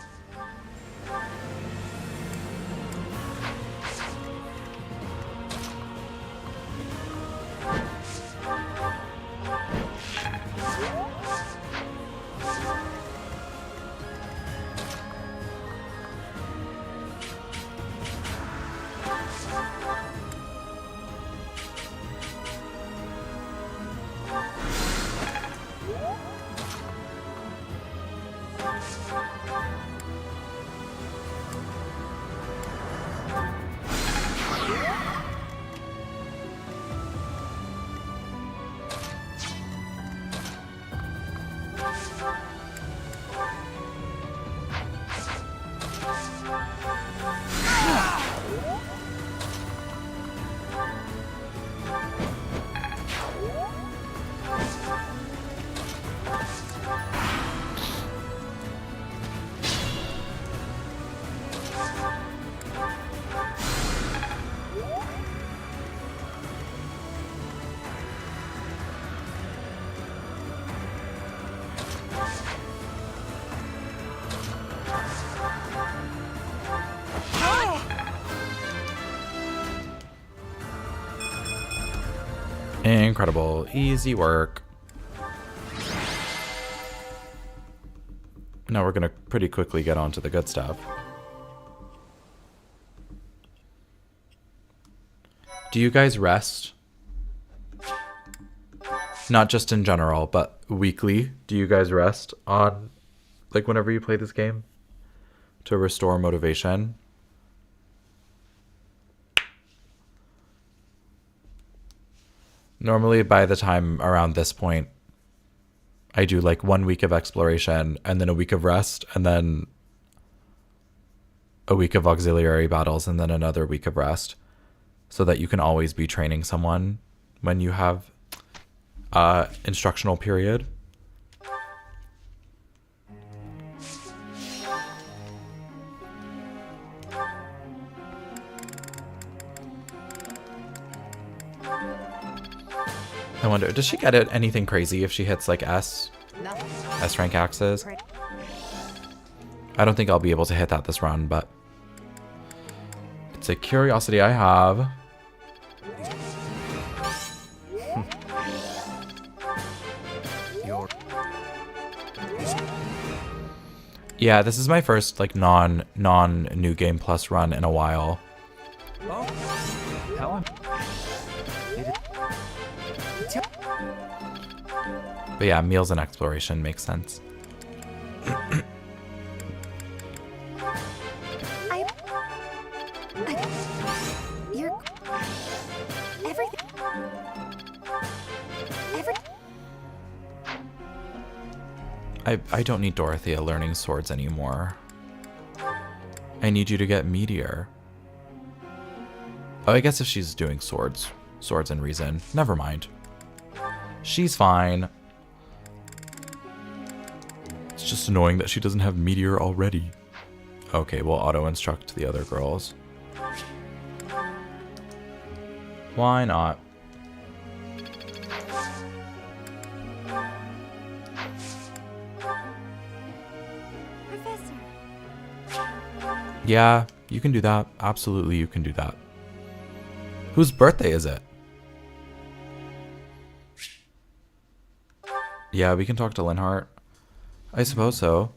Incredible. Easy work. Now we're going to pretty quickly get on to the good stuff. Do you guys rest? Not just in general, but weekly. Do you guys rest on, like, whenever you play this game? To restore motivation? Normally, by the time around this point, I do like 1 week of exploration and then a week of rest and then a week of auxiliary battles and then another week of rest so that you can always be training someone when you have instructional period. I wonder, does she get it anything crazy if she hits like S rank axes? I don't think I'll be able to hit that this run, but it's a curiosity I have. Yeah, this is my first like non New Game Plus run in a while. But yeah, meals and exploration makes sense. I don't need Dorothea learning swords anymore. I need you to get Meteor. Oh, I guess if she's doing swords and reason. Never mind. She's fine. It's just annoying that she doesn't have Meteor already. Okay, we'll auto-instruct the other girls. Why not? Yeah, you can do that. Absolutely, you can do that. Whose birthday is it? Yeah, we can talk to Linhart. I suppose so.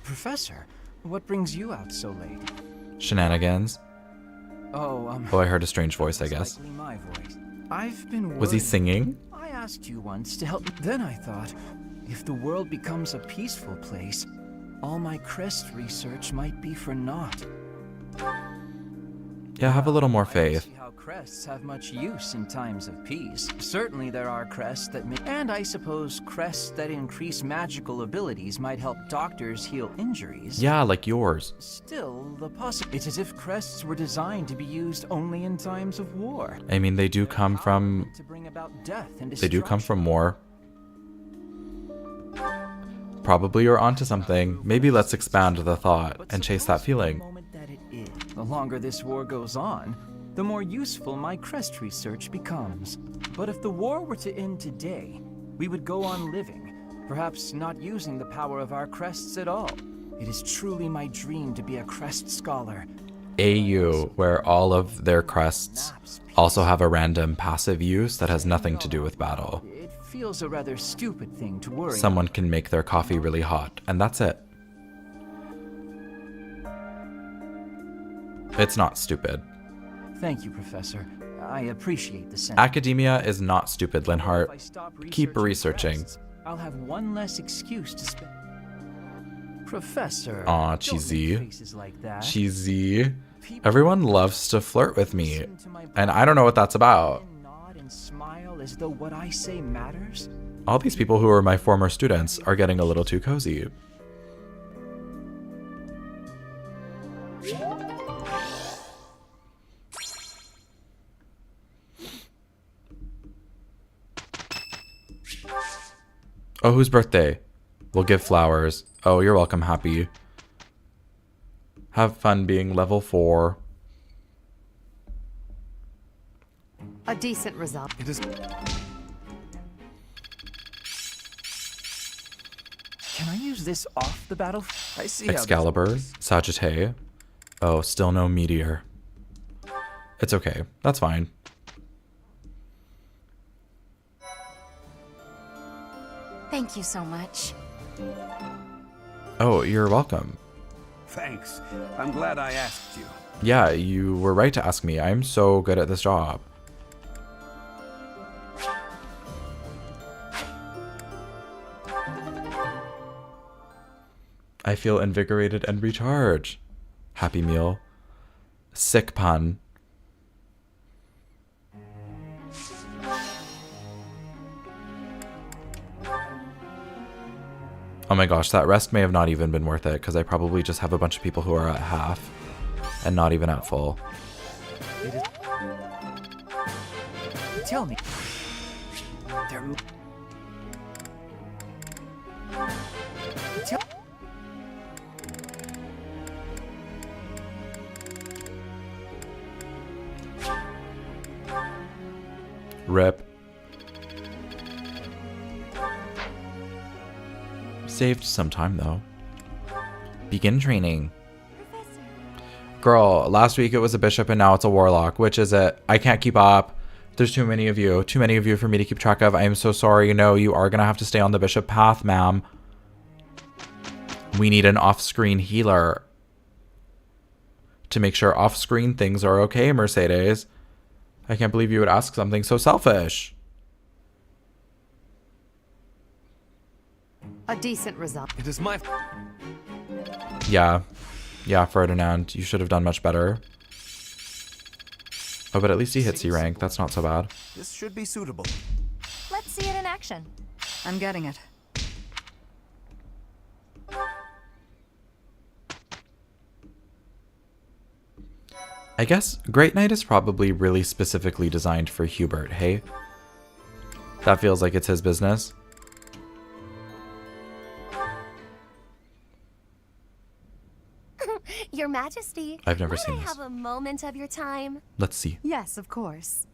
Professor, what brings you out so late? Shenanigans. Oh, Oh, I heard a strange voice, I guess. likely my voice. I've been worried. Was he singing? I asked you once to help me. Then I thought, if the world becomes a peaceful place, all my crest research might be for naught. Yeah, have a little more faith. See how crests have much use in times of peace. Certainly there are crests that make, and I suppose crests that increase magical abilities might help doctors heal injuries. Yeah, like yours. Still, it's as if crests were designed to be used only in times of war. I mean, they do come from... To bring about death and They do come from war. Probably you're onto something. Maybe let's expand the thought and chase that feeling. The longer this war goes on, the more useful my crest research becomes. But if the war were to end today, we would go on living, perhaps not using the power of our crests at all. It is truly my dream to be a crest scholar. AU, where all of their crests also have a random passive use that has nothing to do with battle. It feels a rather stupid thing to worry. Someone can make their coffee really hot, and that's it. It's not stupid. Thank you, Professor. I appreciate the sense. Academia is not stupid, Linhart. Keep researching. I'll have one less excuse to spend. Professor. Aw, cheesy. Cheesy. Everyone loves to flirt with me, and I don't know what that's about. Nod and smile as though what I say matters. All these people who are my former students are getting a little too cozy. Oh, whose birthday? We'll give flowers. Oh, you're welcome, Happy. Have fun being level 4. A decent result. It is. Can I use this off the battle? I see. Excalibur, Sagittae. Oh, still no Meteor. It's okay. That's fine. Thank you so much. Oh, you're welcome. Thanks. I'm glad I asked you. Yeah, you were right to ask me. I'm so good at this job. I feel invigorated and recharged. Happy meal. Sick pun. Oh my gosh, that rest may have not even been worth it because I probably just have a bunch of people who are at half and not even at full. Tell me. Rip. Saved some time though. Begin training. Girl, last week it was a bishop and now it's a warlock. Which is it? I can't keep up. There's too many of you. Too many of you for me to keep track of. I am so sorry. No, you are going to have to stay on the bishop path, ma'am. We need an off-screen healer to make sure off-screen things are okay, Mercedes. I can't believe you would ask something so selfish. A decent result. It is my... Yeah. Yeah, Ferdinand, you should have done much better. Oh, but at least he hit C rank. That's not so bad. This should be suitable. Let's see it in action. I'm getting it. I guess Great Knight is probably really specifically designed for Hubert, hey? That feels like it's his business. Your Majesty, I've never seen I this. have a moment of your time? Let's see. Yes, of course.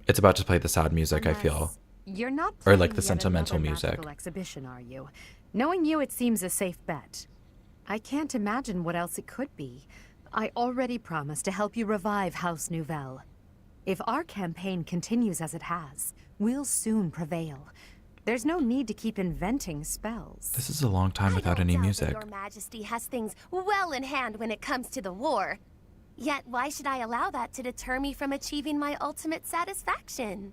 It's about to play the sad music, I feel. You're not Or like the planning yet sentimental another music. magical exhibition, are you? Knowing you, it seems a safe bet. I can't imagine what else it could be. I already promised to help you revive House Nouvelle. If our campaign continues as it has, we'll soon prevail. There's no need to keep inventing spells. This is a long time without any music. Your Majesty has things well in hand when it comes to the war. Yet why should I allow that to deter me from achieving my ultimate satisfaction?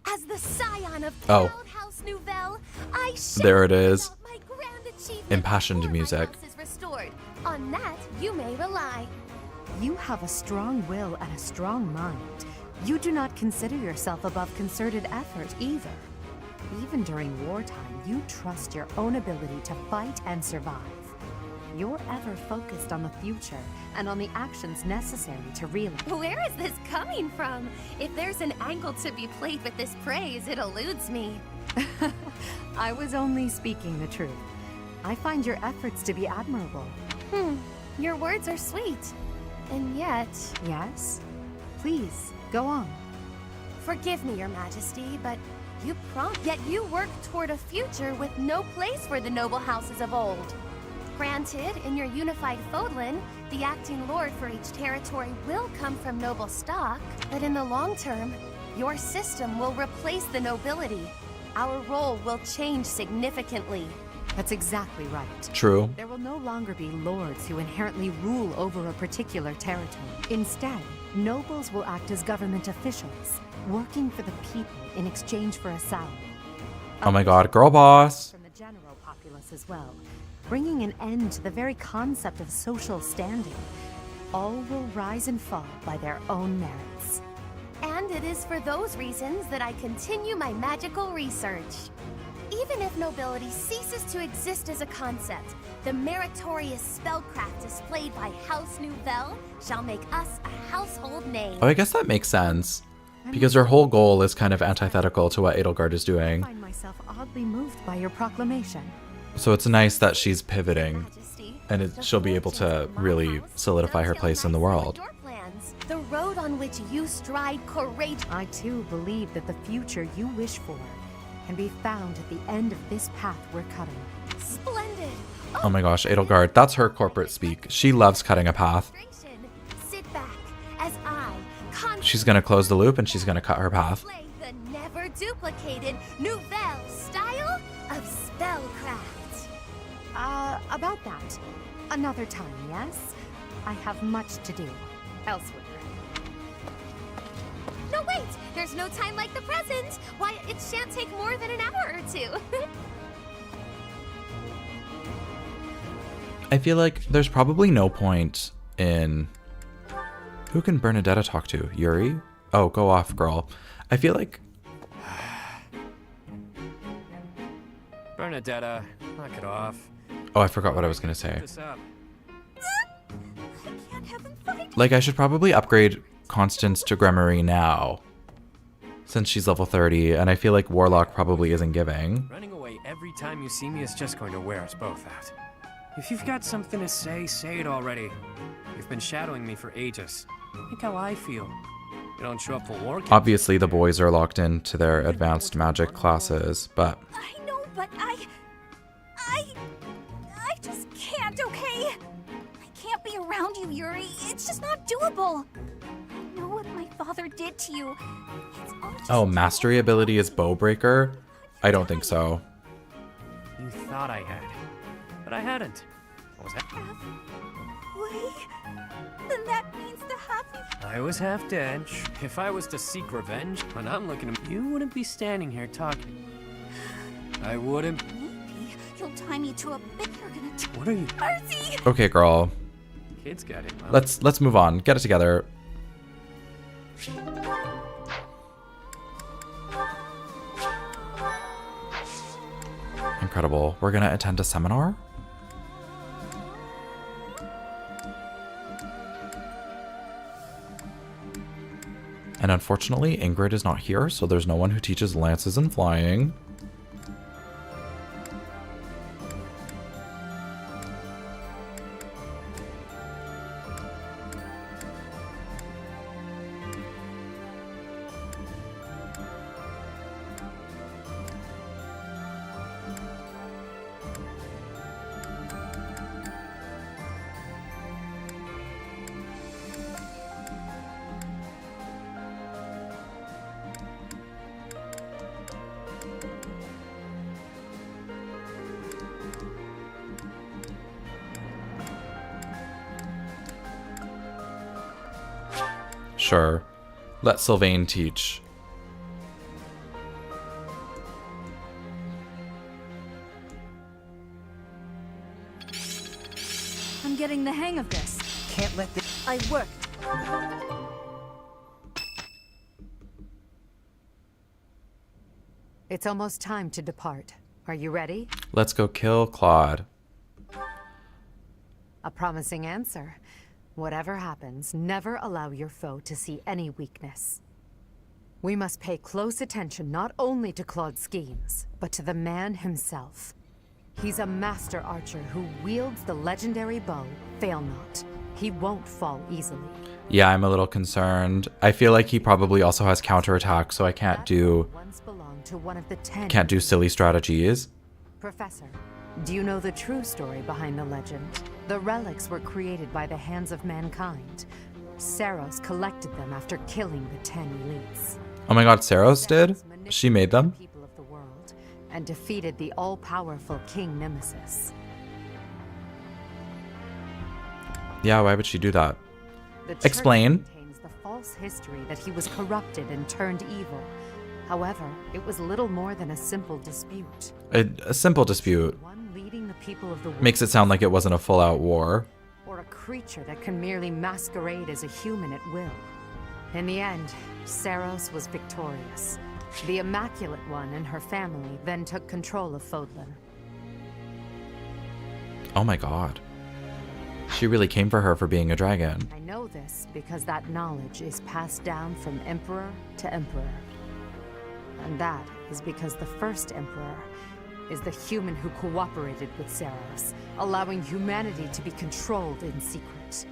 As the scion of proud House Nouvelle, I shall There it is. my grand achievement Impassioned before my music. house is restored. On that, you may rely. You have a strong will and a strong mind. You do not consider yourself above concerted effort either. Even during wartime, you trust your own ability to fight and survive. You're ever focused on the future and on the actions necessary to realize. Where is this coming from? If there's an angle to be played with this praise, it eludes me. I was only speaking the truth. I find your efforts to be admirable. Your words are sweet. And yet... Yes? Please, go on. Forgive me, Your Majesty, but yet you work toward a future with no place for the noble houses of old. Granted, in your unified Fodlan, the acting lord for each territory will come from noble stock, but in the long term, your system will replace the nobility. Our role will change significantly. That's exactly right. True. There will no longer be lords who inherently rule over a particular territory. Instead, nobles will act as government officials, working for the people in exchange for a salary. Oh my god, girl boss. From the general populace as well, bringing an end to the very concept of social standing. All will rise and fall by their own merits. And it is for those reasons that I continue my magical research. Even if nobility ceases to exist as a concept, the meritorious spellcraft displayed by House Nouvelle shall make us a household name. Oh, I guess that makes sense. Because her whole goal is kind of antithetical to what Edelgard is doing. I find myself oddly moved by your proclamation. So it's nice that she's pivoting. And she'll be able to really solidify her place in the world. The road on which you stride courage. I too believe that the future you wish for can be found at the end of this path we're cutting. Splendid. Oh my gosh, Edelgard, that's her corporate speak. She loves cutting a path. Sit back as I She's gonna close the loop and she's gonna cut her path. display the never duplicated Nouvelle style of spellcraft. About that. Another time, yes? I have much to do elsewhere. No, wait! There's no time like the present! Why, it shan't take more than an hour or two. I feel like there's probably no point in... Who can Bernadetta talk to? Yuri? Oh, go off, girl. I feel like... Bernadetta, knock it off. Oh, I forgot what I was gonna say. This up. Like, I should probably upgrade Constance to Gremory now. Since she's level 30, and I feel like Warlock probably isn't giving. Running away every time you see me is just going to wear us both out. If you've got something to say it already. You've been shadowing me for ages. Think how I feel. You don't show up for war. Obviously, the boys are locked into their advanced magic classes, but... I know, but I just can't, okay? I can't be around you, Yuri. It's just not doable. I know what my father did to you. It's all just Oh, mastery ability is Bowbreaker? I don't think so. You thought I had, but I hadn't. I was Then that means the half I was half dead. If I was to seek revenge, when I'm looking at you, wouldn't be standing here talking. I wouldn't. Maybe you'll tie me to a bit. You're gonna. What are you? Mercy! Okay, girl. Kids got it. Mom. Let's move on. Get it together. Incredible. We're gonna attend a seminar? And unfortunately, Ingrid is not here, so there's no one who teaches lances and flying. Sure. Let Sylvain teach. I'm getting the hang of this. Can't let this. I worked. It's almost time to depart. Are you ready? Let's go kill Claude. A promising answer. Whatever happens, never allow your foe to see any weakness. We must pay close attention not only to Claude's schemes, but to the man himself. He's a master archer who wields the legendary bow, Fail Not. He won't fall easily. Yeah, I'm a little concerned. I feel like he probably also has counterattack, so I can't do To one of the 10. can't do silly strategies. Professor, do you know the true story behind the legend? The relics were created by the hands of mankind. Saros collected them after killing the 10 elites. Oh my god, Saros did? She made them? People of the world and defeated the all-powerful King Nemesis. Yeah, why would she do that? The church Explain. contains the false history that he was corrupted and turned evil. However, it was little more than a simple dispute. A simple dispute One leading the people of the world, makes it sound like it wasn't a full-out war. or a creature that can merely masquerade as a human at will. In the end, Saros was victorious. The Immaculate One and her family then took control of Fodlan. Oh my god. She really came for her for being a dragon. I know this because that knowledge is passed down from emperor to emperor. And that is because the first emperor is the human who cooperated with Saros, allowing humanity to be controlled in secret.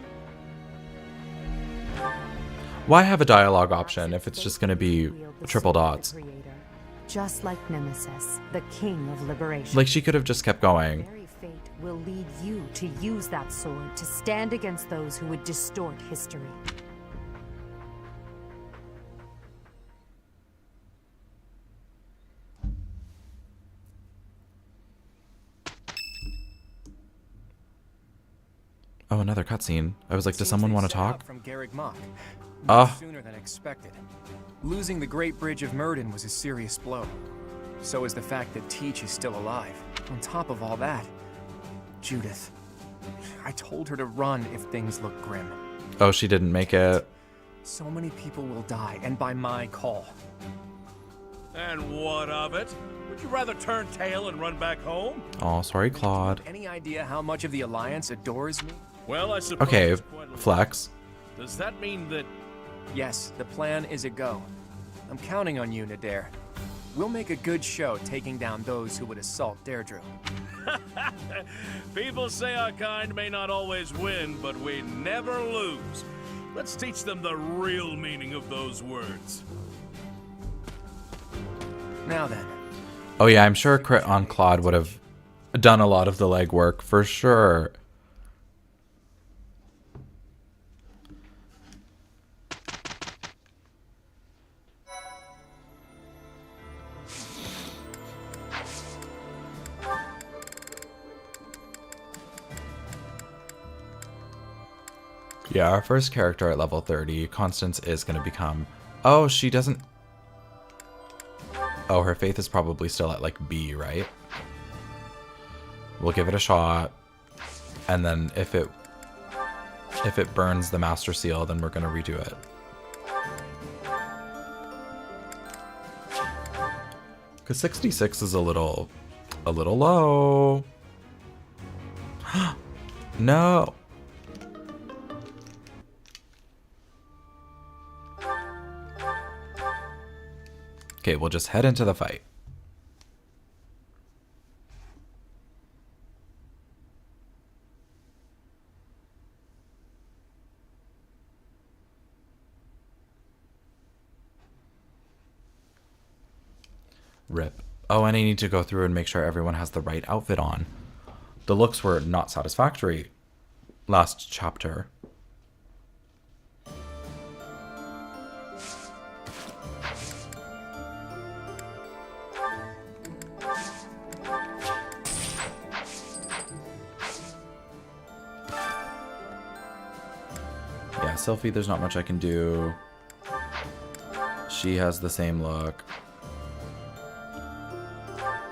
Why have a dialogue option if it's just gonna be triple dots? Just like Nemesis, the king of liberation. Like, she could have just kept going. Very fate will lead you to use that sword to stand against those who would distort history. Oh, another cutscene. I was like, does someone want to talk? From Garreg Mach. Ah. Sooner than expected. Losing the Great Bridge of Myrden was a serious blow. So is the fact that Teach is still alive. On top of all that, Judith. I told her to run if things look grim. Oh, she didn't make it. So many people will die, and by my call. And what of it? Would you rather turn tail and run back home? Oh, sorry, Claude. Any idea how much of the Alliance adores me? Well, I suppose. Okay, it's quite a lot. flex. Does that mean that... Yes, the plan is a go. I'm counting on you, Nadir. We'll make a good show taking down those who would assault Deirdre. People say our kind may not always win, but we never lose. Let's teach them the real meaning of those words. Now then. Oh yeah, I'm sure a crit on Claude would have done a lot of the legwork for sure. Yeah, our first character at level 30, Constance, is going to become... Oh, she doesn't... Oh, her faith is probably still at, like, B, right? We'll give it a shot. And then if it burns the Master Seal, then we're going to redo it. Because 66 is a little low. No. Okay, we'll just head into the fight. Rip. Oh, and I need to go through and make sure everyone has the right outfit on. The looks were not satisfactory last chapter. Yeah, Sylphie, there's not much I can do. She has the same look.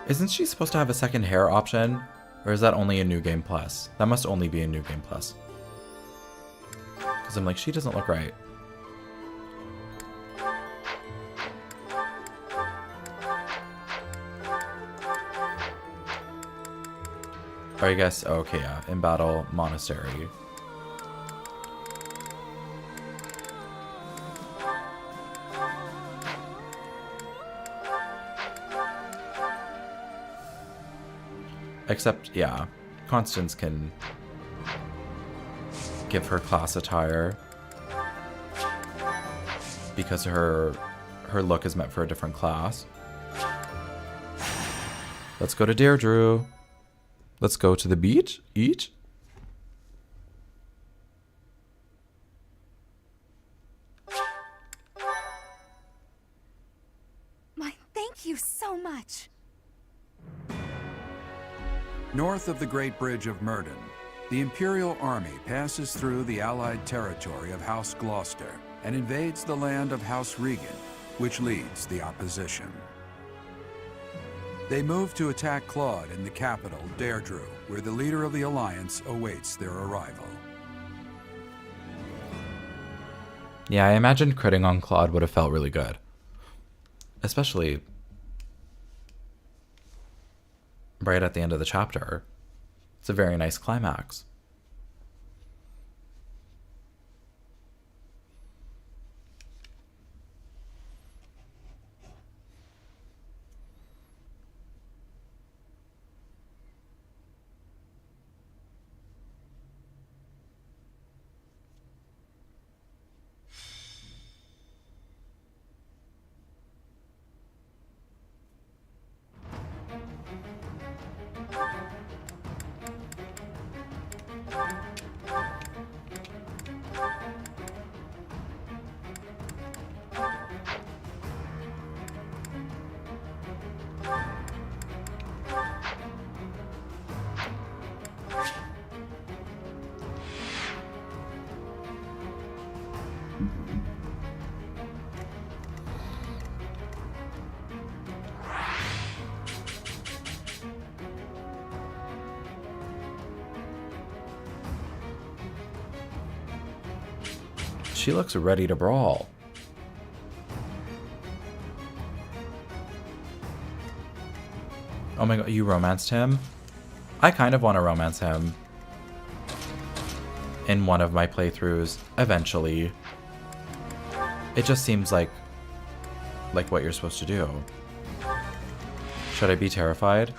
Isn't she supposed to have a second hair option? Or is that only a New Game Plus? That must only be a New Game Plus. Because I'm like, she doesn't look right. Or I guess, oh, okay, yeah. In battle, monastery. Except, yeah, Constance can give her class attire because her look is meant for a different class. Let's go to Deirdre. Let's go to the beach. Eat. Thank you so much. North of the Great Bridge of Myrddin, the Imperial Army passes through the Allied territory of House Gloucester and invades the land of House Regan, which leads the opposition. They move to attack Claude in the capital, Deirdre, where the leader of the Alliance awaits their arrival. Yeah, I imagine critting on Claude would have felt really good. Especially right at the end of the chapter. It's a very nice climax. She looks ready to brawl. Oh my god, you romanced him? I kind of want to romance him in one of my playthroughs, eventually. It just seems like what you're supposed to do. Should I be terrified?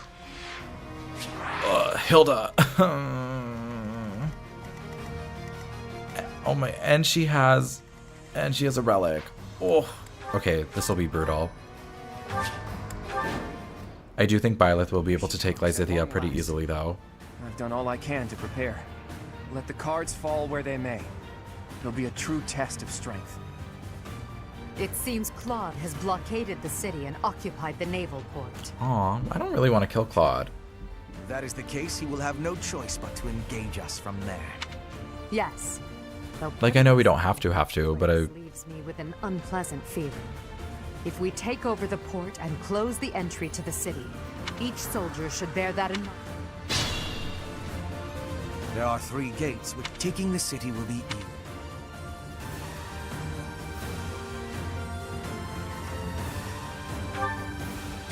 Hilda! Oh my, and she has a relic. Oh, okay, this will be brutal. I do think Byleth will be able to take Lysithea pretty easily, though. I've done all I can to prepare. Let the cards fall where they may. It'll be a true test of strength. It seems Claude has blockaded the city and occupied the naval port. Aw, I don't really want to kill Claude. If that is the case, he will have no choice but to engage us from there. Yes. Like, I know we don't have to, but I... leaves me with an unpleasant feeling. If we take over the port and close the entry to the city, each soldier should bear that in mind. There are 3 gates, which taking the city will be easy.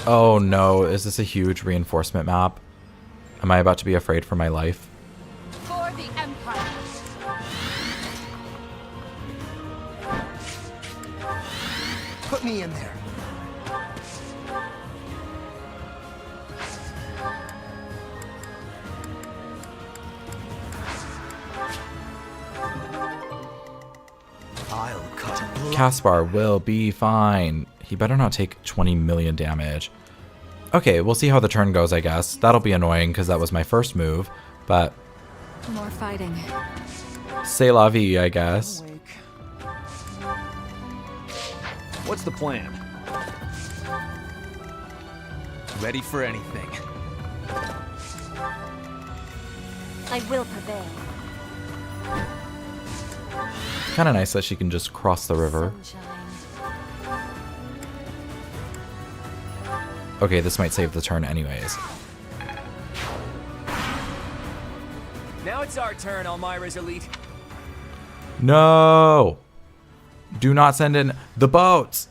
Oh no, is this a huge reinforcement map? Am I about to be afraid for my life? For the Empire. Put me in there. I'll cut a Caspar will be fine. He better not take 20 million damage. Okay, we'll see how the turn goes, I guess. That'll be annoying because that was my first move, but... More fighting. C'est la vie, I guess. What's the plan? Ready for anything. I will prevail. Kind of nice that she can just cross the river. Okay, this might save the turn anyways. Now it's our turn, Elmira's elite. No! Do not send in the boats!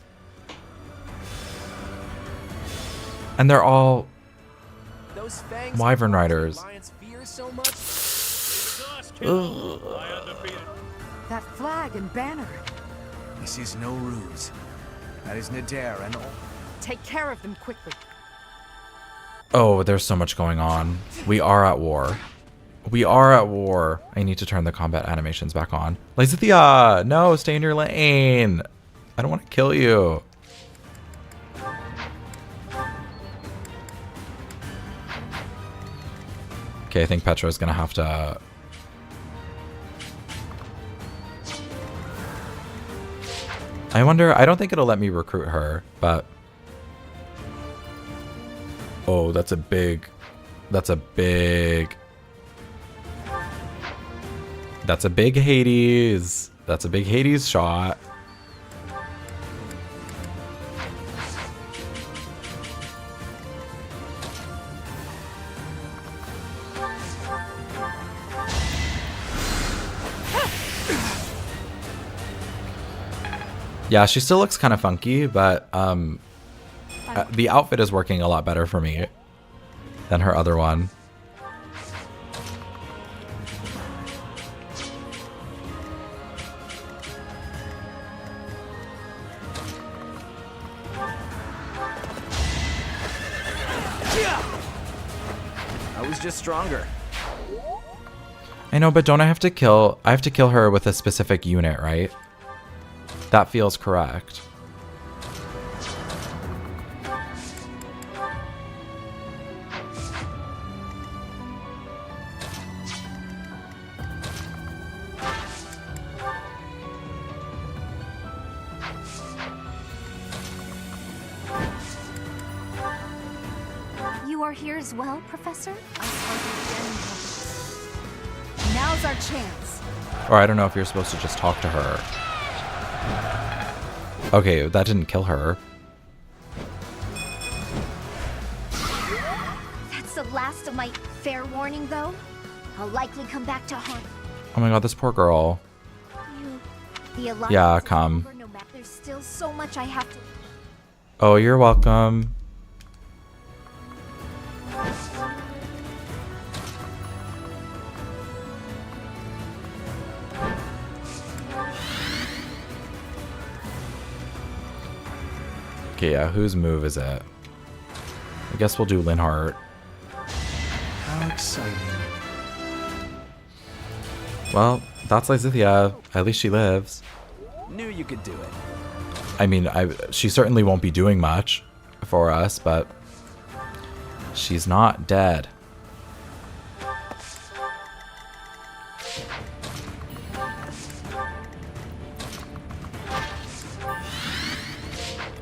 And they're all Wyvern Riders. That flag and banner. This is no ruse. That is Nadir and all. Take care of them quickly. Oh, there's so much going on. We are at war. We are at war. I need to turn the combat animations back on. Lysithea! No, stay in your lane. I don't want to kill you. Okay, I think Petra's gonna have to... I wonder, I don't think it'll let me recruit her, but... Oh, that's a big... That's a big Hades. That's a big Hades shot. Yeah, she still looks kind of funky, but the outfit is working a lot better for me than her other one. I was just stronger. I know, but don't I have to kill... I have to kill her with a specific unit, right? That feels correct. You are here as well, Professor? Now's our chance. Or I don't know if you're supposed to just talk to her. Okay, that didn't kill her. That's the last of my fair warning, though. I'll likely come back to haunt Oh my god, this poor girl. you. The Alliance Yeah, is come. over no matter. There's still so much I have to... Oh, you're welcome. Okay, yeah, whose move is it? I guess we'll do Linhardt. How exciting. Well, that's Lysithea. At least she lives. Knew you could do it. I mean, she certainly won't be doing much for us, but She's not dead.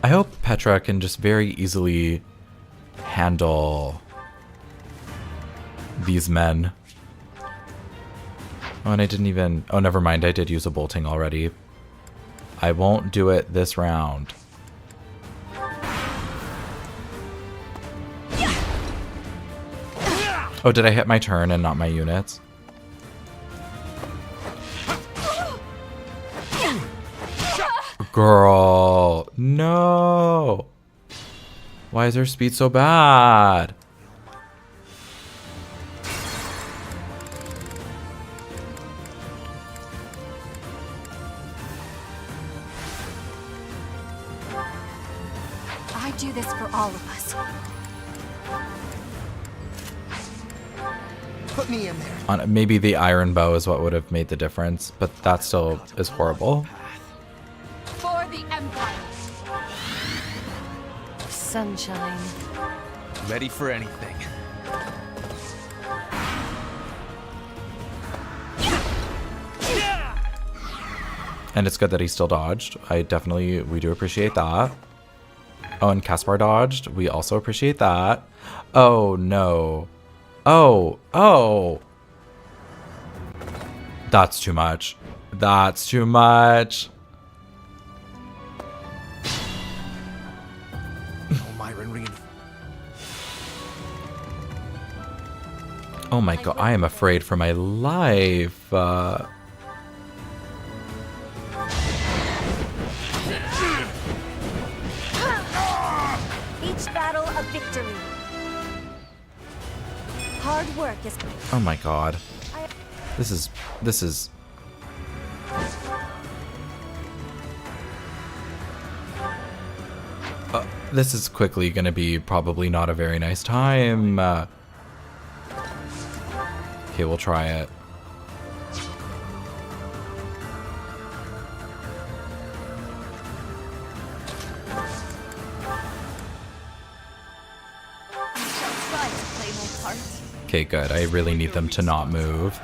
I hope Petra can just very easily handle these men. Oh, and I didn't even... Oh, never mind. I did use a bolting already. I won't do it this round. Oh, did I hit my turn and not my units? Girl, no. Why is her speed so bad? I do this for all of us. Put me in there. Maybe the iron bow is what would have made the difference, but that still is horrible. For the Empire. Sunshine. Ready for anything. And it's good that he still dodged. We do appreciate that. Oh, and Caspar dodged. We also appreciate that. Oh, no. Oh. That's too much. That's too much. Oh my god, I am afraid for my life. Each battle a victory. Hard work is... Oh my god. This is... This is quickly gonna be probably not a very nice time. Okay, we'll try it. Okay, good. I really need them to not move.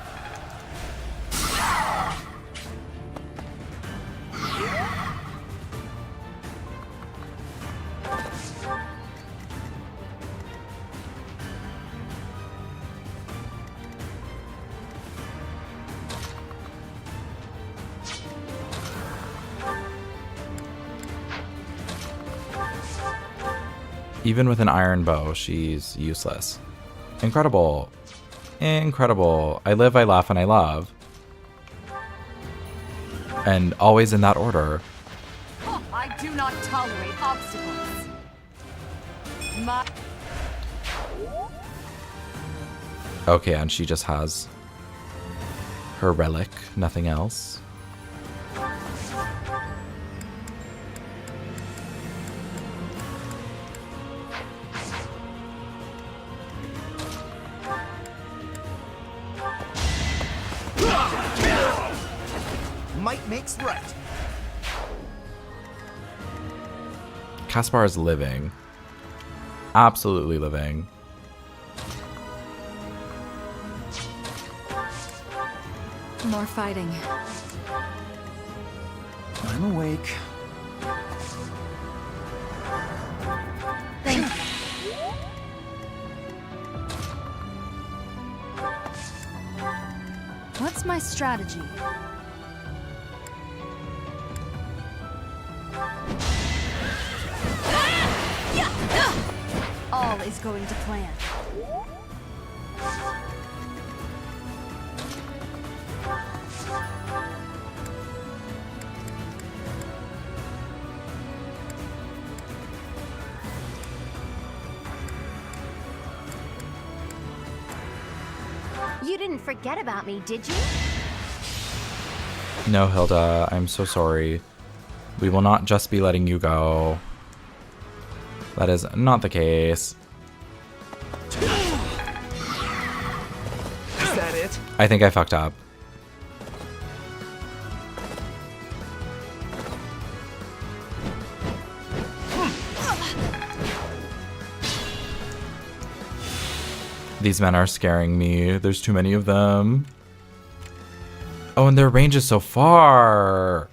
Even with an iron bow, she's useless. Incredible. Incredible. I live, I laugh, and I love. And always in that order. I do not tolerate obstacles. Okay, and she just has her relic, nothing else. Might makes right. Caspar is living. Absolutely living. More fighting. I'm awake. Thank you. What's my strategy? All is going to plan. You didn't forget about me, did you? No, Hilda, I'm so sorry. We will not just be letting you go. That is not the case. Is that it? I think I fucked up. These men are scaring me. There's too many of them. Oh, and their range is so far.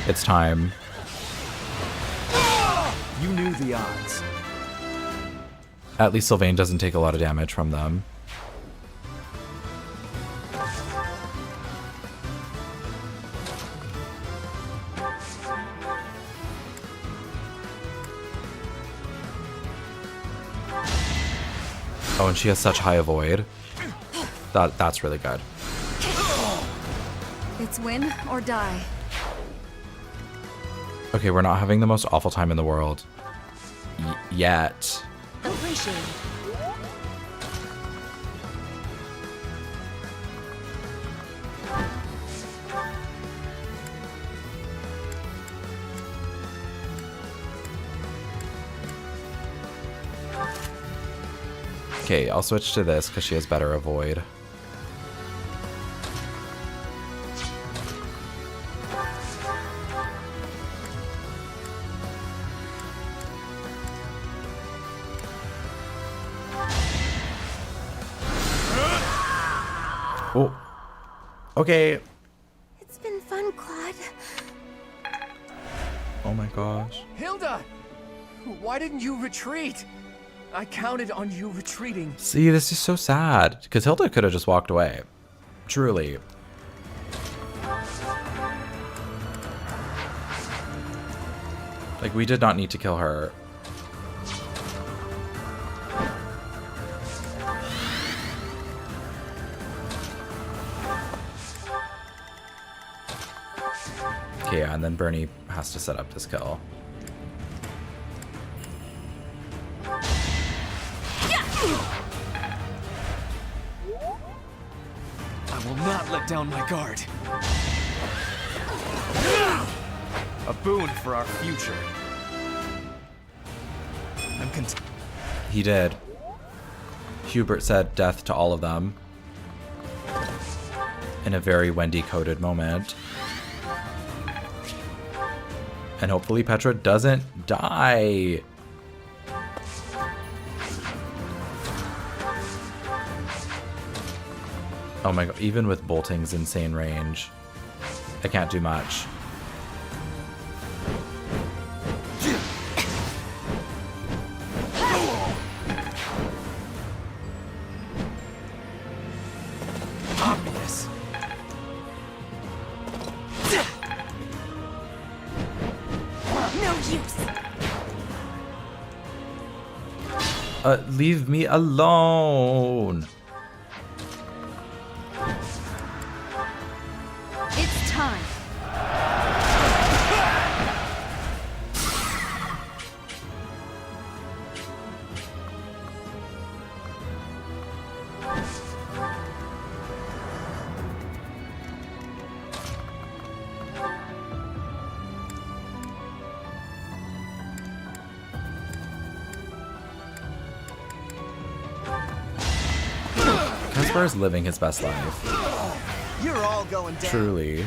It's time. You knew the odds. At least Sylvain doesn't take a lot of damage from them. Oh, and she has such high avoid. That's really good. It's win or die. Okay, we're not having the most awful time in the world. Yet. Appreciate it. Okay, I'll switch to this because she has better avoid. Oh. Okay. It's been fun, Claude. Oh my gosh. Hilda! Why didn't you retreat? I counted on you retreating. See, this is so sad. Because Hilda could have just walked away. Truly. Like, we did not need to kill her. Okay, yeah, and then Bernie has to set up this kill. I will not let down my guard. A boon for our future. I'm content. He did. Hubert said death to all of them. In a very Wendy-coded moment. And hopefully Petra doesn't die. Oh my god, even with Bolting's insane range, I can't do much. Obvious. No use. Leave me alone. It's time. Caspar is living his best life. You're all going down. Truly.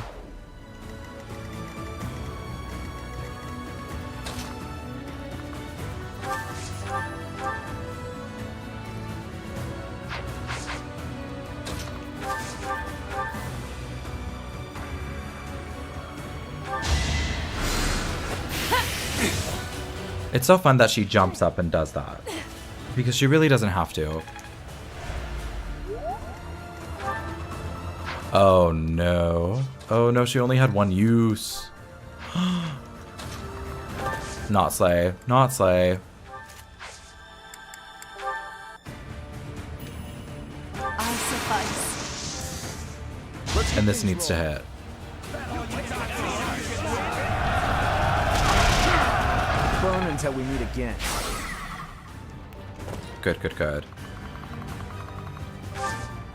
It's so fun that she jumps up and does that. Because she really doesn't have to. Oh no. Oh no, she only had one use. Not slay. Not slay. I suffice. And this needs to hit. Burn until we meet again. Good, good, good.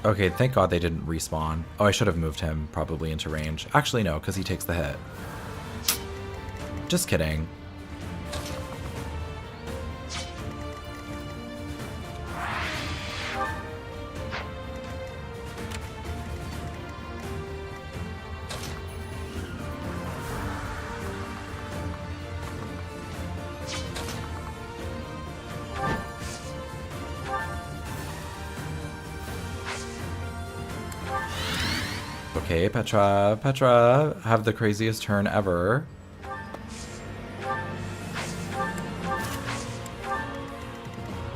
Okay, thank God they didn't respawn. Oh, I should have moved him probably into range. Actually, no, because he takes the hit. Just kidding. Okay, Petra. Petra, have the craziest turn ever.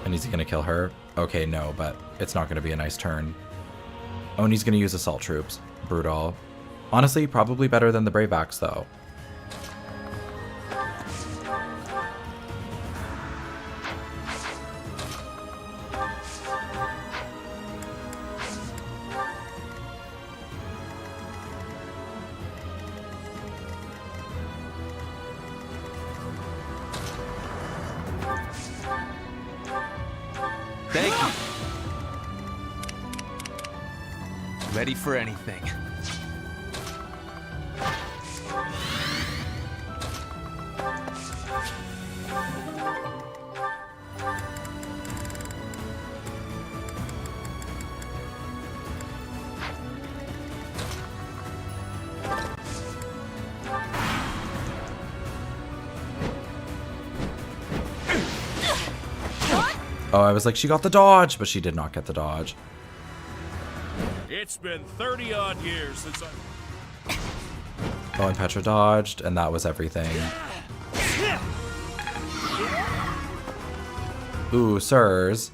And is he gonna kill her? Okay, no, but it's not gonna be a nice turn. Oh, and he's gonna use assault troops. Brutal. Honestly, probably better than the Brave Axe, though. Thank you. Ready for anything. Oh, I was like, she got the dodge, but she did not get the dodge. It's been 30-odd years since I... Oh, and Petra dodged, and that was everything. Ooh, sirs.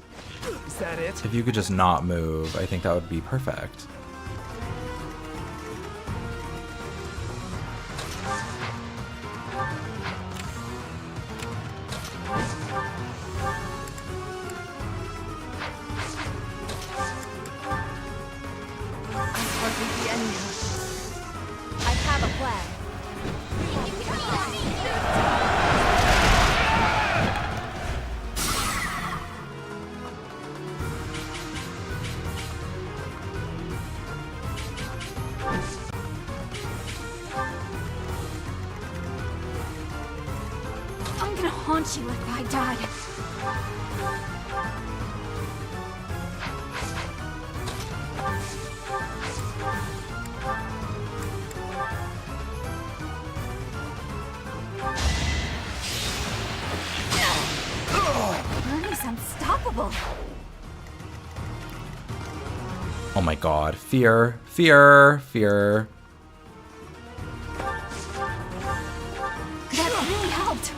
Is that it? If you could just not move, I think that would be perfect. I have a plan. I'm gonna haunt you if I die. Bernie's unstoppable. Oh my god. Fear. Fear. Fear. That really helped.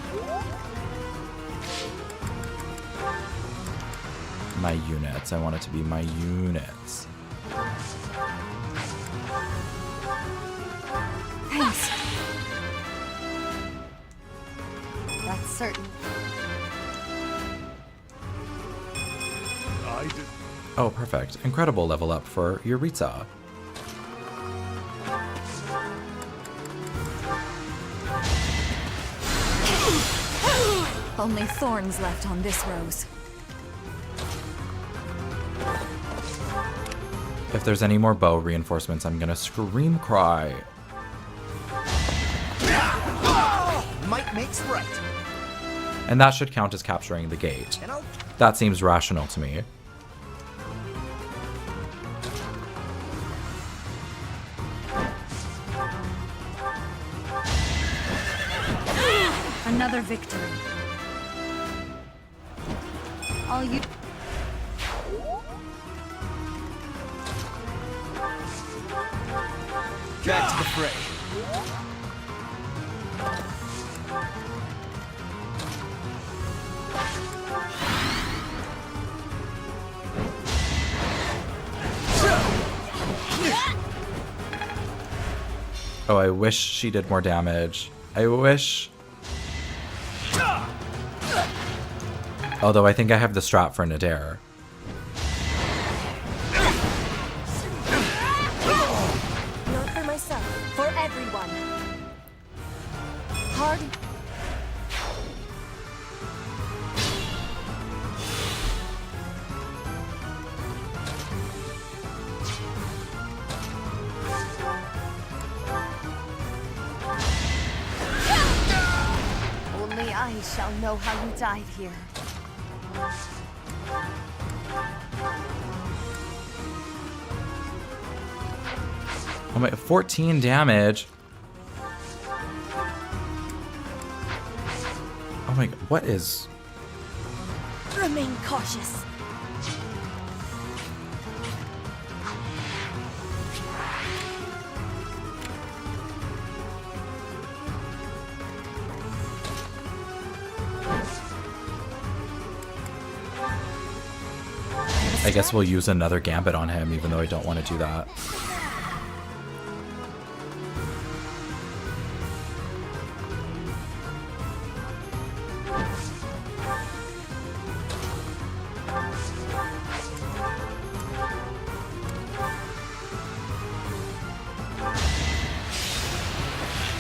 My units. I want it to be my units. Thanks. That's certain. I did. Oh, perfect. Incredible level up for Yuritsa. Only thorns left on this rose. If there's any more bow reinforcements, I'm gonna scream cry. Might makes right. And that should count as capturing the gate. That seems rational to me. Another victory. All you... Back to the fray. Oh, I wish she did more damage. I wish. Although I think I have the strat for Nadir. Not for myself, for everyone. Hard. Only I shall know how you died here. Oh my, 14 damage. Oh my god, what is... Remain cautious. I guess we'll use another gambit on him, even though I don't want to do that.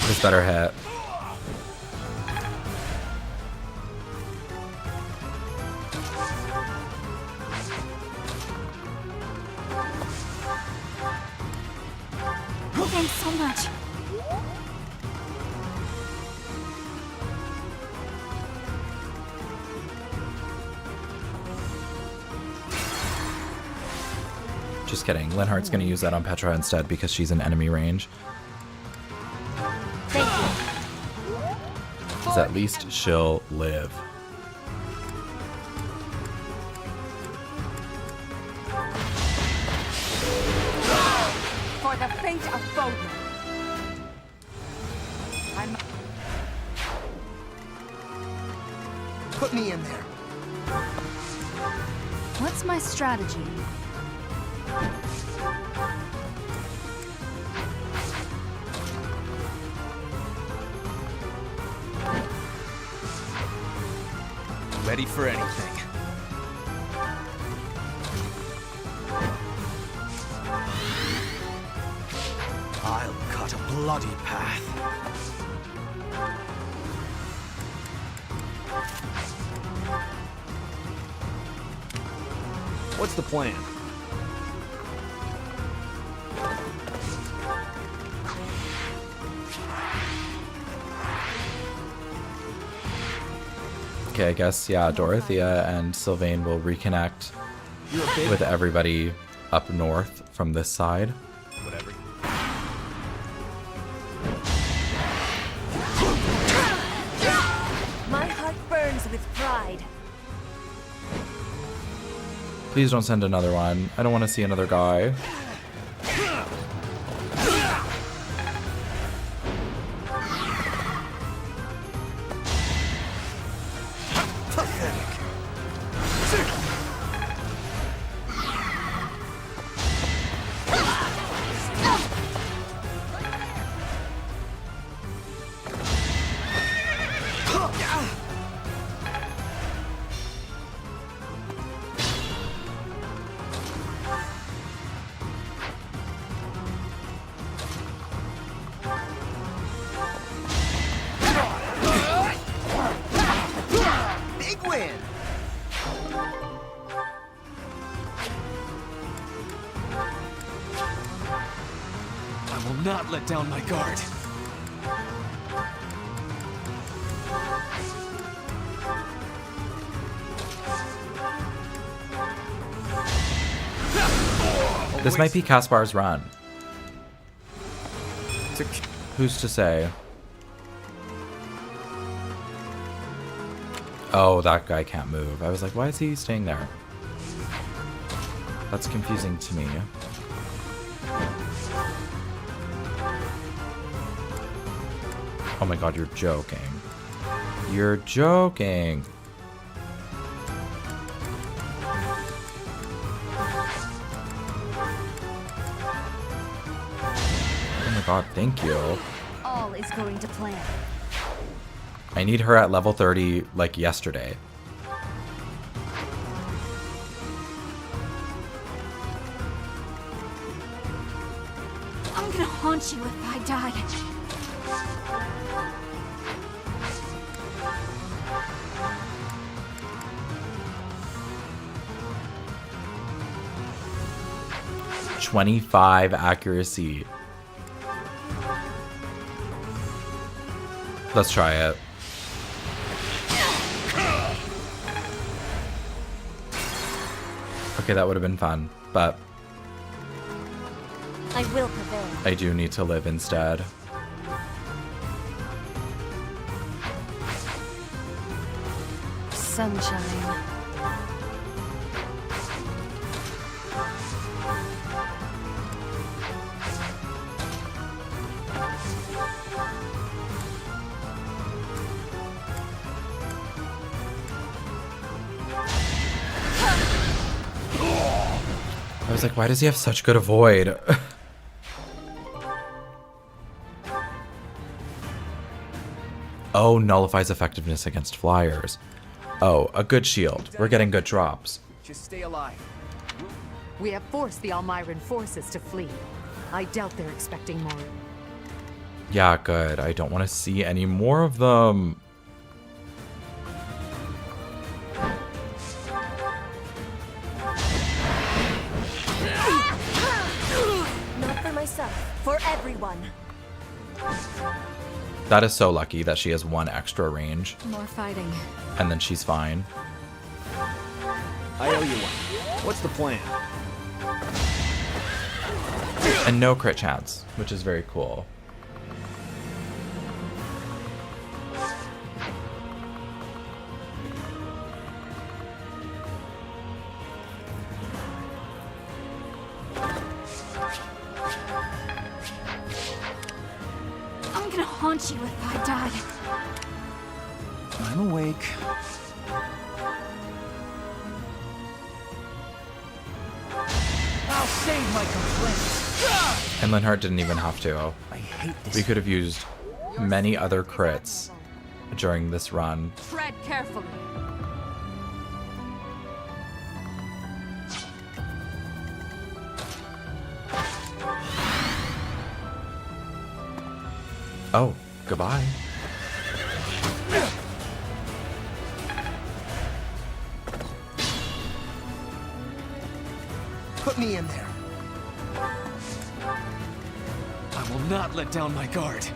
This better hit. Thanks so much. Just kidding. Linhardt's gonna use that on Petra instead because she's in enemy range. Thank you. Because at least she'll live. For the fate of Foden. Put me in there. What's my strategy? Ready for anything. I'll cut a bloody path. What's the plan? Okay, I guess, yeah, Dorothea and Sylvain will reconnect with everybody up north from this side. Whatever. My heart burns with pride. Please don't send another one. I don't want to see another guy. Not let down my guard. This might be Kaspar's run. Who's to say? Oh, that guy can't move. I was like, why is he staying there? That's confusing to me. Oh my god, you're joking. You're joking. Oh my god, thank you. All is going to plan. I need her at level 30 like yesterday. I'm gonna haunt you if I die. .25 accuracy. Let's try it. Okay, that would have been fun, but I will prevail. I do need to live instead. Sunshine. was like, why does he have such good avoid? Oh, nullifies effectiveness against flyers. Oh, a good shield. We're getting good drops. Just stay alive. We have forced the Almiran forces to flee. I doubt they're expecting more. Yeah, good. I don't want to see any more of them. Not for myself, for everyone. That is so lucky that she has 1 extra range. More fighting. And then she's fine. I owe you one. What's the plan? And no crit chance, which is very cool. I'm gonna haunt you if I die. I'm awake. I'll save my complaints. And Linhardt didn't even have to. I hate this. We could have used many other crits during this run. Tread carefully. Oh, goodbye. Put me in there. I will not let down my guard.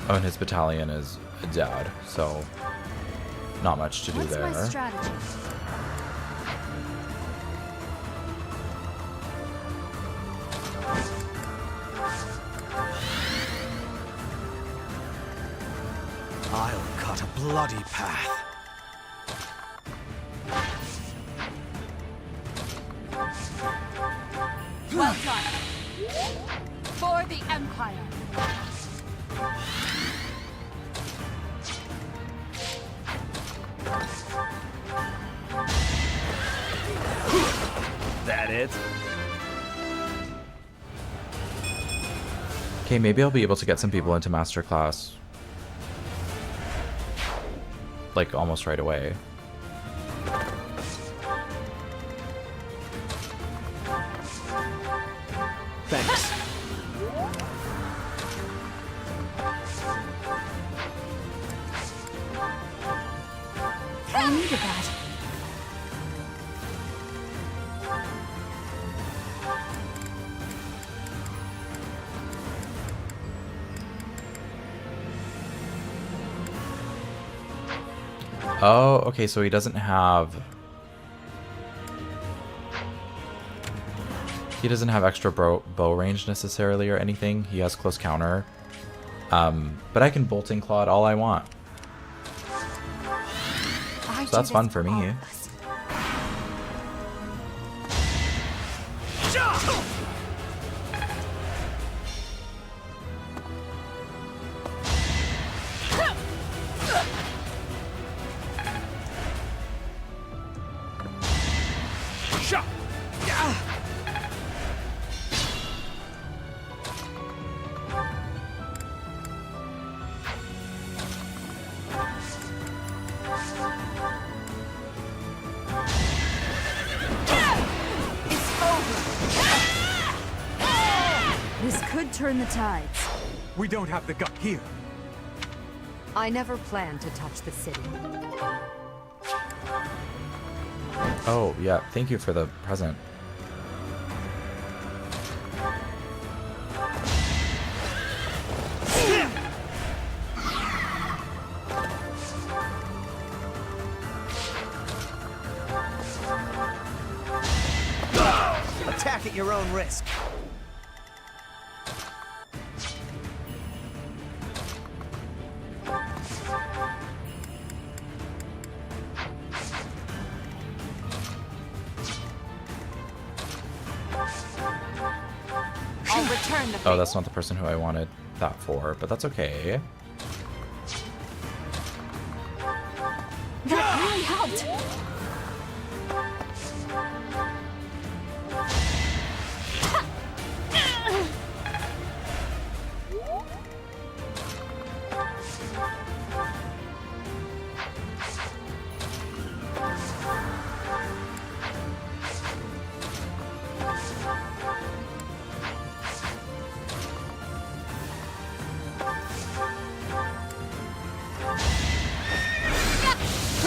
Oh, and his battalion is dead, so not much to do What's there. my strategy? I'll cut a bloody path. Well done. For the Empire. That it? Okay, maybe I'll be able to get some people into Master Class. Like, almost right away. Thanks. I needed that. Oh, okay, so he doesn't have... He doesn't have extra bow range necessarily or anything. He has close counter. But I can bolting Claude all I want. So that's fun for me. This could turn the tides. We don't have the gut here. I never planned to touch the city. Oh, yeah, thank you for the present. Attack at your own risk. I'll return the Oh, that's not the person who I wanted that for, but that's okay. Geralt!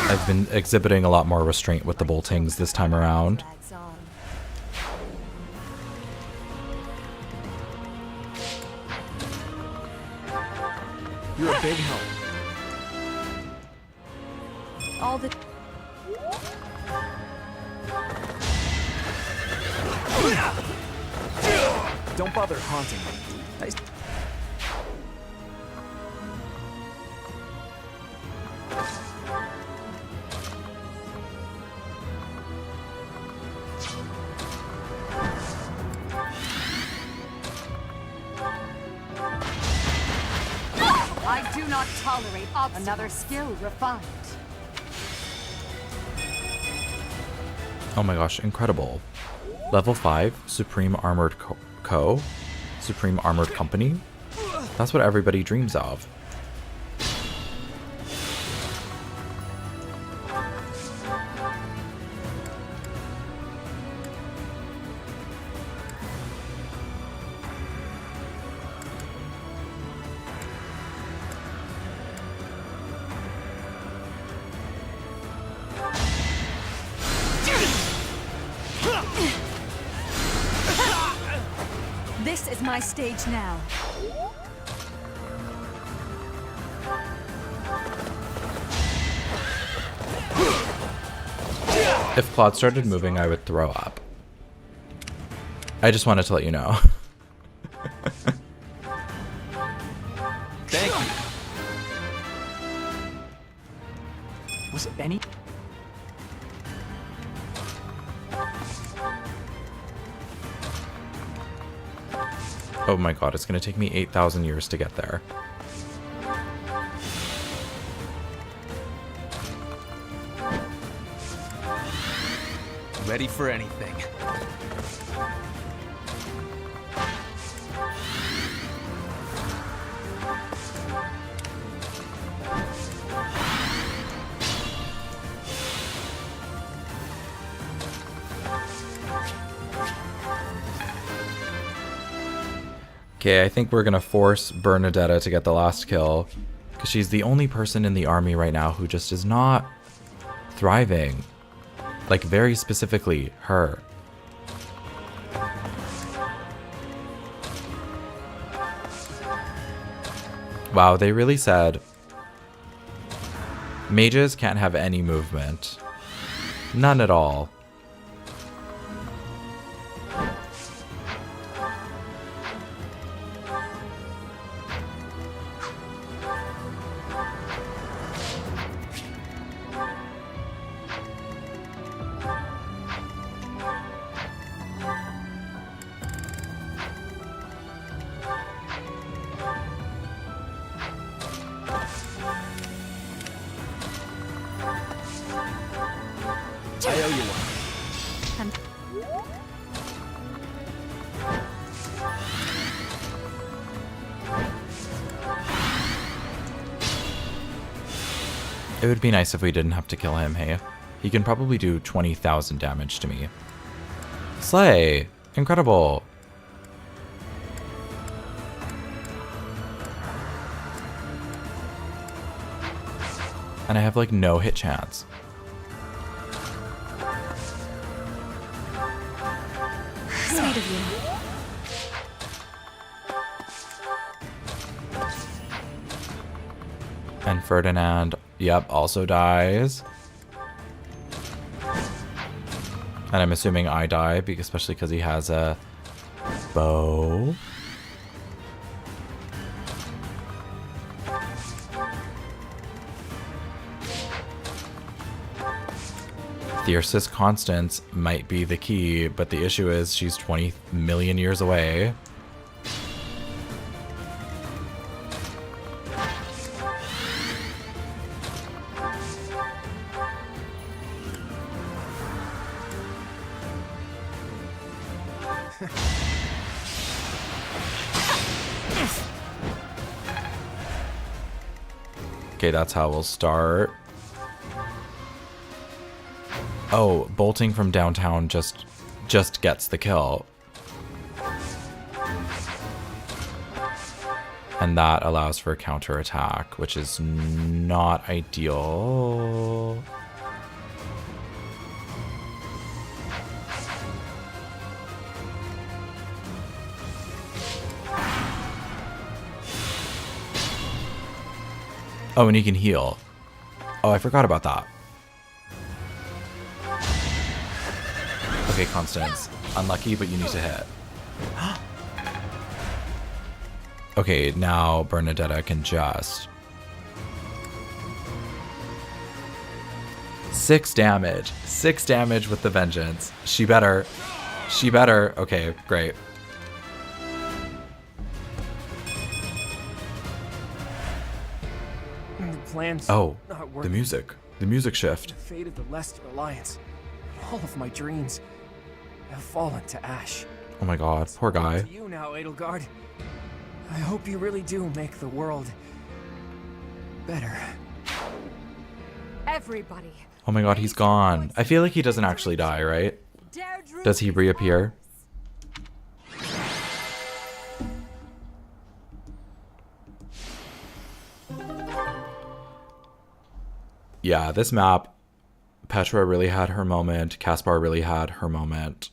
I've been exhibiting a lot more restraint with the boltings this time around. You're a big help. All the... Don't bother haunting me. I do not tolerate another skill refined. Oh my gosh, incredible. Level 5, Supreme Armored Supreme Armored Company? That's what everybody dreams of. This is my stage now. If Claude started moving, I would throw up. I just wanted to let you know. Thank you. Was it Benny? Oh my god, it's gonna take me 8,000 years to get there. Ready for anything. Okay, I think we're gonna force Bernadetta to get the last kill, because she's the only person in the army right now who just is not thriving. Like, very specifically, her. Wow, they really said mages can't have any movement. None at all. I owe you one. It would be nice if we didn't have to kill him, hey? He can probably do 20,000 damage to me. Slay! Incredible! And I have like no hit chance. Sweet of you. And Ferdinand, yep, also dies. And I'm assuming I die, especially because he has a bow. Thyrsis Constance might be the key, but the issue is she's 20 million years away. Okay, that's how we'll start. Oh, bolting from downtown just gets the kill. And that allows for counterattack, which is not ideal. Oh, and he can heal. Oh, I forgot about that. Okay, Constance. Unlucky, but you need to hit. Okay, now Bernadetta can just... 6 damage. 6 damage with the vengeance. She better. She better. Okay, great. Plans Oh, not the working. music. The music shift. The fate of the Leicester Alliance. All of my dreams have fallen to ash. Oh my god, poor guy. To you now, Edelgard. I hope you really do make the world better. Everybody. Oh my god, he's gone. I feel like he doesn't actually die, right? Does he reappear? Yeah, this map, Petra really had her moment. Caspar really had her moment.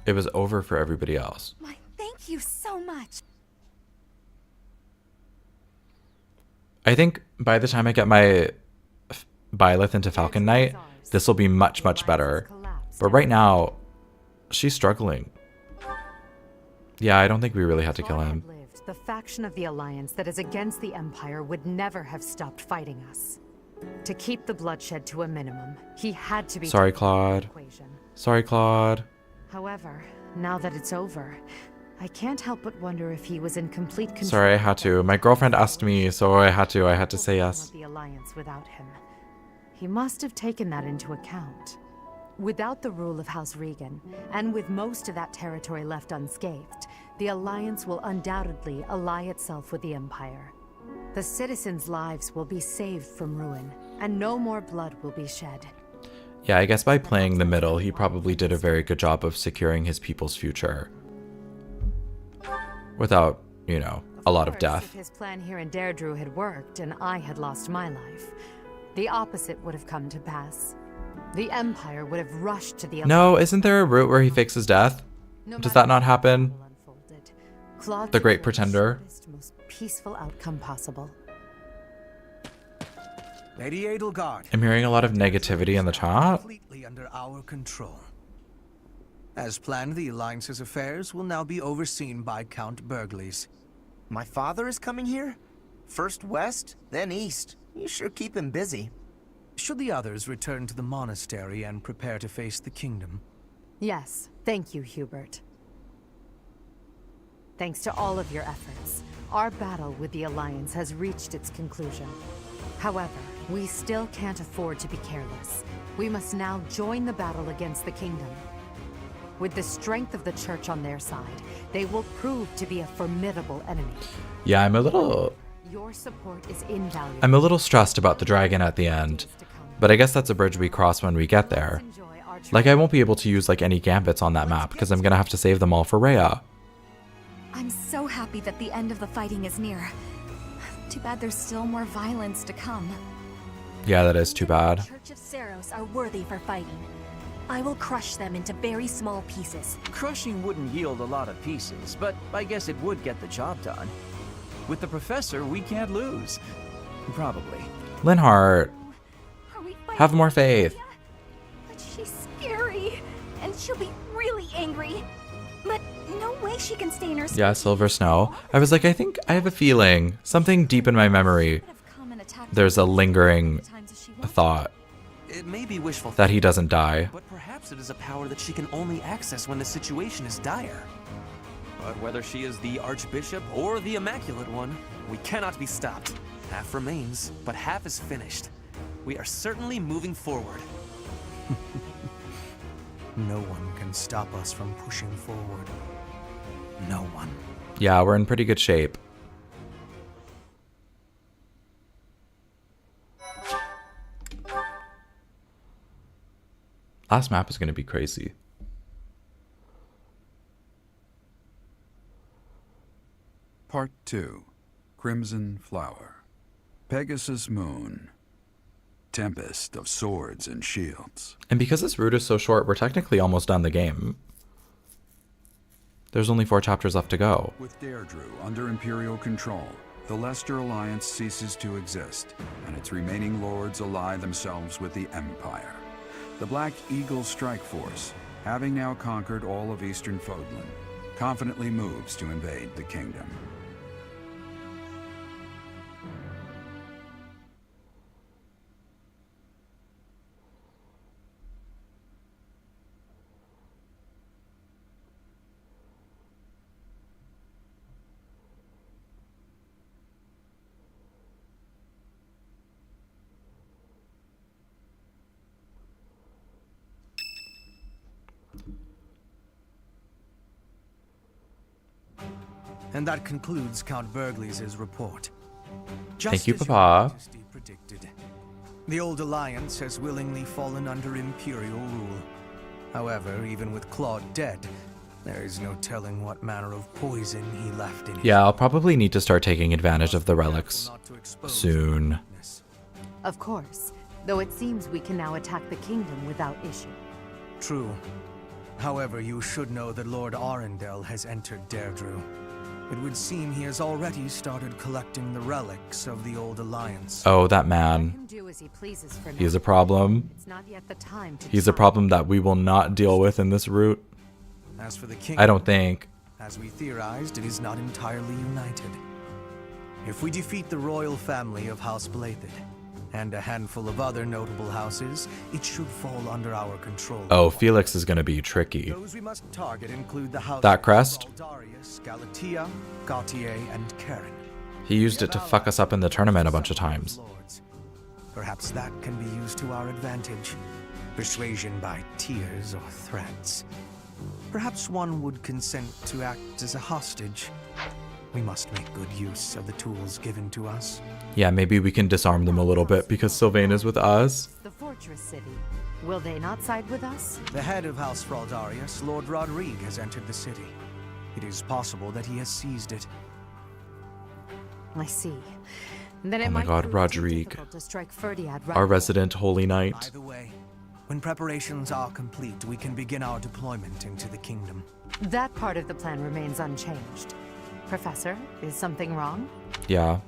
It was over for everybody else. Thank you so much. I think by the time I get my Byleth into Falcon Knight, this will be much, much better. But right now, she's struggling. Yeah, I don't think we really had to kill him. The faction of the Alliance that is against the Empire would never have stopped fighting us. To keep the bloodshed to a minimum, he had to be... Sorry, Claude. Sorry, Claude. However, now that it's over, I can't help but wonder if he was in complete control. Sorry, I had to. My girlfriend asked me, so I had to say yes. The Alliance without him. He must have taken that into account. Without the rule of House Regan, and with most of that territory left unscathed, the Alliance will undoubtedly ally itself with the Empire. The citizens' lives will be saved from ruin, and no more blood will be shed. Yeah, I guess by playing the middle, he probably did a very good job of securing his people's future. Without, you know, a lot of death. If his plan here in Deirdre had worked and I had lost my life, the opposite would have come to pass. The Empire would have rushed to the... No, isn't there a route where he fakes his death? Does that not happen? Claude The Great Pretender? most peaceful outcome possible. Lady Edelgard. I'm hearing a lot of negativity in the chat. Completely under our control. As planned, the Alliance's affairs will now be overseen by Count Burgleys. My father is coming here? First west, then east. You sure keep him busy. Should the others return to the monastery and prepare to face the kingdom? Yes, thank you, Hubert. Thanks to all of your efforts, our battle with the Alliance has reached its conclusion. However, we still can't afford to be careless. We must now join the battle against the kingdom. With the strength of the Church on their side, they will prove to be a formidable enemy. Yeah, I'm a little stressed about the dragon at the end. But I guess that's a bridge we cross when we get there. Like, I won't be able to use like any gambits on that map because I'm gonna have to save them all for Rhea. I'm so happy that the end of the fighting is near. Too bad there's still more violence to come. Yeah, that is too bad. The Church of Seros are worthy for fighting. I will crush them into very small pieces. Crushing wouldn't yield a lot of pieces, but I guess it would get the job done. With the Professor, we can't lose. Probably. Linhardt, have more faith. But she's scary, and she'll be really angry. But no way she can stay in her... Yeah, Silver Snow. I was like, I think I have a feeling, something deep in my memory, there's a lingering thought It may be wishful that he doesn't die. but perhaps it is a power that she can only access when the situation is dire. But whether she is the Archbishop or the Immaculate One, we cannot be stopped. Half remains, but half is finished. We are certainly moving forward. No one can stop us from pushing forward. No one. Yeah, we're in pretty good shape. Last map is going to be crazy. Part 2. Crimson Flower. Pegasus Moon. Tempest of swords and shields. And because this route is so short, we're technically almost done the game. There's only 4 chapters left to go. With Deirdre under Imperial control, the Leicester Alliance ceases to exist, and its remaining lords ally themselves with the Empire. The Black Eagle Strike Force, having now conquered all of Eastern Fodlan, confidently moves to invade the kingdom. And that concludes Count Burgley's report. Thank you, as Papa. Your Majesty predicted. The old Alliance has willingly fallen under Imperial rule. However, even with Claude dead, there is no telling what manner of poison he left in it. Yeah, I'll probably need to start taking advantage of the relics soon. Of course, though it seems we can now attack the kingdom without issue. True. However, you should know that Lord Arundel has entered Deirdre. It would seem he has already started collecting the relics of the old Alliance. Oh, that man. He is a problem. It's not yet the time to He's a problem that we will not deal with in this route. As for the king, I don't think. As we theorized, it is not entirely united. If we defeat the royal family of House Blathed, and a handful of other notable houses, it should fall under our control. Oh, Felix is going to be tricky. Those we must target include the houses That crest? of Darius, Galatea, Gautier, and Karen. He used it to fuck us up in the tournament a bunch of times. Perhaps that can be used to our advantage. Persuasion by tears or threats. Perhaps one would consent to act as a hostage. We must make good use of the tools given to us. Yeah, maybe we can disarm them a little bit because Sylvain is with us. The fortress city. Will they not side with us? The head of House Fraldarius, Lord Rodrigue, has entered the city. It is possible that he has seized it. I see. Then it Oh my might god, prove too Rodrigue. difficult to strike Ferdiad right Our away. resident holy knight. Either way, when preparations are complete, we can begin our deployment into the kingdom. That part of the plan remains unchanged. Professor, is something wrong? Yeah.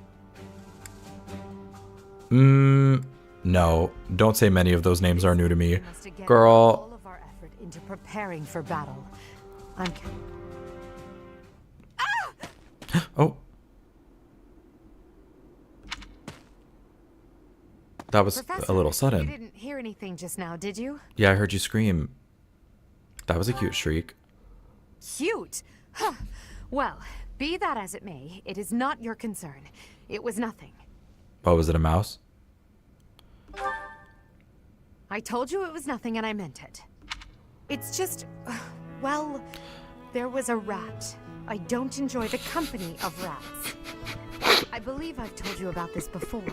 No. Don't say many of those names are new to me. Girl. All of our effort into preparing for battle. I'm... Oh. That was Professor, a little You sudden. didn't hear anything just now, did you? Yeah, I heard you scream. That was a cute shriek. Cute? Huh. Well, be that as it may, it is not your concern. It was nothing. Oh, was it a mouse? I told you it was nothing and I meant it. It's just, well, there was a rat. I don't enjoy the company of rats. I believe I've told you about this before.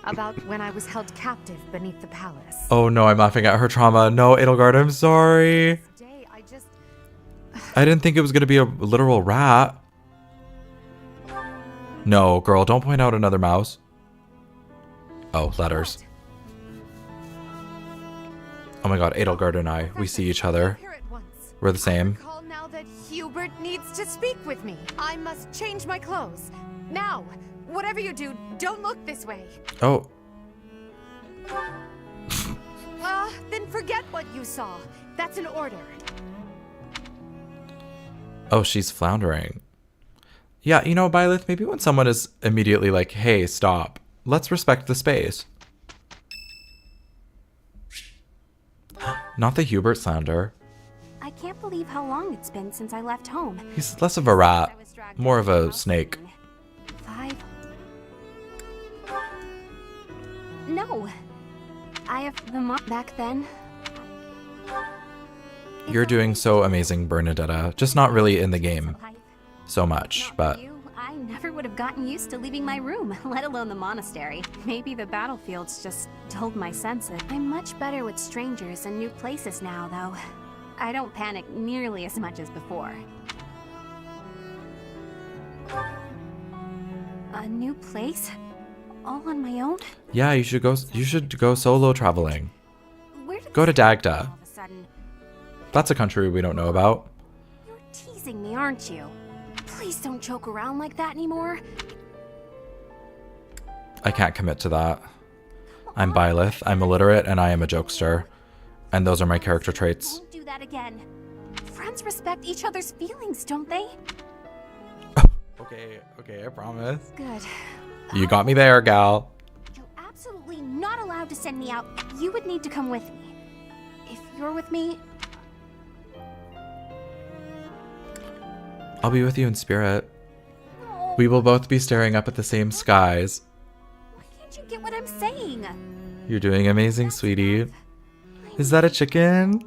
About when I was held captive beneath the palace. Oh no, I'm laughing at her trauma. No, Edelgard, I'm sorry. Today, I didn't think it was going to be a literal rat. No, girl, don't point out another mouse. Oh, letters. Oh my god, Edelgard and I, we see each other. We're the same. Recall now that Hubert needs to speak with me. I must change my clothes. Now, whatever you do, don't look this way. Oh. Then forget what you saw. That's an order. Oh, she's floundering. Yeah, you know, Byleth, maybe when someone is immediately like, hey, stop, let's respect the space. Not the Hubert slander. I can't believe how long it's been since I left home. He's less of a rat, more of a snake. 5. No. I have the back then. You're doing so amazing, Bernadetta. Just not really in the game so much, but... I never would have gotten used to leaving my room, let alone the monastery. Maybe the battlefields just dulled my senses. I'm much better with strangers and new places now, though. I don't panic nearly as much as before. A new place? All on my own? Yeah, you should go solo traveling. Go to Dagda. That's a country we don't know about. You're teasing me, aren't you? Please don't joke around like that anymore. I can't commit to that. I'm Byleth, I'm illiterate, and I am a jokester. And those are my character traits. Don't do that again. Friends respect each other's feelings, don't they? Okay, I promise. Good. You got me there, gal. You're absolutely not allowed to send me out. You would need to come with me. If you're with me... I'll be with you in spirit. We will both be staring up at the same skies. Can't you get what I'm saying? You're doing amazing, sweetie. Is that a chicken?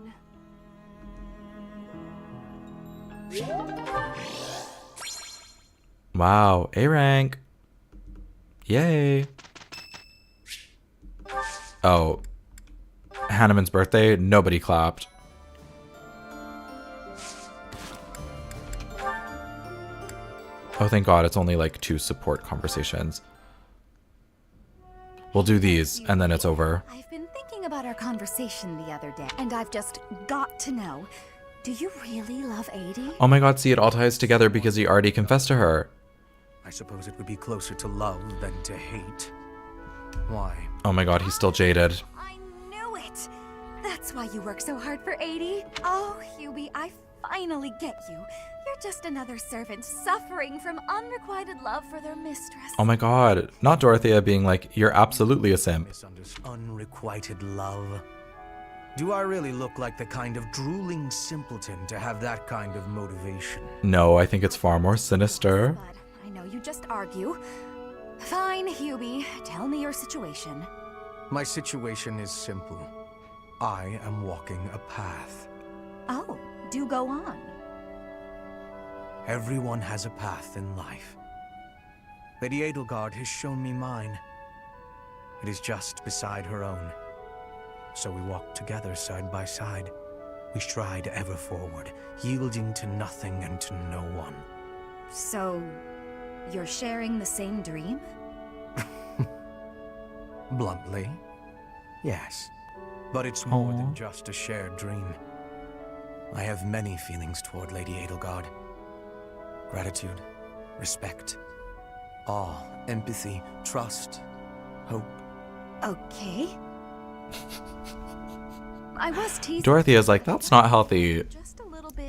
Wow, A rank. Yay. Oh. Hanneman's birthday, nobody clapped. Oh, thank God, it's only like 2 support conversations. We'll do these, and then it's over. I've been thinking about our conversation the other day, and I've just got to know, do you really love Adie? Oh my God, see, it all ties together because he already confessed to her. I suppose it would be closer to love than to hate. Why? Oh my God, he's still jaded. I knew it! That's why you work so hard for Adie. Oh, Hubie, I finally get you. You're just another servant suffering from unrequited love for their mistress. Oh my God, not Dorothea being like, you're absolutely a simp. Unrequited love. Do I really look like the kind of drooling simpleton to have that kind of motivation? No, I think it's far more sinister. I know you just argue. Fine, Hubie, tell me your situation. My situation is simple. I am walking a path. Oh, do go on. Everyone has a path in life. Lady Edelgard has shown me mine. It is just beside her own. So we walk together side by side. We stride ever forward, yielding to nothing and to no one. So, you're sharing the same dream? Bluntly, yes. But it's more than just a shared dream. I have many feelings toward Lady Edelgard. Gratitude, respect, awe, empathy, trust, hope. Okay. I was teasing. Dorothea's like, that's not healthy.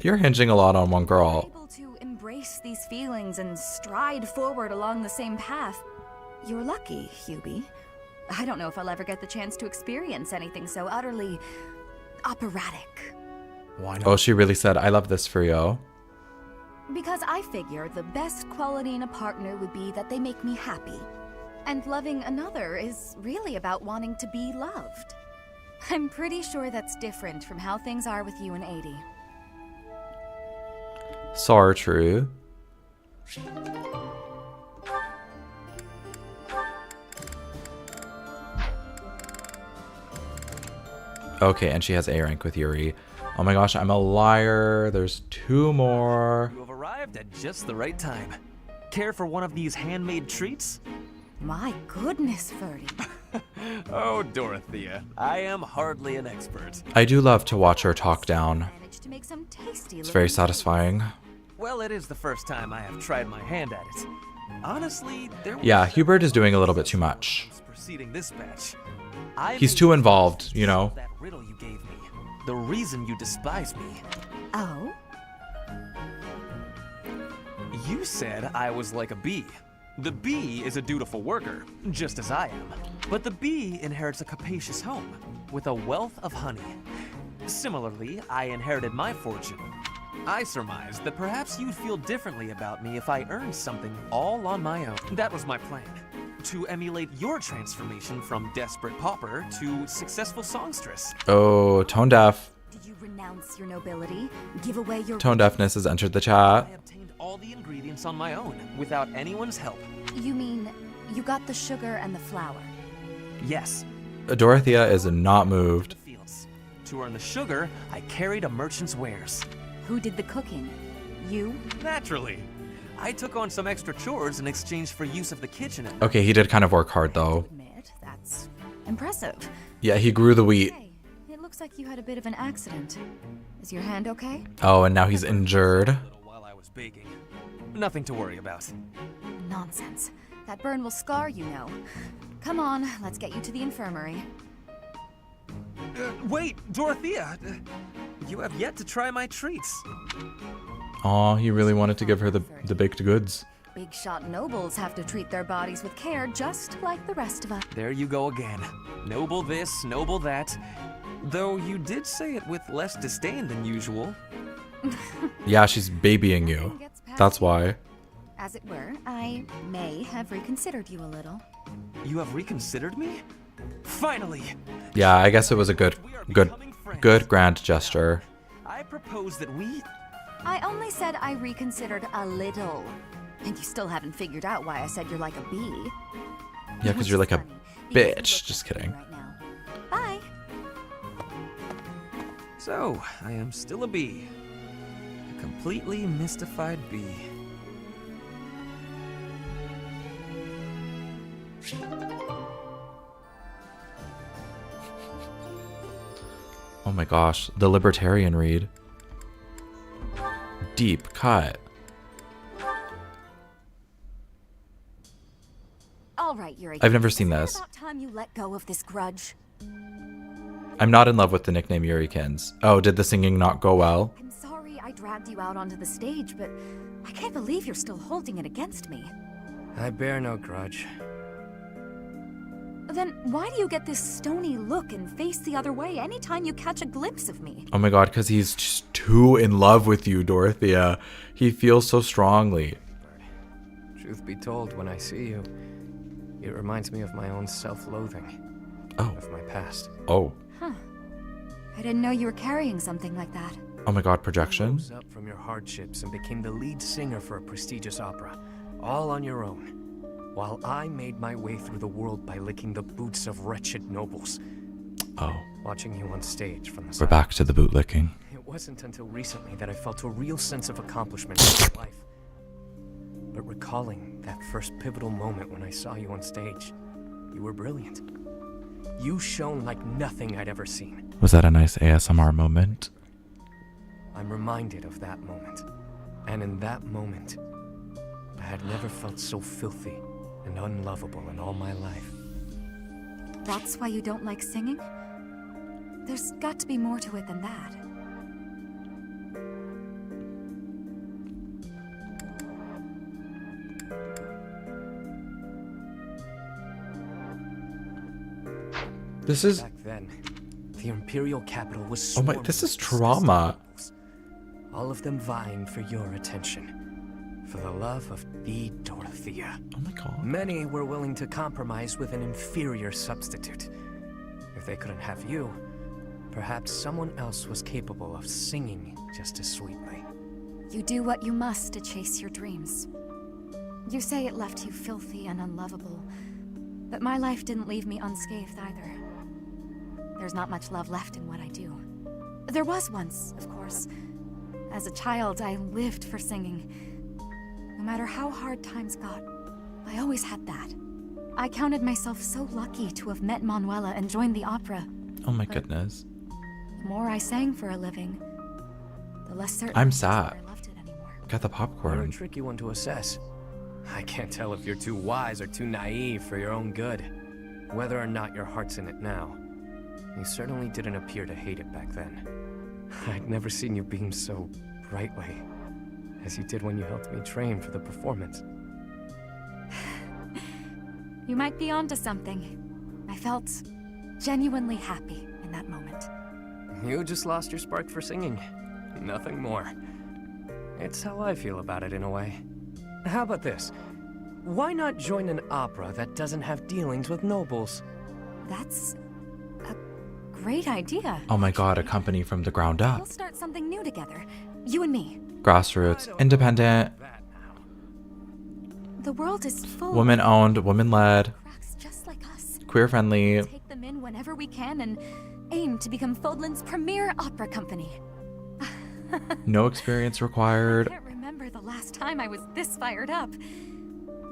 You're hinging a lot on one girl. Able to embrace these feelings and stride forward along the same path. You're lucky, Hubie. I don't know if I'll ever get the chance to experience anything so utterly operatic. Why not? Oh, she really said, I love this for you. Because I figure the best quality in a partner would be that they make me happy. And loving another is really about wanting to be loved. I'm pretty sure that's different from how things are with you and Adie. So true. Okay, and she has A rank with Yuri. Oh my gosh, I'm a liar. There's 2 more. You have arrived at just the right time. Care for one of these handmade treats? My goodness, Ferdy. Oh, Dorothea, I am hardly an expert. I do love to watch her talk down. To make some tasty It's very satisfying. Well, it is the first time I have tried my hand at it. Honestly, there was Yeah, Hubert is doing a little bit too much. preceding this batch. He's too involved, you know? That riddle you gave me. The reason you despise me. Oh? You said I was like a bee. The bee is a dutiful worker, just as I am. But the bee inherits a capacious home, with a wealth of honey. Similarly, I inherited my fortune. I surmised that perhaps you'd feel differently about me if I earned something all on my own. That was my plan. To emulate your transformation from desperate pauper to successful songstress. Oh, tone deaf. renounce your nobility, give away your... Tone Deafness has entered the chat. I obtained all the ingredients on my own, without anyone's help. You mean, you got the sugar and the flour? Yes. Dorothea is not moved. To earn the sugar, I carried a merchant's wares. Who did the cooking? You? Naturally. I took on some extra chores in exchange for use of the kitchen. Okay, he did kind of work hard though. That's impressive. Yeah, he grew the wheat. Hey, it looks like you had a bit of an accident. Is your hand okay? Oh, and now he's injured. While I was baking. Nothing to worry about. Nonsense. That burn will scar you, know. Come on, let's get you to the infirmary. Wait, Dorothea! You have yet to try my treats. Aw, he really wanted to give her the baked goods. Big shot nobles have to treat their bodies with care just like the rest of us. There you go again. Noble this, noble that. Though you did say it with less disdain than usual. Yeah, she's babying you. That's why. As it were, I may have reconsidered you a little. You have reconsidered me? Finally! Yeah, I guess it was a good grand gesture. I propose that we... I only said I reconsidered a little. And you still haven't figured out why I said you're like a bee. Yeah, because you're like a bitch. Just kidding. Bye. So, I am still a bee. A completely mystified bee. Oh my gosh, the libertarian read. Deep cut. All right, Yuri. I've never seen this. About time you let go of this grudge. I'm not in love with the nickname Yurikins. Oh, did the singing not go well? I'm sorry I dragged you out onto the stage, but I can't believe you're still holding it against me. I bear no grudge. Then why do you get this stony look and face the other way anytime you catch a glimpse of me? Oh my god, because he's just too in love with you, Dorothea. He feels so strongly. Truth be told, when I see you, it reminds me of my own self-loathing. Oh. Of my past. Oh. Huh. I didn't know you were carrying something like that. Oh my god, projection? You rose up from your hardships and became the lead singer for a prestigious opera, all on your own. While I made my way through the world by licking the boots of wretched nobles. Oh. Watching you on stage from the We're side. back to the bootlicking. It wasn't until recently that I felt a real sense of accomplishment in my life. But recalling that first pivotal moment when I saw you on stage, you were brilliant. You shone like nothing I'd ever seen. Was that a nice ASMR moment? I'm reminded of that moment. And in that moment, I had never felt so filthy and unlovable in all my life. That's why you don't like singing? There's got to be more to it than that. This is... Back then, the Imperial capital was Oh my, this is trauma. all of them vying for your attention, for the love of the Dorothea. Oh my god. Many were willing to compromise with an inferior substitute. If they couldn't have you, perhaps someone else was capable of singing just as sweetly. You do what you must to chase your dreams. You say it left you filthy and unlovable, but my life didn't leave me unscathed either. There's not much love left in what I do. There was once, of course. As a child, I lived for singing. No matter how hard times got, I always had that. I counted myself so lucky to have met Manuela and joined the opera. Oh my goodness. The more I sang for a living, the less certain I'm I was that sad. I loved it anymore. Got the You're a popcorn. tricky one to assess. I can't tell if you're too wise or too naive for your own good. Whether or not your heart's in it now, you certainly didn't appear to hate it back then. I'd never seen you beam so brightly as you did when you helped me train for the performance. You might be onto something. I felt genuinely happy in that moment. You just lost your spark for singing. Nothing more. It's how I feel about it in a way. How about this? Why not join an opera that doesn't have dealings with nobles? That's a great idea. Oh my god, a company from the ground We'll up. start something new together. You and me. Grassroots, independent, The world is full woman owned, woman led, of just like us. queer friendly. Take them in whenever we can and aim to become Fodlan's premier opera company. No experience required. I can't remember the last time I was this fired up.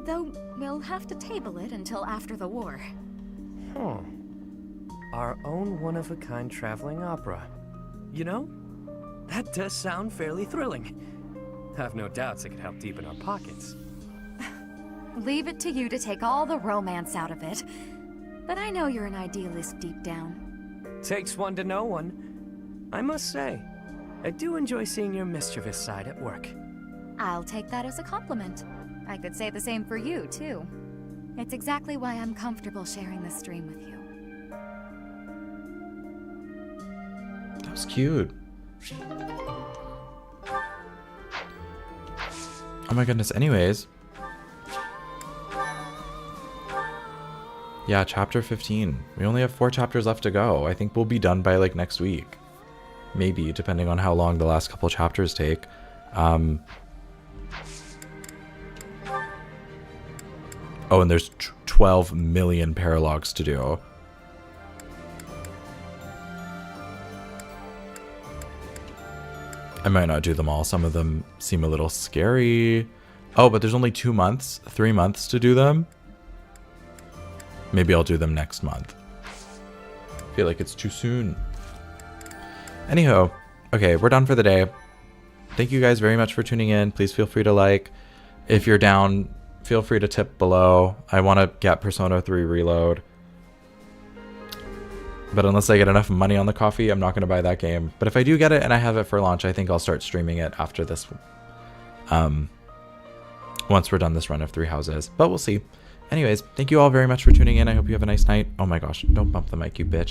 Though we'll have to table it until after the war. Our own one-of-a-kind traveling opera. You know, that does sound fairly thrilling. I've no doubts it could help deepen our pockets. Leave it to you to take all the romance out of it. But I know you're an idealist deep down. Takes one to know one. I must say, I do enjoy seeing your mischievous side at work. I'll take that as a compliment. I could say the same for you, too. It's exactly why I'm comfortable sharing this stream with you. That was cute. Oh my goodness, anyways. Yeah, chapter 15. We only have 4 chapters left to go. I think we'll be done by like next week. Maybe, depending on how long the last couple chapters take. Oh, and there's 12 million paralogs to do. I might not do them all. Some of them seem a little scary. Oh, but there's only 2 months, 3 months to do them. Maybe I'll do them next month. I feel like it's too soon. Anyhow, okay, we're done for the day. Thank you guys very much for tuning in. Please feel free to like. If you're down, feel free to tip below. I want to get Persona 3 Reload. But unless I get enough money on the coffee, I'm not going to buy that game. But if I do get it and I have it for launch, I think I'll start streaming it after this. Once we're done this run of 3 houses. But we'll see. Anyways, thank you all very much for tuning in. I hope you have a nice night. Oh my gosh, don't bump the mic, you bitch.